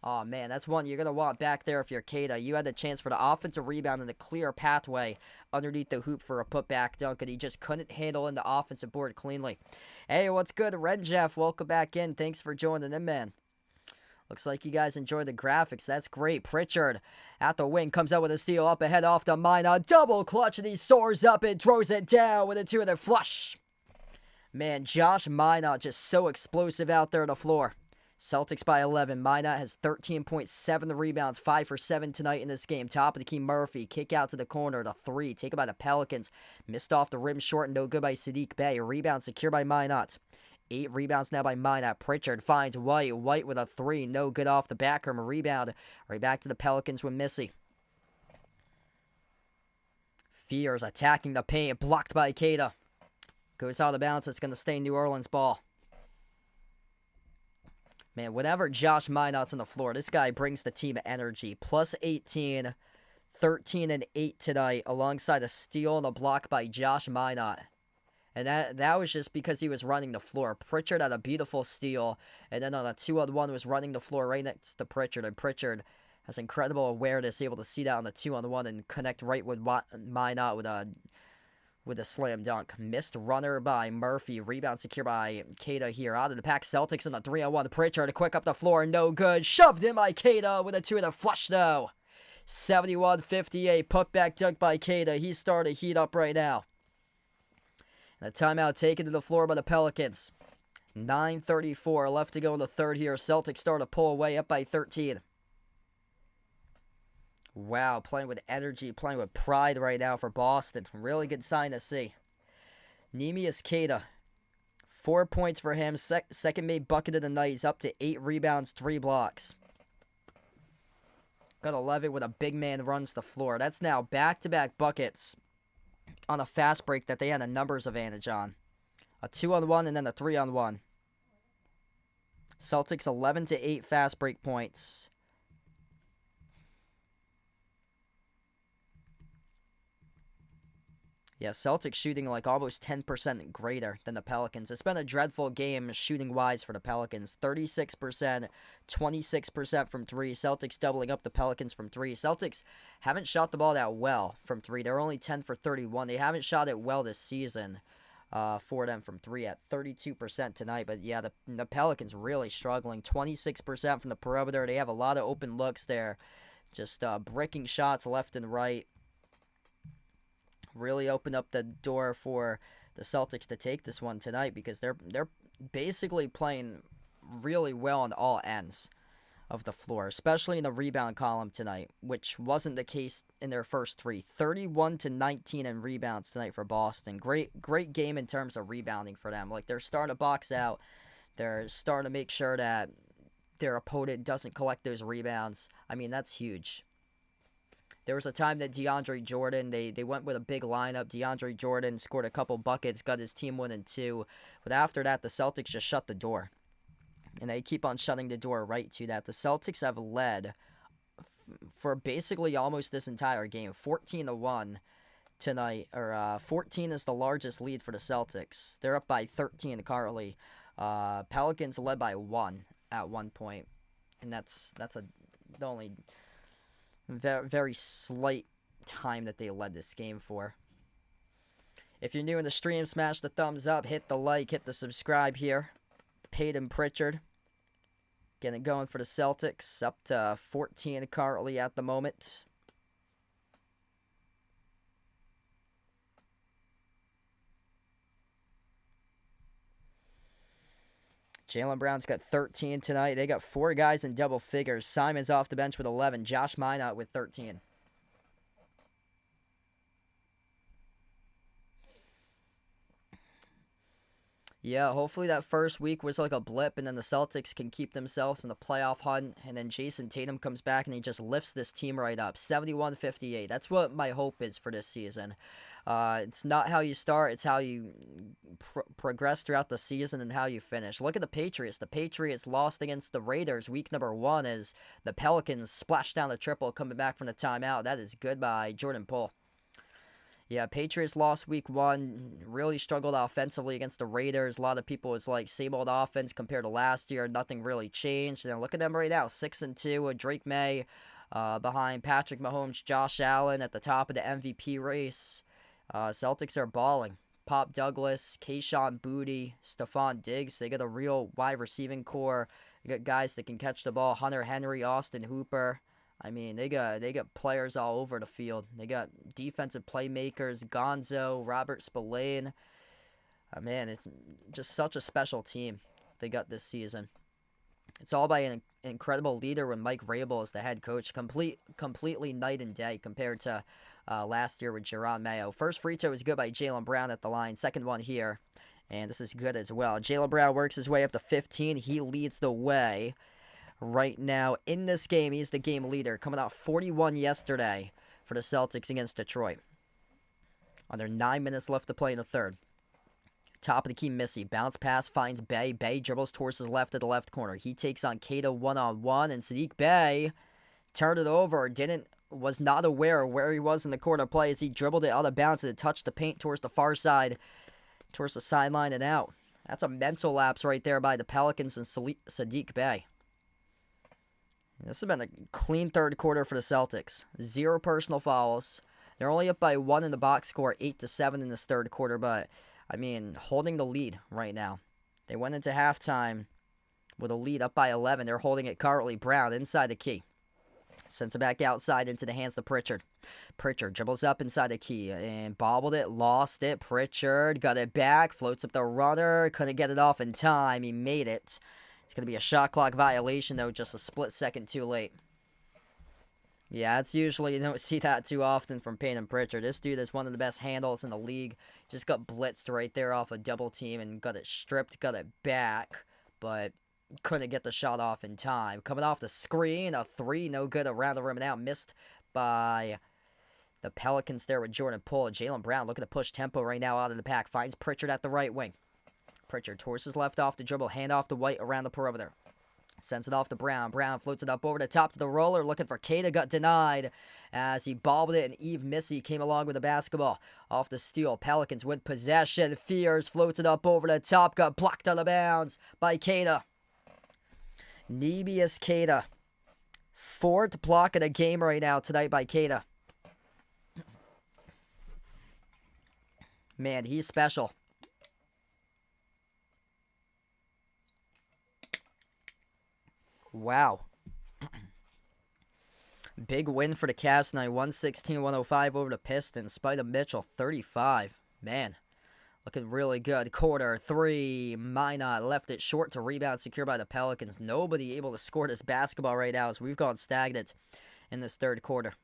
Oh man, that's one you're going to want back there if you're Queta. You had the chance for the offensive rebound and the clear pathway underneath the hoop for a putback dunk, and he just couldn't handle in the offensive board cleanly. Hey, what's good, Red Jeff? Welcome back in. Thanks for joining in, man. Looks like you guys enjoy the graphics. That's great. Pritchard at the wing comes out with a steal up ahead off to Minot. Double clutch, and he soars up and throws it down with a 2-2 flush. Man, Josh Minot just so explosive out there on the floor. Celtics by 11. Minot has 13.7 rebounds, 5 for 7 tonight in this game. Top of the key, Murphy. Kick out to the corner, the 3. Taken by the Pelicans. Missed off the rim short and no good by Sadiq Bey. Rebound secure by Minot. 8 rebounds now by Minot. Pritchard finds White. White with a 3. No good off the back rim. A rebound. Right back to the Pelicans with Missy. Fears attacking the paint. Blocked by Queta. Goes out of bounds. It's going to stay New Orleans ball. Man, whenever Josh Minot's on the floor, this guy brings the team energy. Plus 18. 13 and 8 tonight. Alongside a steal and a block by Josh Minot. And that was just because he was running the floor. Pritchard had a beautiful steal. And then on a 2-on-1 was running the floor right next to Pritchard. And Pritchard has incredible awareness, able to see that on the 2-on-1 and connect right with Minot with a slam dunk. Missed runner by Murphy. Rebound secure by Queta here. Out of the pack, Celtics on the 3-on-1. Pritchard quick up the floor. No good. Shoved in by Queta with a 2-2 flush though. 71-58. Putback dunk by Queta. He's starting to heat up right now. And a timeout taken to the floor by the Pelicans. 9:34 left to go in the third here. Celtics start to pull away up by 13. Wow, playing with energy, playing with pride right now for Boston. Really good sign to see. Neemias Queta, 4 points for him. Second made bucket of the night. He's up to 8 rebounds, 3 blocks. Gotta love it when a big man runs the floor. That's now back-to-back buckets on a fast break that they had a numbers advantage on. A 2-on-1 and then a 3-on-1. Celtics 11-8 fast break points. Yeah, Celtics shooting like almost 10% greater than the Pelicans. It's been a dreadful game shooting-wise for the Pelicans. 36%, 26% from 3. Celtics doubling up the Pelicans from 3. Celtics haven't shot the ball that well from 3. They're only 10 for 31. They haven't shot it well this season for them from 3 at 32% tonight. But yeah, the Pelicans really struggling. 26% from the perimeter. They have a lot of open looks there. Just bricking shots left and right. Really opened up the door for the Celtics to take this one tonight because they're basically playing really well on all ends of the floor, especially in the rebound column tonight, which wasn't the case in their first three. 31-19 in rebounds tonight for Boston. Great game in terms of rebounding for them. Like, they're starting to box out. They're starting to make sure that their opponent doesn't collect those rebounds. I mean, that's huge. There was a time that DeAndre Jordan, they went with a big lineup. DeAndre Jordan scored a couple buckets, got his team winning 2. But after that, the Celtics just shut the door. And they keep on shutting the door right to that. The Celtics have led for basically almost this entire game, 14-1 tonight. 14 is the largest lead for the Celtics. They're up by 13 currently. Pelicans led by 1 at one point, and that's the only very, very slight time that they led this game for. If you're new in the stream, smash the thumbs up, hit the like, hit the subscribe here. Peyton Pritchard getting it going for the Celtics, up to 14 currently at the moment. Jaylen Brown's got 13 tonight. They got 4 guys in double figures. Simon's off the bench with 11. Josh Minot with 13. Yeah, hopefully that first week was like a blip, and then the Celtics can keep themselves in the playoff hunt, and then Jason Tatum comes back and he just lifts this team right up. 71-58. That's what my hope is for this season. It's not how you start, it's how you progress throughout the season and how you finish. Look at the Patriots. The Patriots lost against the Raiders week number 1 as the Pelicans splashed down the triple coming back from the timeout. That is good by Jordan Poole. Yeah, Patriots lost week 1, really struggled offensively against the Raiders. A lot of people was like, same old offense compared to last year. Nothing really changed. And look at them right now, 6-2 with Drake May behind Patrick Mahomes, Josh Allen at the top of the MVP race. Celtics are balling. Pop Douglas, Kayshon Boutte, Stephon Diggs. They got a real wide receiving core. They got guys that can catch the ball. Hunter Henry, Austin Hooper. I mean, they got players all over the field. They got defensive playmakers, Gonzo, Robert Spillane. Man, it's just such a special team they got this season. It's all by an incredible leader with Mike Vrabel as the head coach. Completely night and day compared to last year with Jerron Mayo. First free throw is good by Jaylen Brown at the line. Second one here, and this is good as well. Jaylen Brown works his way up to 15. He leads the way right now in this game. He's the game leader, coming out 41 yesterday for the Celtics against Detroit. Under 9 minutes left to play in the third. Top of the key, Missy. Bounce pass finds Bey. Bey dribbles towards his left at the left corner. He takes on Keita one-on-one, and Saddiq Bey turned it over. Was not aware of where he was in the corner play as he dribbled it out of bounds and it touched the paint towards the far side, towards the sideline and out. That's a mental lapse right there by the Pelicans and Saddiq Bey. This has been a clean third quarter for the Celtics. 0 personal fouls. They're only up by 1 in the box score, 8-7 in this third quarter, but, I mean, holding the lead right now. They went into halftime with a lead up by 11. They're holding it currently. Brown inside the key. Sends it back outside into the hands of Pritchard. Pritchard dribbles up inside the key and bobbled it, lost it. Pritchard got it back, floats up the runner, couldn't get it off in time. He made it. It's going to be a shot clock violation, though, just a split second too late. Yeah, it's usually, you don't see that too often from Peyton Pritchard. This dude is one of the best handles in the league. Just got blitzed right there off a double team and got it stripped, got it back, but couldn't get the shot off in time. Coming off the screen, a 3, no good around the rim and out. Missed by the Pelicans there with Jordan Poole. Jaylen Brown looking to push tempo right now out of the pack. Finds Pritchard at the right wing. Pritchard towards his left off the dribble. Hand off to White around the perimeter. Sends it off to Brown. Brown floats it up over the top to the roller. Looking for Keita. Got denied as he bobbled it. And Yves Missy came along with the basketball. Off the steal. Pelicans with possession. Fears floats it up over the top. Got blocked out of bounds by Keita. Nebius Keita. 4th block of the game right now tonight by Keita. Man, he's special. Wow. Big win for the Cavs tonight. 116-105 over the Pistons. Spida Mitchell, 35. Man, Looking really good. Quarter 3. Minot left it short to rebound secured by the Pelicans. Nobody able to score this basketball right now as we've gone stagnant in this third quarter.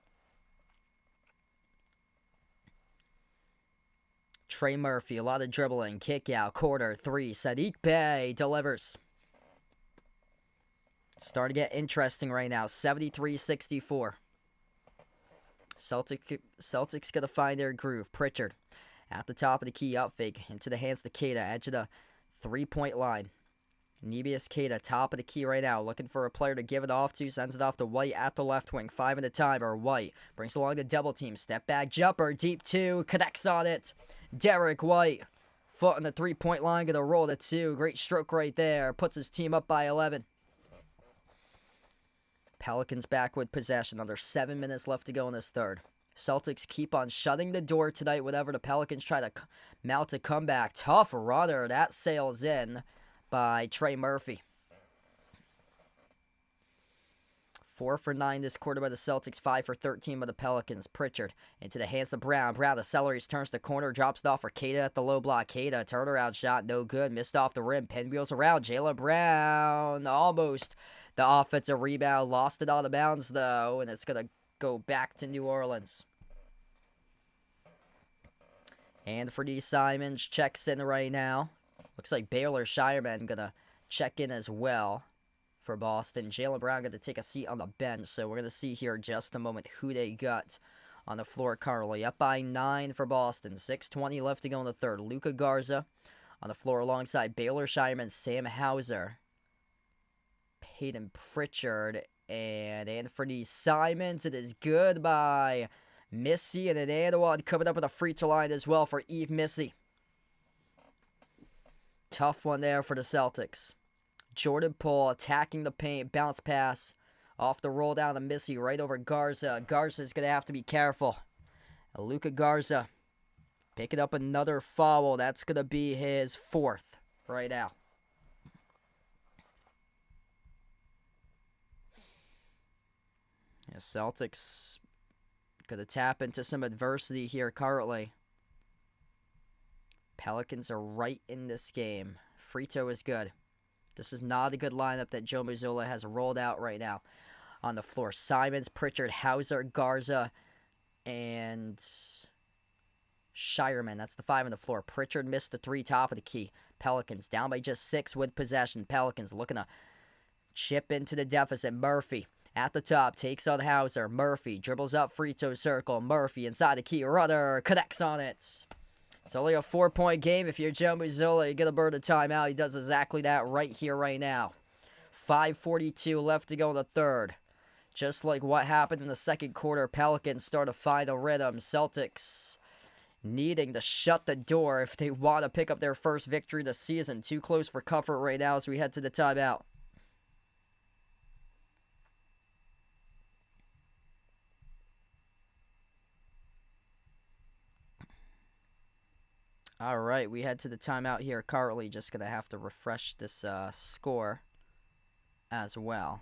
Trey Murphy, a lot of dribbling. Kick out. Quarter 3. Sadiq Bey delivers. Starting to get interesting right now. 73-64. Celtics going to find their groove. Pritchard at the top of the key, up fake, into the hands to Keita, edge of the three-point line. Nebius Keita, top of the key right now, looking for a player to give it off to, sends it off to White at the left wing, 5 at a time, or White brings along the double team, step back jumper, deep 2, connects on it. Derek White, foot on the three-point line, gonna roll to 2, great stroke right there, puts his team up by 11. Pelicans back with possession, under 7 minutes left to go in this third. Celtics keep on shutting the door tonight whenever the Pelicans try to mount a comeback. Tough runner. That sails in by Trey Murphy. 4 for 9 this quarter by the Celtics. 5 for 13 by the Pelicans. Pritchard into the hands of Brown. Brown, the Celeries, turns the corner, drops it off for Keita at the low block. Keita, turnaround shot, no good. Missed off the rim. Pinwheels around. Jaylen Brown almost the offensive rebound. Lost it out of bounds, though, and it's going to go back to New Orleans. Anthony Simons checks in right now. Looks like Baylor Shireman going to check in as well for Boston. Jaylen Brown going to take a seat on the bench. So we're going to see here in just a moment who they got on the floor currently. Up by 9 for Boston. 6:20 left to go in the third. Luka Garza on the floor alongside Baylor Shireman, Sam Hauser, Peyton Pritchard, and Anthony Simons. It is good by Missy, and an and one coming up with a free throw line as well for Eve Missy. Tough one there for the Celtics. Jordan Poole attacking the paint, bounce pass off the roll down to Missy right over Garza. Garza's going to have to be careful. Luka Garza picking up another foul. That's going to be his 4th right now. Yeah, Celtics going to tap into some adversity here currently. Pelicans are right in this game. Frito is good. This is not a good lineup that Joe Mazzulla has rolled out right now on the floor. Simons, Pritchard, Hauser, Garza, and Shireman. That's the 5 on the floor. Pritchard missed the 3, top of the key. Pelicans down by just 6 with possession. Pelicans looking to chip into the deficit. Murphy at the top, takes on Hauser. Murphy dribbles up Frito circle. Murphy inside the key. Rudder connects on it. It's only a 4-point game. If you're Joe Mazzulla, you get a bird of timeout. He does exactly that right here, right now. 5:42 left to go in the third. Just like what happened in the second quarter, Pelicans start to find a rhythm. Celtics needing to shut the door if they want to pick up their first victory this season. Too close for comfort right now as we head to the timeout. All right, we head to the timeout here. Currently just going to have to refresh this score as well.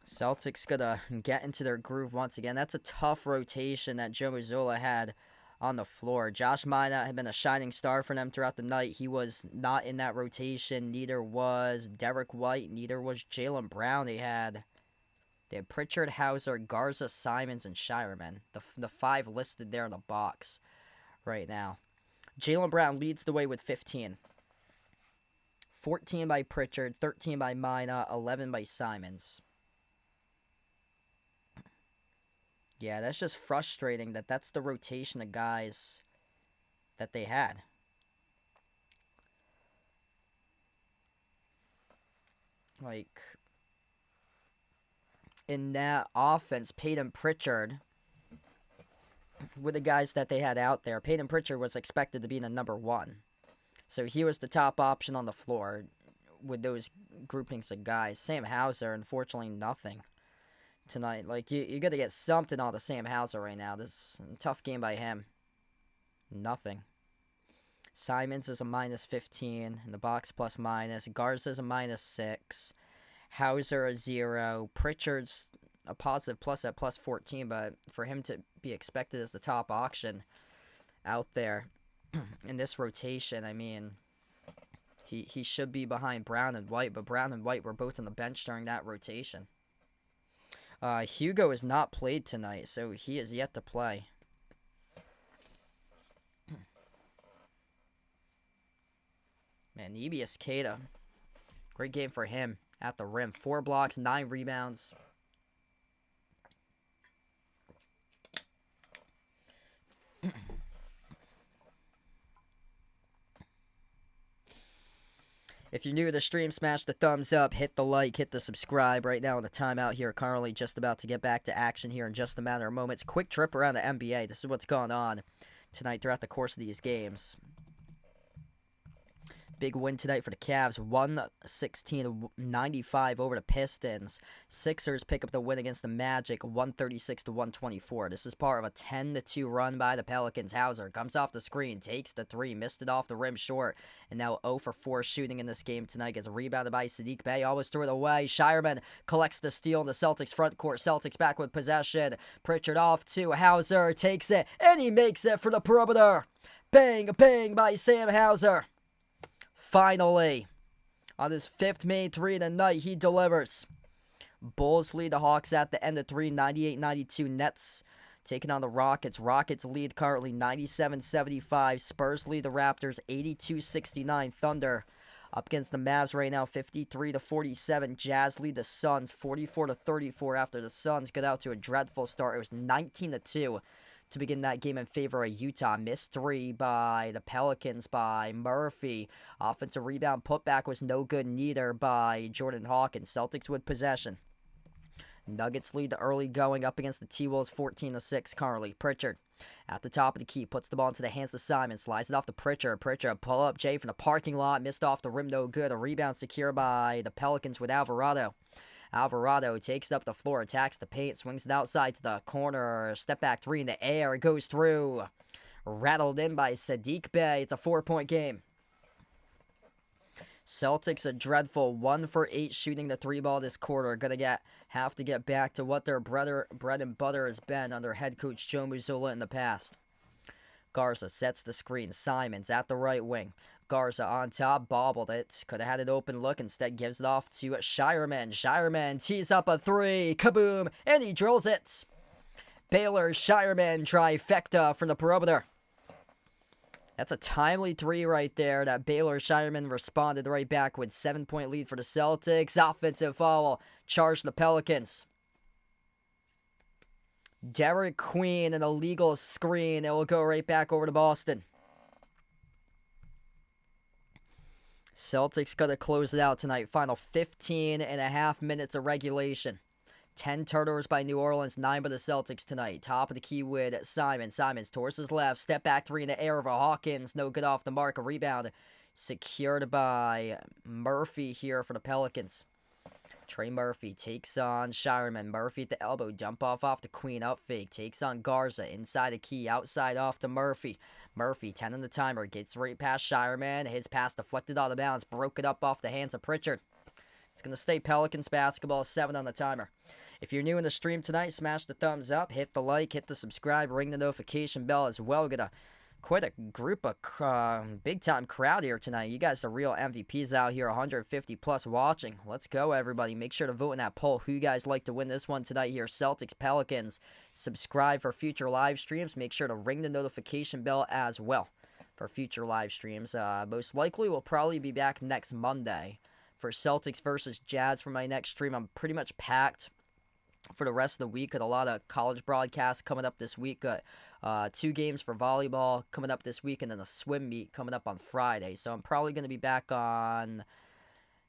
Celtics going to get into their groove once again. That's a tough rotation that Joe Mazzulla had on the floor. Josh Minot had been a shining star for them throughout the night. He was not in that rotation. Neither was Derek White. Neither was Jaylen Brown. They had Pritchard, Hauser, Garza, Simons, and Shireman. The 5 listed there in the box right now. Jaylen Brown leads the way with 15. 14 by Pritchard, 13 by Minot, 11 by Simons. Yeah, that's just frustrating that's the rotation of guys that they had. Like, in that offense, Peyton Pritchard, with the guys that they had out there, Peyton Pritchard was expected to be the number 1. So he was the top option on the floor with those groupings of guys. Sam Hauser, unfortunately, nothing tonight. Like, you got to get something out of Sam Hauser right now. This is a tough game by him. Nothing. Simons is a -15 in the box, plus minus. Garza is a -6. Hauser a 0. Pritchard's a positive plus at plus 14, but for him to be expected as the top option out there in this rotation, I mean, he should be behind Brown and White, but Brown and White were both on the bench during that rotation. Hugo is not played tonight, so he is yet to play. Man, Nebius Keita, great game for him at the rim. 4 blocks, 9 rebounds. If you're new to the stream, smash the thumbs up, hit the like, hit the subscribe. Right now in the timeout here, currently just about to get back to action here in just a matter of moments. Quick trip around the NBA. This is what's going on tonight throughout the course of these games. Big win tonight for the Cavs, 116-95 over the Pistons. Sixers pick up the win against the Magic, 136-124. This is part of a 10-2 run by the Pelicans. Hauser comes off the screen, takes the 3, missed it off the rim short, and now 0 for 4 shooting in this game tonight. Gets rebounded by Saddiq Bey, always threw it away. Shireman collects the steal in the Celtics front court. Celtics back with possession. Pritchard off to Hauser, takes it, and he makes it for the perimeter. Bang, bang by Sam Hauser. Finally, on his 5th made 3 of the night, he delivers. Bulls lead the Hawks at the end of 3, 98-92. Nets taking on the Rockets. Rockets lead currently 97-75. Spurs lead the Raptors 82-69. Thunder up against the Mavs right now 53-47. Jazz lead the Suns 44-34 after the Suns got out to a dreadful start. It was 19-2. To begin that game in favor of Utah. Missed 3 by the Pelicans by Murphy. Offensive rebound putback was no good neither by Jordan Hawkins. Celtics with possession. Nuggets lead the early going up against the T-Wolves 14-6 currently. Pritchard at the top of the key. Puts the ball into the hands of Simon. Slides it off to Pritchard. Pritchard pull up Jay from the parking lot. Missed off the rim, no good. A rebound secure by the Pelicans with Alvarado. Alvarado takes up the floor, attacks the paint, swings it outside to the corner. Step back 3 in the air. It goes through. Rattled in by Saddiq Bey. It's a 4-point game. Celtics a dreadful 1 for 8 shooting the 3 ball this quarter. Gonna have to get back to what their bread and butter has been under head coach Joe Mazzulla in the past. Garza sets the screen. Simons at the right wing. Garza on top, bobbled it. Could have had an open look. Instead gives it off to Shireman. Shireman tees up a 3. Kaboom! And he drills it. Baylor Shireman trifecta from the perimeter. That's a timely 3 right there that Baylor Shireman responded right back with. 7-point lead for the Celtics. Offensive foul. Charge the Pelicans. Derek Queen, an illegal screen. It will go right back over to Boston. Celtics got to close it out tonight. Final 15 and a half minutes of regulation. 10 turnovers by New Orleans, 9 by the Celtics tonight. Top of the key with Simon. Simons towards his left. Step back 3 in the air over Hawkins. No good off the mark. A rebound secured by Murphy here for the Pelicans. Trey Murphy takes on Shireman. Murphy at the elbow. Dump off the Queen. Out fake. Takes on Garza. Inside the key. Outside off to Murphy. Murphy, 10 on the timer. Gets right past Shireman. His pass deflected out of bounds. Broke it up off the hands of Pritchard. It's going to stay Pelicans basketball. 7 on the timer. If you're new in the stream tonight, smash the thumbs up. Hit the like. Hit the subscribe. Ring the notification bell as well. We're going to quite a group of big-time crowd here tonight. You guys are real MVPs out here, 150-plus watching. Let's go, everybody. Make sure to vote in that poll. Who you guys like to win this one tonight here? Celtics, Pelicans. Subscribe for future live streams. Make sure to ring the notification bell as well for future live streams. Most likely, we'll probably be back next Monday for Celtics versus Jazz for my next stream. I'm pretty much packed for the rest of the week. Got a lot of college broadcasts coming up this week. 2 games for volleyball coming up this week, and then a swim meet coming up on Friday. So I'm probably going to be back on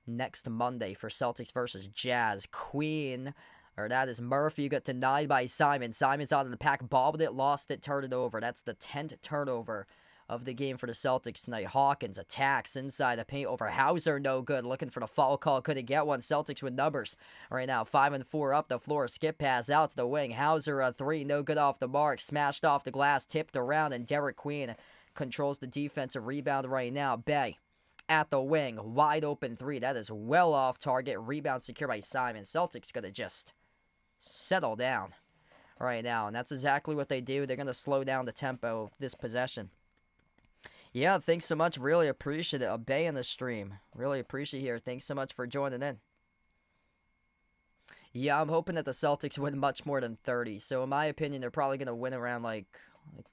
next Monday for Celtics versus Jazz. Queen, or that is Murphy, got denied by Simon. Simon's out of the pack, bobbled it, lost it, turned it over. That's the 10th turnover of the game for the Celtics tonight. Hawkins attacks inside the paint over Hauser, no good. Looking for the foul call, couldn't get one. Celtics with numbers right now. 5-4 up the floor. Skip pass out to the wing. Hauser a 3, no good off the mark. Smashed off the glass, tipped around, and Derek Queen controls the defensive rebound right now. Bey at the wing. Wide open three. That is well off target. Rebound secured by Simon. Celtics going to just settle down right now. And that's exactly what they do. They're going to slow down the tempo of this possession. Yeah, thanks so much. Really appreciate it. A bay in the stream. Really appreciate it here. Thanks so much for joining in. Yeah, I'm hoping that the Celtics win much more than 30. So in my opinion, they're probably going to win around like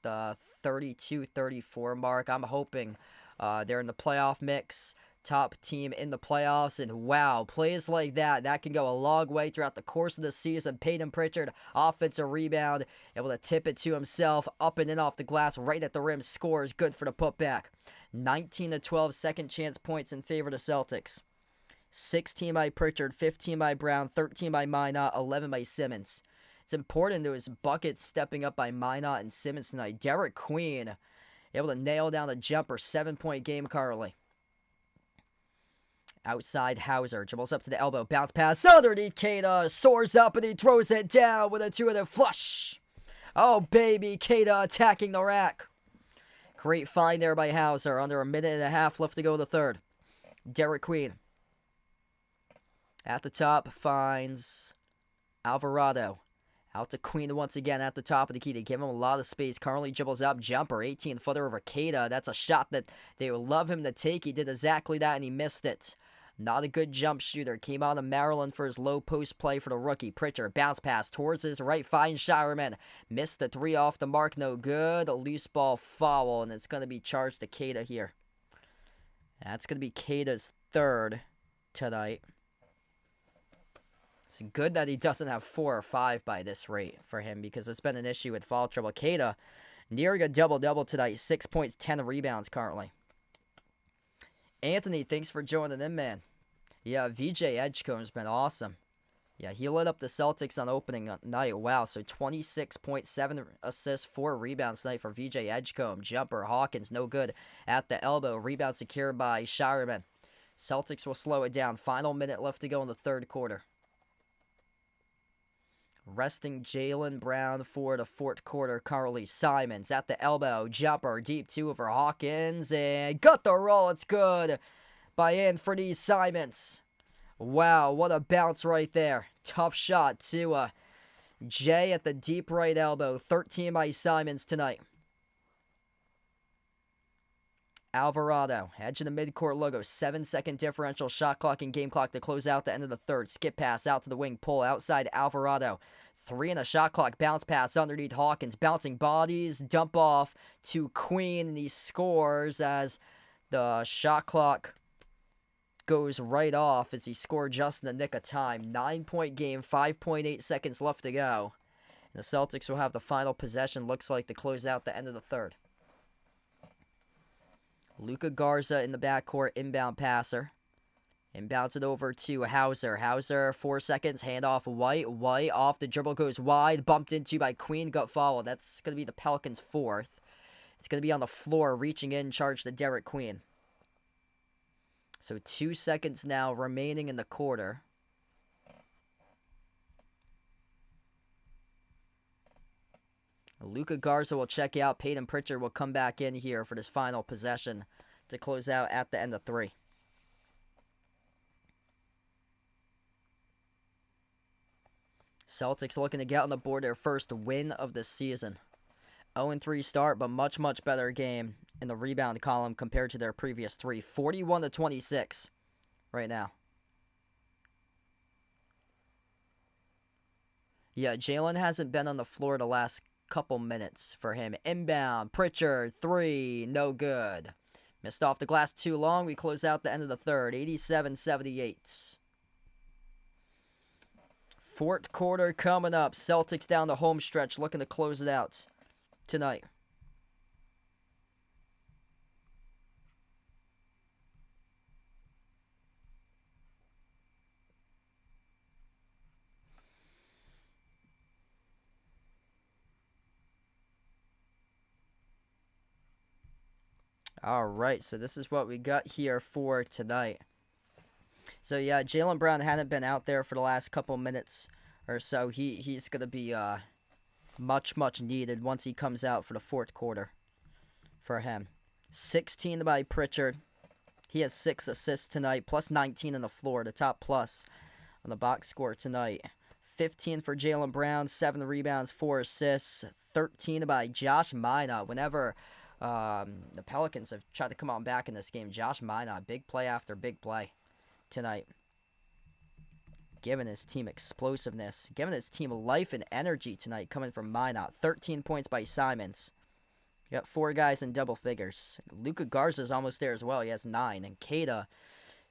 the 32-34 mark. I'm hoping they're in the playoff mix, top team in the playoffs, and wow, plays like that can go a long way throughout the course of the season. Peyton Pritchard, offensive rebound, able to tip it to himself, up and in off the glass, right at the rim, scores, good for the putback. 19-12 second chance points in favor of the Celtics. 16 by Pritchard, 15 by Brown, 13 by Minot, 11 by Simmons. It's important to his buckets stepping up by Minot and Simmons tonight. Derek Queen able to nail down a jumper, 7-point game currently. Outside Hauser, dribbles up to the elbow, bounce pass underneath Keita, soars up and he throws it down with a two-handed flush. Oh baby, Keita attacking the rack. Great find there by Hauser, under a minute and a half left to go in the third. Derek Queen. At the top, finds Alvarado. Out to Queen once again at the top of the key. They give him a lot of space. Currently dribbles up, jumper, 18-footer over Keita. That's a shot that they would love him to take. He did exactly that, and he missed it. Not a good jump shooter. Came out of Maryland for his low post play for the rookie. Pritchard, bounce pass towards his right, finds Shireman. Missed the three off the mark, no good. A loose ball foul, and it's going to be charged to Keita here. That's going to be Keita's third tonight. It's good that he doesn't have 4 or 5 by this rate for him, because it's been an issue with foul trouble. Keita nearing a double-double tonight. 6 points, 10 rebounds currently. Anthony, thanks for joining in, man. Yeah, VJ Edgecombe's been awesome. Yeah, he lit up the Celtics on opening night. Wow, so 26.7 assists, 4 rebounds tonight for VJ Edgecombe. Jumper, Hawkins, no good at the elbow. Rebound secured by Shireman. Celtics will slow it down. Final minute left to go in the third quarter. Resting Jaylen Brown for the fourth quarter. Carly Simons at the elbow. Jumper, deep two over Hawkins. And got the roll. It's good by Anthony Simons. Wow, what a bounce right there. Tough shot to Jay at the deep right elbow. 13 by Simons tonight. Alvarado, edge of the midcourt logo, 7-second differential, shot clock and game clock to close out the end of the third. Skip pass out to the wing, pull outside Alvarado. 3 and a shot clock, bounce pass underneath Hawkins, bouncing bodies, dump off to Queen, and he scores as the shot clock goes right off as he scored just in the nick of time. 9-point game, 5.8 seconds left to go. And the Celtics will have the final possession, looks like, to close out the end of the third. Luka Garza in the backcourt, inbound passer. Inbounds it over to Hauser. Hauser, 4 seconds, handoff White. White off the dribble, goes wide, bumped into by Queen, got fouled. That's going to be the Pelicans' fourth. It's going to be on the floor, reaching in, charge to Derek Queen. So 2 seconds now remaining in the quarter. Luka Garza will check out. Peyton Pritchard will come back in here for this final possession to close out at the end of 3. Celtics looking to get on the board their first win of the season. 0-3 start, but much, much better game in the rebound column compared to their previous 3. 41-26 right now. Yeah, Jaylen hasn't been on the floor the last couple minutes for him. Inbound, Pritchard, 3, no good. Missed off the glass too long. We close out the end of the third, 87-78. Fourth quarter coming up. Celtics down the home stretch, looking to close it out tonight. All right, so this is what we got here for tonight. So, yeah, Jaylen Brown hadn't been out there for the last couple minutes or so. He's going to be much, much needed once he comes out for the fourth quarter for him. 16 by Pritchard, He has 6 assists tonight, plus 19 on the floor, the top plus on the box score tonight. 15 for Jaylen Brown, 7 rebounds, 4 assists, 13 by Josh Minott. Whenever the Pelicans have tried to come on back in this game, Josh Minott, big play after big play tonight. Giving his team explosiveness, giving his team life and energy tonight coming from Minott. 13 points by Simons. You got 4 guys in double figures. Luka Garza's almost there as well. He has 9. And Queta,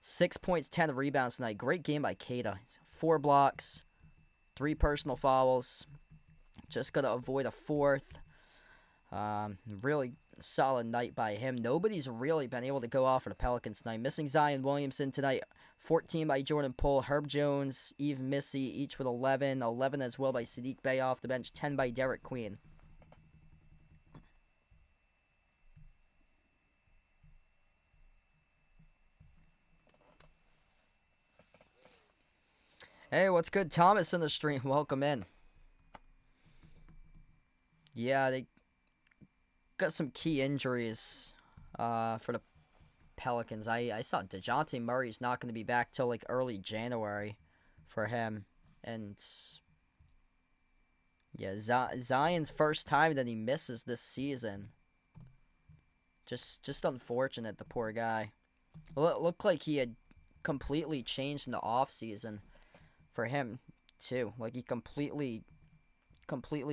6 points, 10 rebounds tonight. Great game by Queta. 4 blocks, 3 personal fouls. Just going to avoid a 4th. Really solid night by him. Nobody's really been able to go off for the Pelicans tonight. Missing Zion Williamson tonight. 14 by Jordan Poole. Herb Jones, Eve Missy, each with 11. 11 as well by Sadiq Bey off the bench. 10 by Derek Queen. Hey, what's good? Thomas in the stream. Welcome in. Yeah, they got some key injuries for the Pelicans. I saw DeJounte Murray's not going to be back till like early January for him. And yeah, Zion's first time that he misses this season. Just unfortunate, the poor guy. Well, it looked like he had completely changed in the offseason for him too. Like he completely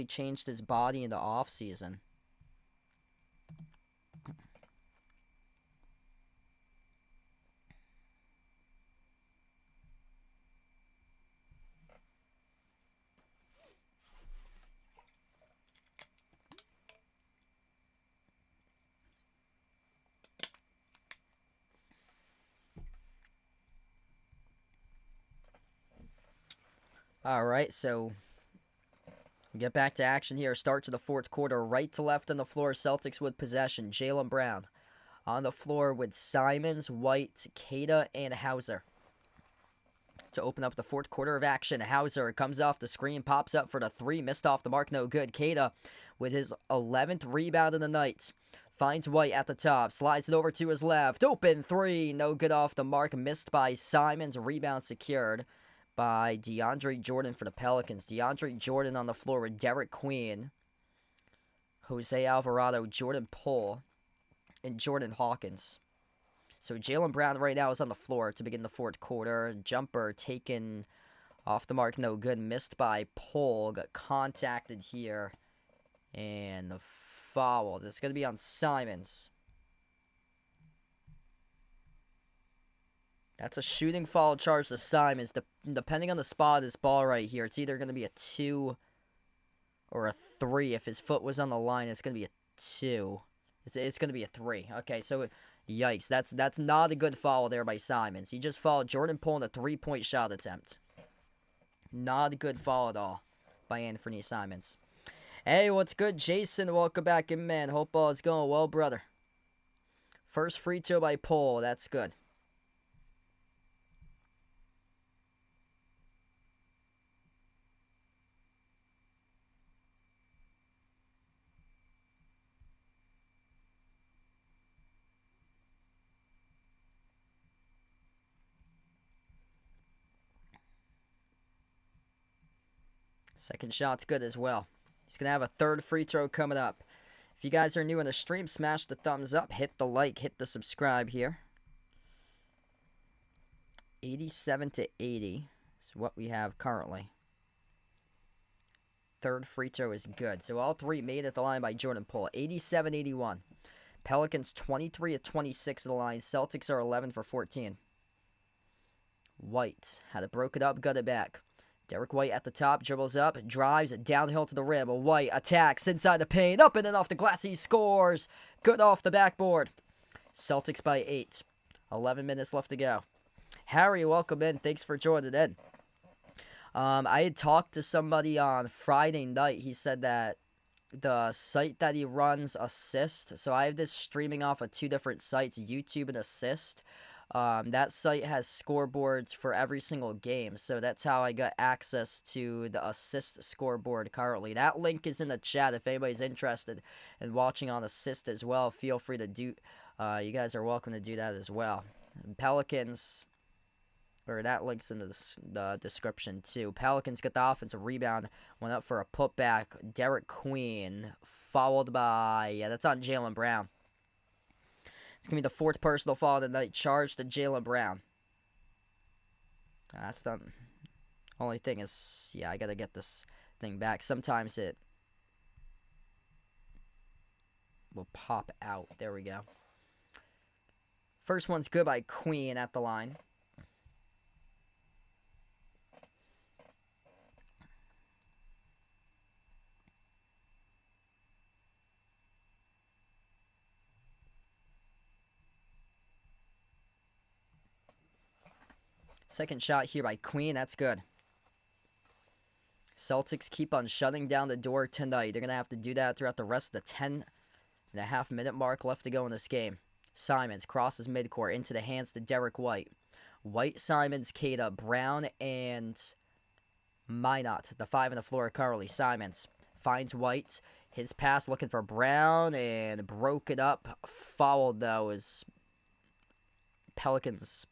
changed his body in the offseason. All right, so get back to action here. Start to the fourth quarter. Right to left on the floor, Celtics with possession. Jaylen Brown on the floor with Simons, White, Queta, and Hauser. To open up the fourth quarter of action, Hauser comes off the screen, pops up for the 3, missed off the mark, no good. Queta with his 11th rebound of the night. Finds White at the top, slides it over to his left. Open 3, no good off the mark, missed by Simons. Rebound secured by DeAndre Jordan for the Pelicans. DeAndre Jordan on the floor with Derek Queen, Jose Alvarado, Jordan Poole, and Jordan Hawkins. So Jaylen Brown right now is on the floor to begin the fourth quarter. Jumper taken off the mark, no good. Missed by Poole. Got contacted here. And the foul. That's going to be on Simons. That's a shooting foul charge to Simons. Depending on the spot of this ball right here, it's either going to be a 2 or a 3. If his foot was on the line, it's going to be a 2. It's going to be a 3. Okay, so yikes. That's not a good foul there by Simons. He just fouled Jordan Poole in a 3-point shot attempt. Not a good foul at all by Anthony Simons. Hey, what's good, Jason? Welcome back in, man. Hope all is going well, brother. First free throw by Poole. That's good. Second shot's good as well. He's going to have a third free throw coming up. If you guys are new in the stream, smash the thumbs up, hit the like, hit the subscribe here. 87-80 is what we have currently. Third free throw is good. So all 3 made at the line by Jordan Poole. 87-81. Pelicans 23 of 26 at the line. Celtics are 11 for 14. White had it broken up, got it back. Derek White at the top, dribbles up, drives downhill to the rim. White attacks inside the paint, up and then off the glass, he scores. Good off the backboard. Celtics by 8. 11 minutes left to go. Harry, welcome in. Thanks for joining in. I had talked to somebody on Friday night. He said that the site that he runs, Assist, so I have this streaming off of 2 different sites, YouTube and Assist. That site has scoreboards for every single game, so that's how I got access to the Assist scoreboard currently. That link is in the chat if anybody's interested in watching on Assist as well. Feel free to you guys are welcome to do that as well. Pelicans, or that link's in the description too. Pelicans get the offensive rebound, went up for a putback. Derek Queen, followed by, that's on Jaylen Brown. It's going to be the fourth personal foul of the night, charged to Jaylen Brown. That's the only thing is, I got to get this thing back. Sometimes it will pop out. There we go. First one's good by Queen at the line. Second shot here by Queen. That's good. Celtics keep on shutting down the door tonight. They're going to have to do that throughout the rest of the 10.5-minute mark left to go in this game. Simons crosses midcourt into the hands to Derek White. White, Simons, Keita, Brown, and Minot. The 5 on the floor currently. Simons finds White. His pass looking for Brown and broke it up. Fouled, though, as Pelicans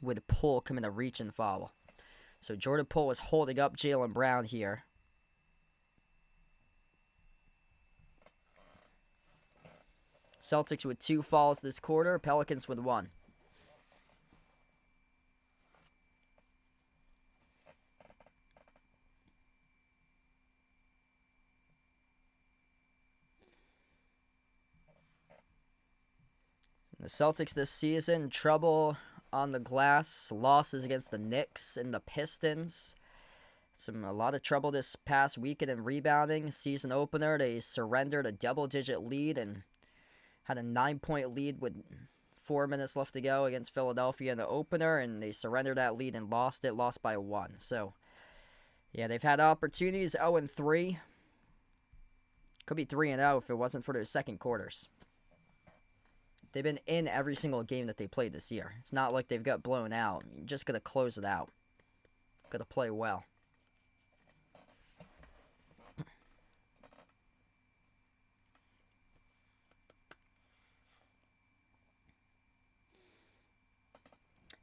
with Poole coming to reach and foul. So Jordan Poole was holding up Jaylen Brown here. Celtics with 2 fouls this quarter. Pelicans with 1. The Celtics this season, trouble on the glass, losses against the Knicks and the Pistons. A lot of trouble this past weekend in rebounding. Season opener, they surrendered a double-digit lead and had a 9-point lead with 4 minutes left to go against Philadelphia in the opener, and they surrendered that lead and lost by 1. So, they've had opportunities, 0-3. Could be 3-0 if it wasn't for their second quarters. They've been in every single game that they played this year. It's not like they've got blown out. You're just going to close it out. Got to play well.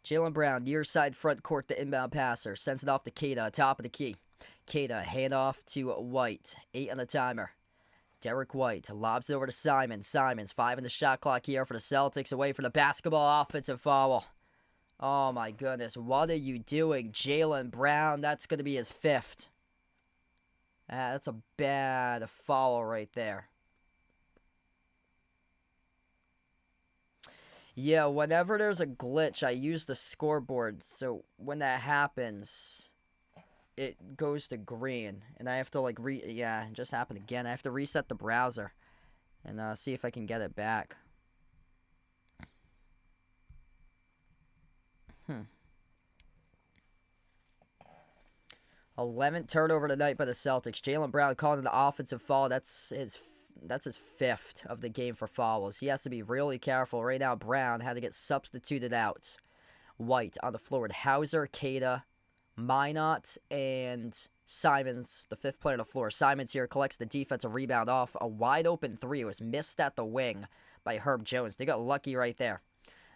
Jaylen Brown, near side front court, the inbound passer. Sends it off to Keita, top of the key. Keita, handoff to White. 8 on the timer. Derek White lobs it over to Simons. Simons, 5 in the shot clock here for the Celtics. Away for the basketball, offensive foul. Oh my goodness, what are you doing, Jaylen Brown? That's going to be his 5th. That's a bad foul right there. Yeah, whenever there's a glitch, I use the scoreboard. So when that happens, it goes to green. And I have to it just happened again. I have to reset the browser and see if I can get it back. 11th turnover tonight by the Celtics. Jaylen Brown called an offensive foul. That's his 5th of the game for fouls. He has to be really careful. Right now, Brown had to get substituted out. White on the floor with Hauser, Keita, Minot, and Simons, the 5th player on the floor. Simons here collects the defensive rebound off a wide-open 3. It was missed at the wing by Herb Jones. They got lucky right there.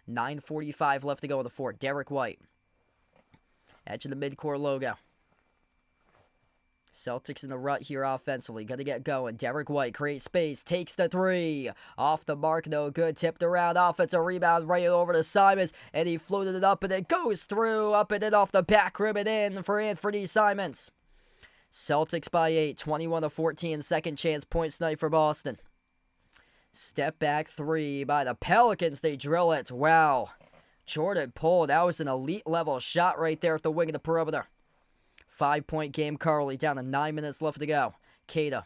9:45 left to go in the 4th. Derek White. Edge of the midcourt logo. Celtics in the rut here offensively. Got to get going. Derek White creates space. Takes the 3. Off the mark, no good. Tipped around. Offensive rebound right over to Simons. And he floated it up and it goes through. Up and in off the back rim and in for Anthony Simons. Celtics by 8. 21-14. Second chance points tonight for Boston. Step back 3 by the Pelicans. They drill it. Wow. Jordan Poole. That was an elite level shot right there at the wing of the perimeter. 5-point game currently, down to 9 minutes left to go. Keita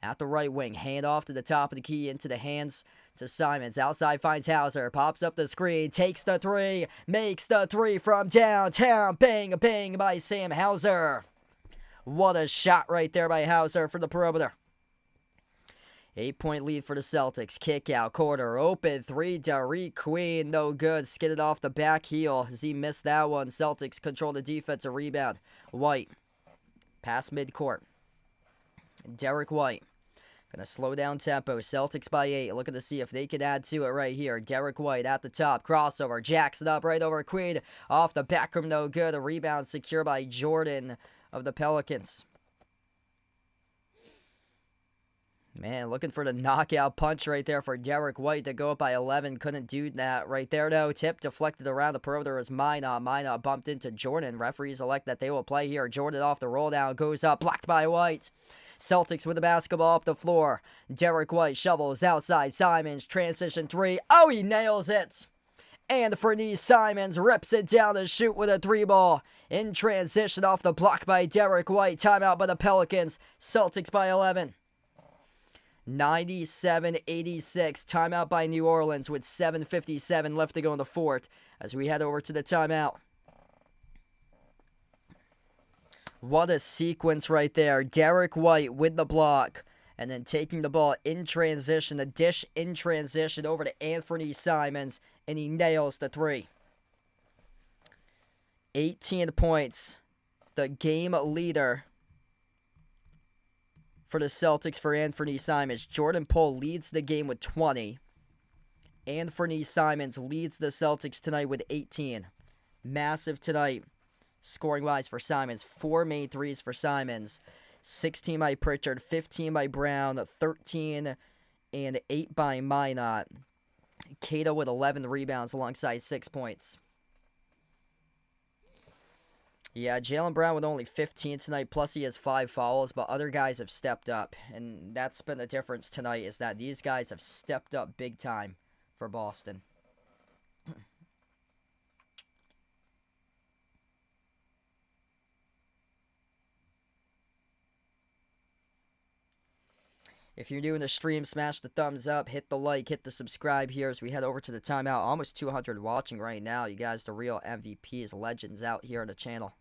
at the right wing. Hand off to the top of the key into the hands to Simons. Outside finds Hauser. Pops up the screen. Takes the 3. Makes the 3 from downtown. Bang, bang by Sam Hauser. What a shot right there by Hauser for the perimeter. 8-point lead for the Celtics. Kick out. Quarter open. 3. Derek Queen. No good. Skidded off the back heel as he missed that one. Celtics control the defensive rebound. White. Pass midcourt. Derek White. Gonna slow down tempo. Celtics by 8. Looking to see if they can add to it right here. Derek White at the top. Crossover. Jacks it up right over Queen. Off the back room, no good. A rebound secure by Jordan of the Pelicans. Man, looking for the knockout punch right there for Derek White to go up by 11. Couldn't do that right there, though. Tip deflected around the perimeter as Minot bumped into Jordan. Referees elect that they will play here. Jordan off the roll down. Goes up. Blocked by White. Celtics with the basketball up the floor. Derek White shovels outside. Simons, transition 3. Oh, he nails it. And Fernie Simons rips it down to shoot with a 3-ball. In transition off the block by Derek White. Timeout by the Pelicans. Celtics by 11. 97-86. Timeout by New Orleans with 7:57 left to go in the fourth as we head over to the timeout. What a sequence right there. Derek White with the block. And then taking the ball in transition. A dish in transition over to Anthony Simons. And he nails the 3. 18 points. The game leader for the Celtics for Anthony Simons. Jordan Poole leads the game with 20. Anthony Simons leads the Celtics tonight with 18. Massive tonight. Scoring-wise for Simons, 4 made threes for Simons, 16 by Pritchard, 15 by Brown, 13 and 8 by Minot. Cato with 11 rebounds alongside 6 points. Yeah, Jaylen Brown with only 15 tonight, plus he has 5 fouls, but other guys have stepped up. And that's been the difference tonight, is that these guys have stepped up big time for Boston. If you're new in the stream, smash the thumbs up, hit the like, hit the subscribe here as we head over to the timeout. Almost 200 watching right now. You guys, the real MVPs, legends out here on the channel.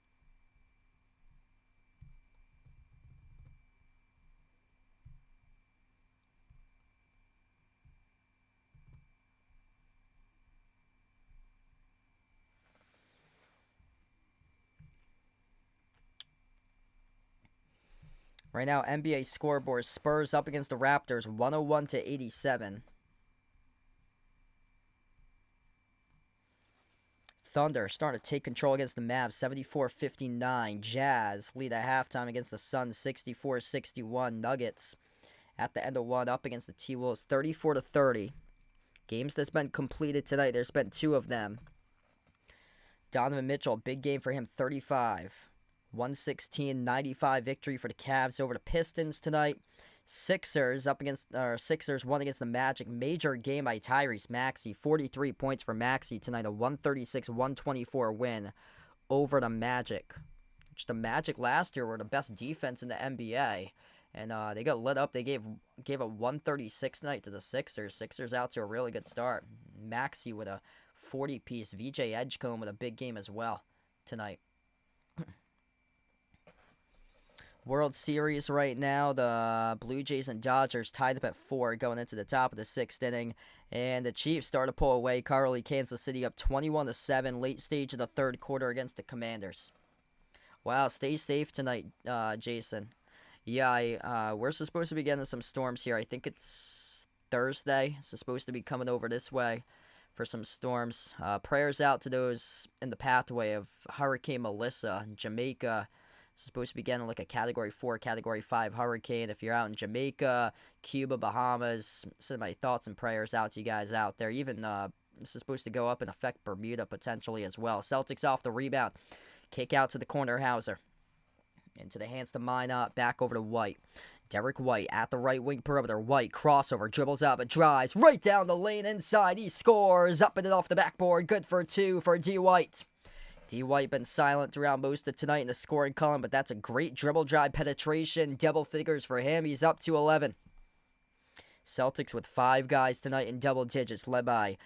Right now, NBA scoreboard. Spurs up against the Raptors, 101-87. Thunder starting to take control against the Mavs, 74-59. Jazz lead at halftime against the Suns, 64-61. Nuggets at the end of one up against the T-Wolves, 34-30. Games that's been completed tonight, there's been 2 of them. Donovan Mitchell, big game for him, 35. 116-95 victory for the Cavs over the Pistons tonight. Sixers won against the Magic. Major game by Tyrese Maxey. 43 points for Maxey tonight. A 136-124 win over the Magic. Which the Magic last year were the best defense in the NBA. And they got lit up. They gave a 136 tonight to the Sixers. Sixers out to a really good start. Maxey with a 40-piece. VJ Edgecombe with a big game as well tonight. World Series right now, the Blue Jays and Dodgers tied up at 4 going into the top of the 6th inning. And the Chiefs start to pull away. Carly, Kansas City up 21-7, late stage of the 3rd quarter against the Commanders. Wow, stay safe tonight, Jason. Yeah, we're supposed to be getting some storms here. I think it's Thursday. It's supposed to be coming over this way for some storms. Prayers out to those in the pathway of Hurricane Melissa in Jamaica. It's supposed to be getting like a Category 4, Category 5 hurricane. If you're out in Jamaica, Cuba, Bahamas, send my thoughts and prayers out to you guys out there. Even this is supposed to go up and affect Bermuda potentially as well. Celtics off the rebound. Kick out to the corner, Hauser. Into the hands to Minot. Back over to White. Derek White at the right wing perimeter. White crossover, dribbles out, but drives right down the lane inside. He scores. Up and off the backboard. Good for 2 for D. White. D. White been silent throughout most of tonight in the scoring column, but that's a great dribble drive penetration. Double figures for him. He's up to 11. Celtics with 5 guys tonight in double digits, led by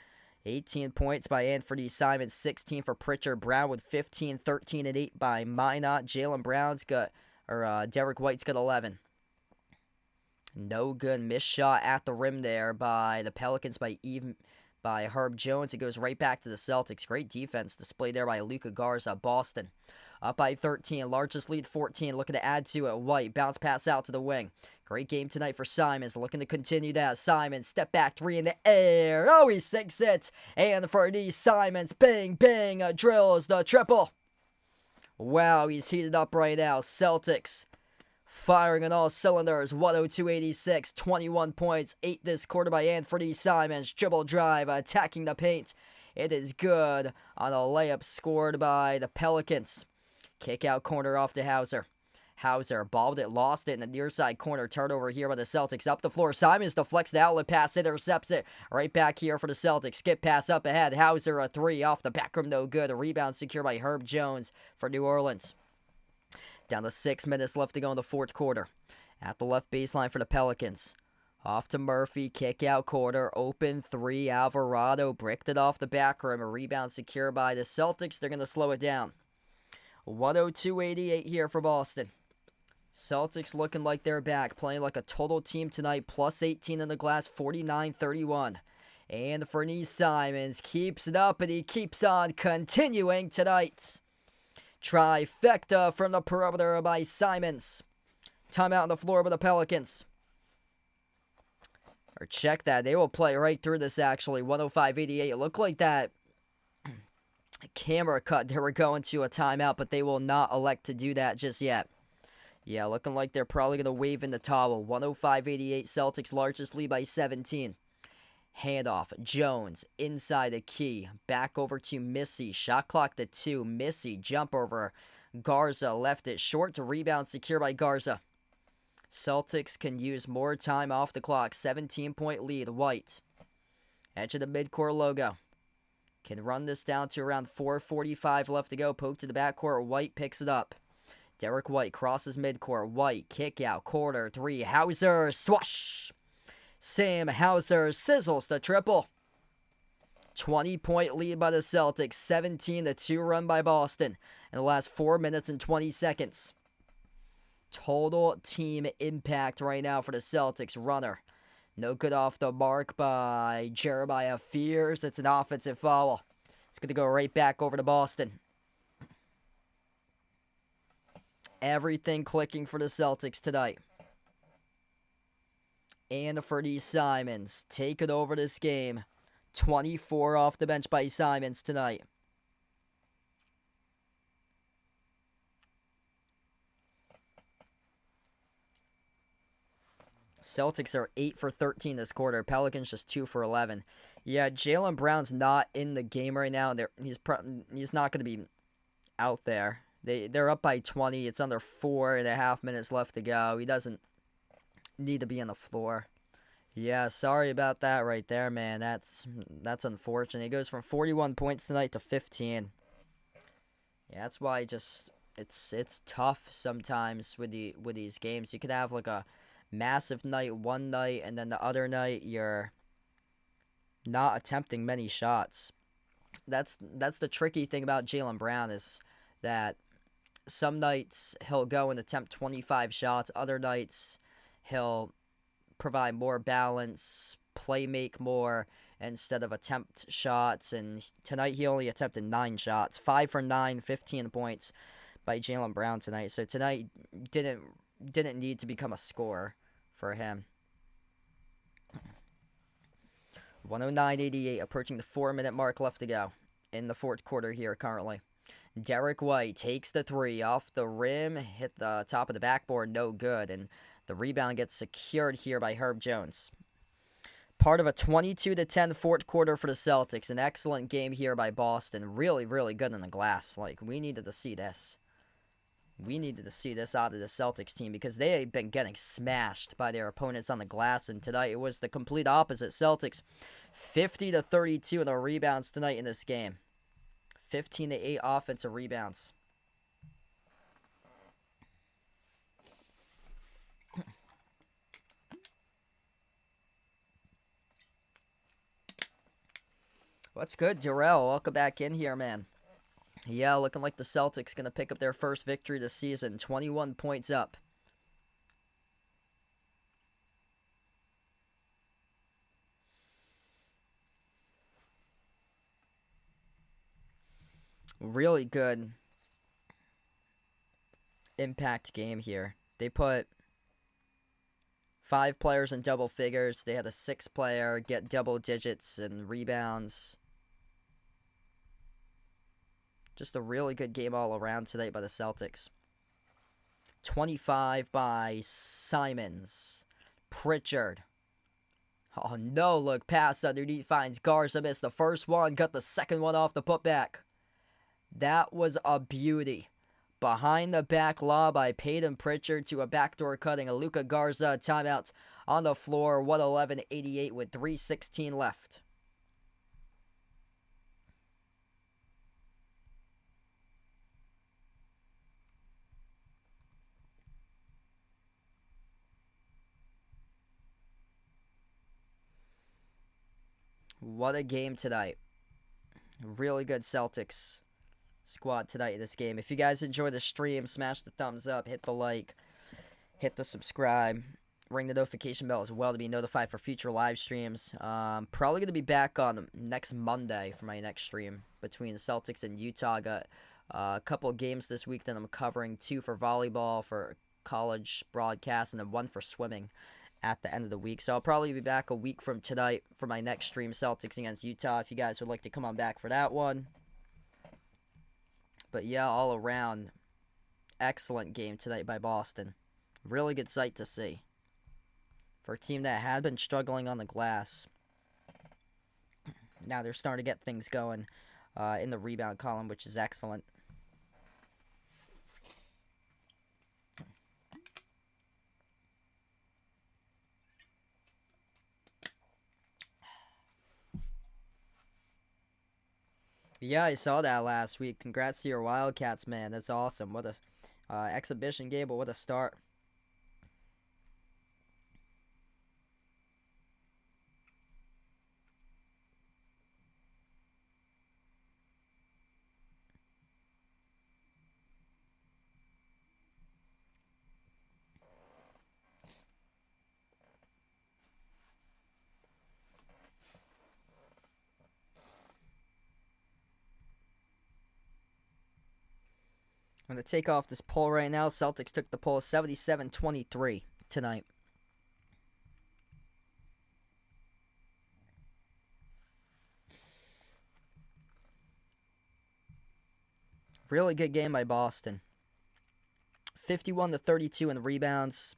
18 points by Anthony Simons, 16 for Pritchard. Brown with 15, 13, and 8 by Minot. Derek White's got 11. No good. Missed shot at the rim there by the Pelicans by Herb Jones. It goes right back to the Celtics. Great defense displayed there by Luka Garza. Boston Up by 13, largest lead 14, looking to add to it. White, bounce pass out to the wing. Great game tonight for Simons, looking to continue that. Simons, step back 3 in the air. Oh, he sinks it. And for D. Simons, bang, bang, drills the triple. Wow, he's heated up right now. Celtics firing on all cylinders. 102-86, 21 points, 8 this quarter by Anthony Simons. Dribble drive, attacking the paint. It is good on a layup scored by the Pelicans. Kick out corner off to Hauser. Hauser balled it, lost it in the near side corner. Turnover here by the Celtics. Up the floor. Simons deflects the outlet pass, intercepts it. Right back here for the Celtics. Skip pass up ahead. Hauser a 3 off the back rim, no good. A rebound secured by Herb Jones for New Orleans. Down to 6 minutes left to go in the fourth quarter. At the left baseline for the Pelicans. Off to Murphy, kick out corner, open 3, Alvarado bricked it off the back rim. A rebound secured by the Celtics. They're going to slow it down. 102-88 here for Boston. Celtics looking like they're back, playing like a total team tonight, plus 18 in the glass, 49-31. And Fernie Simons keeps it up, and he keeps on continuing tonight. Trifecta from the perimeter by Simons. Timeout on the floor by the Pelicans. Or check that. They will play right through this, actually. 105-88. It looked like that camera cut. They were going to a timeout, but they will not elect to do that just yet. Yeah, looking like they're probably going to wave in the towel. 105-88. Celtics largest lead by 17. Handoff. Jones inside the key. Back over to Missy. Shot clock to 2. Missy jump over. Garza left it short to rebound. Secure by Garza. Celtics can use more time off the clock. 17-point lead. White. Edge of the midcourt logo. Can run this down to around 4:45 left to go. Poke to the backcourt. White picks it up. Derek White crosses midcourt. White kick out. Quarter 3. Hauser. Swash. Sam Hauser sizzles the triple. 20-point lead by the Celtics. 17-2 run by Boston in the last 4 minutes and 20 seconds. Total team impact right now for the Celtics. Runner. No good off the mark by Jeremiah Fears. It's an offensive foul. It's going to go right back over to Boston. Everything clicking for the Celtics tonight. And for these Simons, taking over this game. 24 off the bench by Simons tonight. Celtics are 8 for 13 this quarter. Pelicans just 2 for 11. Yeah, Jaylen Brown's not in the game right now. He's not going to be out there. They're up by 20. It's under 4.5 minutes left to go. He doesn't need to be on the floor. Yeah, sorry about that right there, man. That's unfortunate. He goes from 41 points tonight to 15. Yeah, that's why it's tough sometimes with these games. You could have like a massive night one night, and then the other night you're not attempting many shots. That's the tricky thing about Jaylen Brown, is that some nights he'll go and attempt 25 shots. Other nights he'll provide more balance, play make more instead of attempt shots. And tonight he only attempted 9 shots. 5 for 9, 15 points by Jaylen Brown tonight. So tonight didn't need to become a scorer for him. 109-88, approaching the 4-minute mark left to go in the fourth quarter here currently. Derek White takes the 3 off the rim, hit the top of the backboard, no good, and the rebound gets secured here by Herb Jones. Part of a 22-10 fourth quarter for the Celtics. An excellent game here by Boston. Really, really good in the glass. Like, we needed to see this. We needed to see this out of the Celtics team, because they had been getting smashed by their opponents on the glass, and tonight it was the complete opposite. Celtics 50-32 in the rebounds tonight in this game. 15-8 offensive rebounds. What's good, Darrell? Welcome back in here, man. Yeah, looking like the Celtics going to pick up their first victory this season. 21 points up. Really good impact game here. They put 5 players in double figures. They had a 6th player get double digits in rebounds. Just a really good game all around today by the Celtics. 25 by Simons. Pritchard. Oh, no look pass underneath, finds Garza, missed the first one, got the second one off the putback. That was a beauty. Behind the back lob by Peyton Pritchard to a backdoor cutting. A Luka Garza timeout on the floor. 111-88 with 3:16 left. What a game tonight. Really good Celtics squad tonight in this game. If you guys enjoy the stream, smash the thumbs up, hit the like, hit the subscribe, ring the notification bell as well to be notified for future live streams. Probably going to be back on next Monday for my next stream between the Celtics and Utah. Got a couple of games this week that I'm covering, 2 for volleyball for college broadcast, and then 1 for swimming at the end of the week. So I'll probably be back a week from tonight for my next stream, Celtics against Utah, if you guys would like to come on back for that one. But yeah, all around, excellent game tonight by Boston. Really good sight to see for a team that had been struggling on the glass. Now they're starting to get things going in the rebound column, which is excellent. Yeah, I saw that last week. Congrats to your Wildcats, man. That's awesome. What a exhibition game, but what a start. I'm going to take off this poll right now. Celtics took the poll 77-23 tonight. Really good game by Boston. 51-32 in rebounds.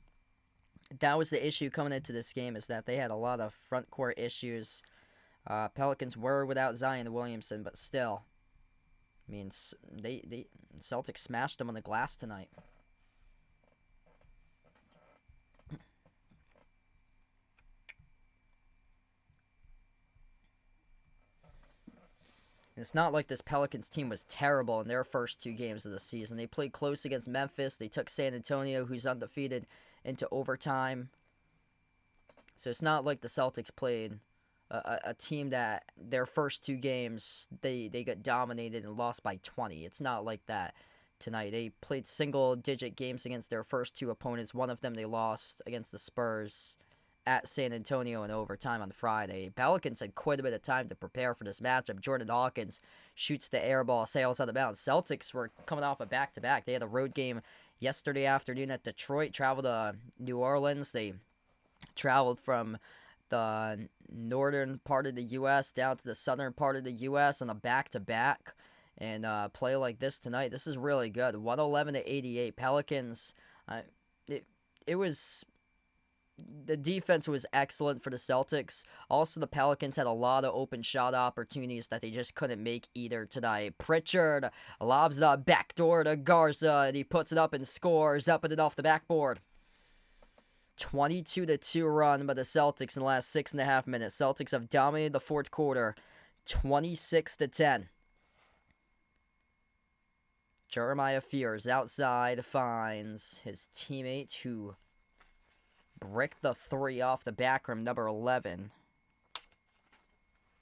That was the issue coming into this game, is that they had a lot of front court issues. Pelicans were without Zion Williamson, but still, I mean, they Celtics smashed them on the glass tonight. It's not like this Pelicans team was terrible in their first 2 games of the season. They played close against Memphis. They took San Antonio, who's undefeated, into overtime. So it's not like the Celtics played a team that their first 2 games, they got dominated and lost by 20. It's not like that tonight. They played single-digit games against their first 2 opponents. One of them they lost against the Spurs at San Antonio in overtime on Friday. Pelicans had quite a bit of time to prepare for this matchup. Jordan Hawkins shoots the air ball, sails out of bounds. Celtics were coming off a back-to-back. They had a road game yesterday afternoon at Detroit, traveled to New Orleans. They traveled from the northern part of the U.S. down to the southern part of the U.S. on a back-to-back. And play like this tonight, this is really good. 111-88. Pelicans, it was... The defense was excellent for the Celtics. Also, the Pelicans had a lot of open shot opportunities that they just couldn't make either tonight. Pritchard lobs the backdoor to Garza, and he puts it up and scores, up and off the backboard. 22-2 run by the Celtics in the last 6.5 minutes. Celtics have dominated the fourth quarter, 26-10. Jeremiah Fears outside finds his teammate who bricked the 3 off the back rim, number 11.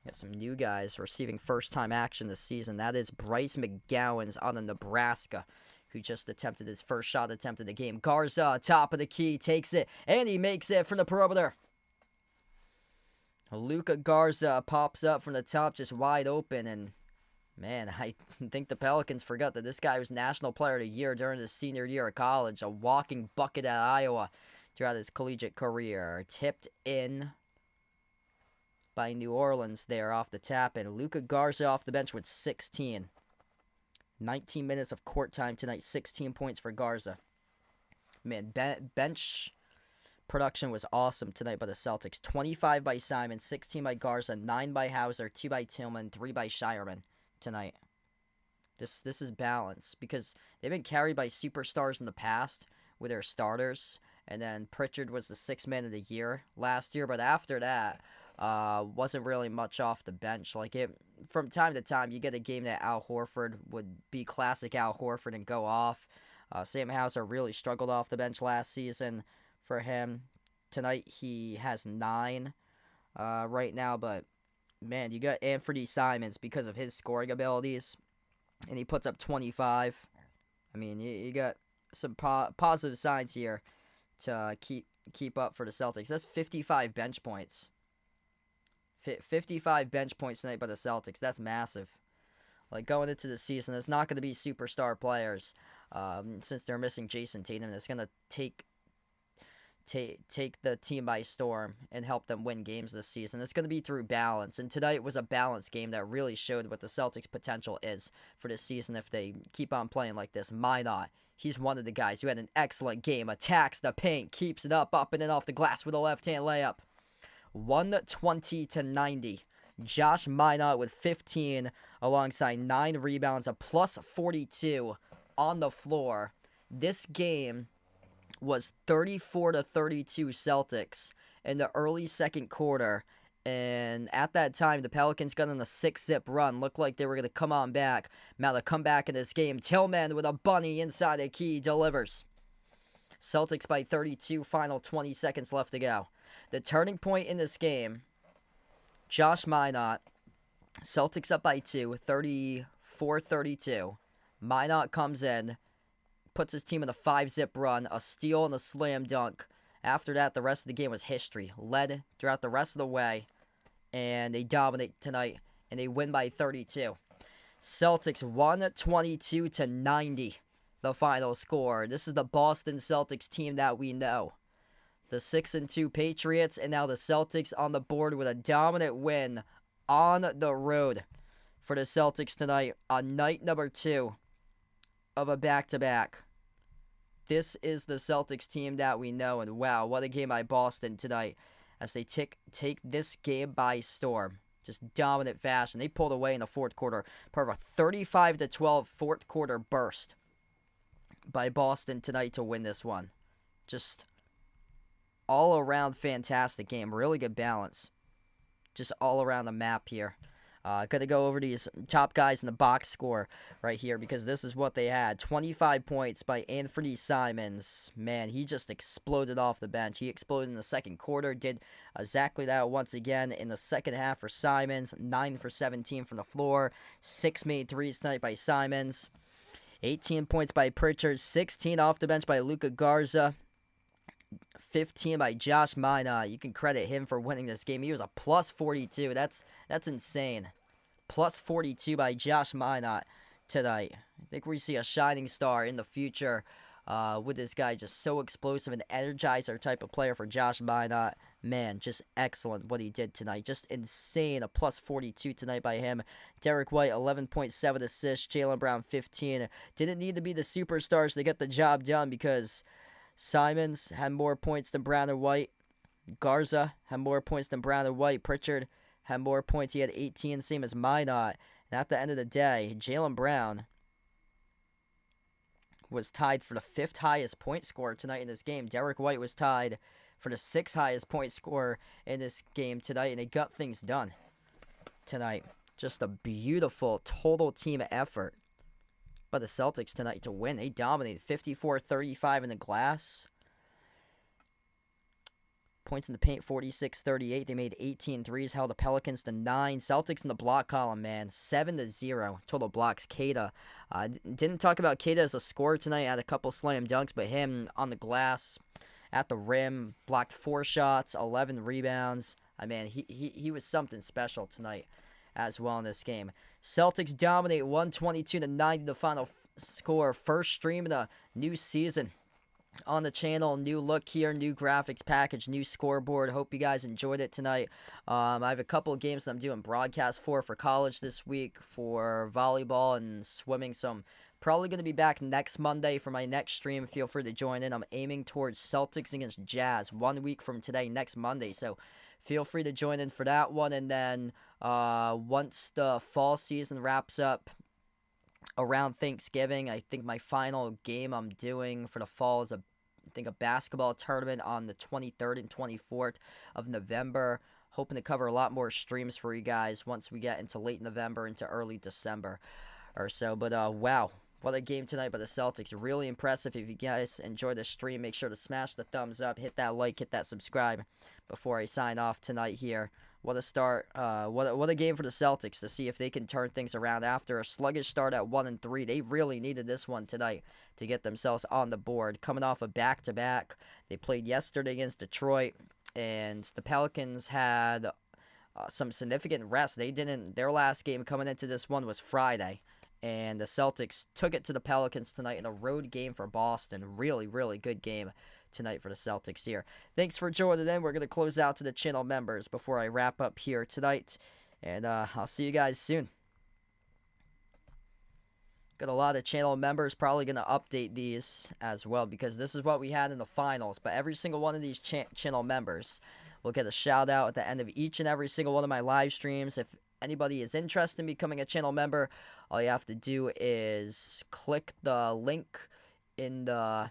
Got some new guys receiving first-time action this season. That is Bryce McGowan's on the Nebraska, who just attempted his first shot attempt of the game. Garza, top of the key, takes it, and he makes it from the perimeter. Luka Garza pops up from the top, just wide open, and Man, I think the Pelicans forgot that this guy was National Player of the Year during his senior year of college, a walking bucket at Iowa throughout his collegiate career. Tipped in by New Orleans there off the tap, and Luka Garza off the bench with 16. 19 minutes of court time tonight, 16 points for Garza. Man, bench production was awesome tonight by the Celtics. 25 by Simon, 16 by Garza, 9 by Hauser, 2 by Tillman, 3 by Shireman tonight. This is balance because they've been carried by superstars in the past with their starters, and then Pritchard was the sixth man of the year last year, but after that, wasn't really much off the bench. From time to time, you get a game that Al Horford would be classic Al Horford and go off. Sam Hauser really struggled off the bench last season for him. Tonight, he has 9 right now, but man, you got Anthony Simons because of his scoring abilities, and he puts up 25. I mean, you got some positive signs here to keep up for the Celtics. That's 55 bench points. 55 bench points tonight by the Celtics. That's massive. Going into the season, it's not going to be superstar players since they're missing Jason Tatum. It's going to take the team by storm and help them win games this season. It's going to be through balance, and tonight was a balanced game that really showed what the Celtics' potential is for this season if they keep on playing like this. Minot, he's one of the guys who had an excellent game, attacks the paint, keeps it up and in off the glass with a left-hand layup. 120-90. Josh Minot with 15 alongside 9 rebounds, a plus 42 on the floor. This game was 34-32 Celtics in the early second quarter, and at that time the Pelicans got on a 6-zip run. Looked like they were going to come on back. Now to come back in this game, Tillman with a bunny inside the key delivers. Celtics by 32, final 20 seconds left to go. The turning point in this game, Josh Minot, Celtics up by 2, 34-32. Minot comes in, puts his team in a 5-zip run, a steal and a slam dunk. After that, the rest of the game was history. Led throughout the rest of the way, and they dominate tonight, and they win by 32. Celtics 122-90, the final score. This is the Boston Celtics team that we know. The 6-2 Patriots, and now the Celtics on the board with a dominant win on the road for the Celtics tonight on night number 2 of a back-to-back. This is the Celtics team that we know, and wow, what a game by Boston tonight as they take this game by storm. Just dominant fashion. They pulled away in the fourth quarter, part of a 35-12 fourth quarter burst by Boston tonight to win this one. Just all around fantastic game. Really good balance. Just all around the map here. Got to go over these top guys in the box score right here because this is what they had. 25 points by Anthony Simons. Man, he just exploded off the bench. He exploded in the second quarter. Did exactly that once again in the second half for Simons. 9 for 17 from the floor. 6 made threes tonight by Simons. 18 points by Pritchard. 16 off the bench by Luka Garza. 15 by Josh Minot. You can credit him for winning this game. He was a plus 42. That's insane. Plus 42 by Josh Minot tonight. I think we see a shining star in the future with this guy. Just so explosive and energizer type of player for Josh Minot. Man, just excellent what he did tonight. Just insane. A plus 42 tonight by him. Derek White, 11.7 assists. Jaylen Brown, 15. Didn't need to be the superstars to get the job done because Simons had more points than Brown and White. Garza had more points than Brown and White. Pritchard had more points. He had 18, same as Minot. And at the end of the day, Jaylen Brown was tied for the 5th highest point scorer tonight in this game. Derek White was tied for the 6th highest point scorer in this game tonight, and they got things done tonight. Just a beautiful total team effort by the Celtics tonight to win. They dominated 54-35 in the glass. Points in the paint, 46-38. They made 18 threes, held the Pelicans to 9. Celtics in the block column, man, 7-0. Total blocks, Queta. Didn't talk about Queta as a scorer tonight. Had a couple slam dunks, but him on the glass, at the rim, blocked 4 shots, 11 rebounds. He was something special tonight as well in this game. Celtics dominate 122-90, the final score. First stream of the new season on the channel. New look here, new graphics package, new scoreboard. Hope you guys enjoyed it tonight. I have a couple of games that I'm doing broadcast for college this week, for volleyball and swimming, so I'm probably going to be back next Monday for my next stream. Feel free to join in. I'm aiming towards Celtics against Jazz 1 week from today, next Monday, so feel free to join in for that one. And then once the fall season wraps up around Thanksgiving, I think my final game I'm doing for the fall is a basketball tournament on the 23rd and 24th of November. Hoping to cover a lot more streams for you guys once we get into late November into early December or so. But wow, what a game tonight by the Celtics. Really impressive. If you guys enjoyed the stream, make sure to smash the thumbs up, hit that like, hit that subscribe before I sign off tonight here. What a start. What a game for the Celtics to see if they can turn things around after a sluggish start at 1-3. They really needed this one tonight to get themselves on the board. Coming off a back-to-back. They played yesterday against Detroit, and the Pelicans had some significant rest. Their last game coming into this one was Friday, and the Celtics took it to the Pelicans tonight in a road game for Boston. Really, really good game tonight for the Celtics here. Thanks for joining in. We're going to close out to the channel members before I wrap up here tonight, and I'll see you guys soon. Got a lot of channel members, probably going to update these as well, because this is what we had in the finals, but every single one of these channel members will get a shout out at the end of each and every single one of my live streams. If anybody is interested in becoming a channel member, all you have to do is click the link in the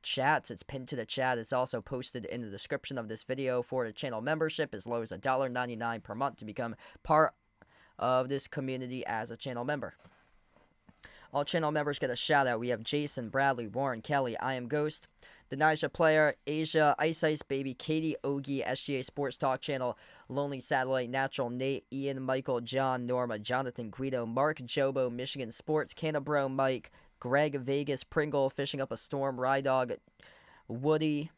chats. It's pinned to the chat. It's also posted in the description of this video for the channel membership, as low as $1.99 per month to become part of this community as a channel member. All channel members get a shout out. We have Jason, Bradley, Warren, Kelly, I Am Ghost, the Denisha Player, Asia, Ice Baby, Katie, Ogie, SGA Sports Talk Channel, Lonely Satellite, Natural, Nate, Ian, Michael, John, Norma, Jonathan, Guido, Mark, Jobo, Michigan Sports, Canabro, Mike, Greg, Vegas, Pringle, Fishing Up a Storm, Rydog, Woody,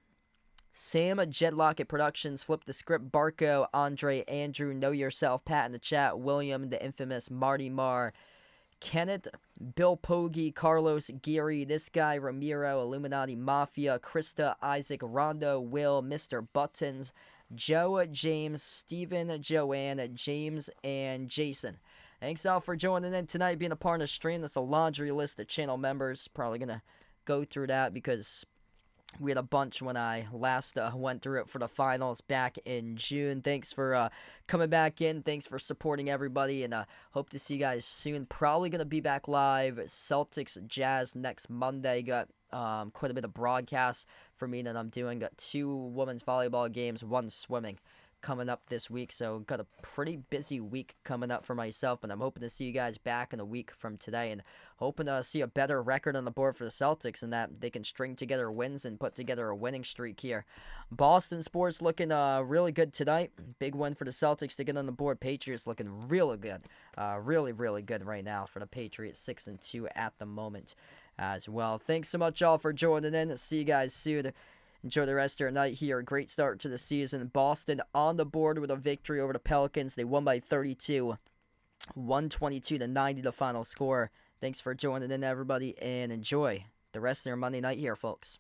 Sam, Jedlocket Productions, Flip the Script, Barco, Andre, Andrew, Know Yourself, Pat in the chat, William, the infamous Marty Marr, Kenneth, Bill Poggi, Carlos, Geary, This Guy, Ramiro, Illuminati Mafia, Krista, Isaac, Rondo, Will, Mr. Buttons, Joe, James, Steven, Joanne, James, and Jason. Thanks all for joining in tonight, being a part of the stream. That's a laundry list of channel members. Probably going to go through that because we had a bunch when I last went through it for the finals back in June. Thanks for coming back in. Thanks for supporting everybody, and hope to see you guys soon. Probably going to be back live Celtics Jazz next Monday. Got quite a bit of broadcasts for me that I'm doing. Got 2 women's volleyball games, 1 swimming coming up this week, so got a pretty busy week coming up for myself, but I'm hoping to see you guys back in a week from today, and hoping to see a better record on the board for the Celtics, and that they can string together wins and put together a winning streak here. Boston sports looking really good tonight. Big win for the Celtics to get on the board. Patriots looking really good, really, really good right now for the Patriots, 6-2 at the moment as well. Thanks so much all for joining in. See you guys soon. Enjoy the rest of your night here. Great start to the season. Boston on the board with a victory over the Pelicans. They won by 32. 122-90 the final score. Thanks for joining in, everybody, and enjoy the rest of your Monday night here, folks.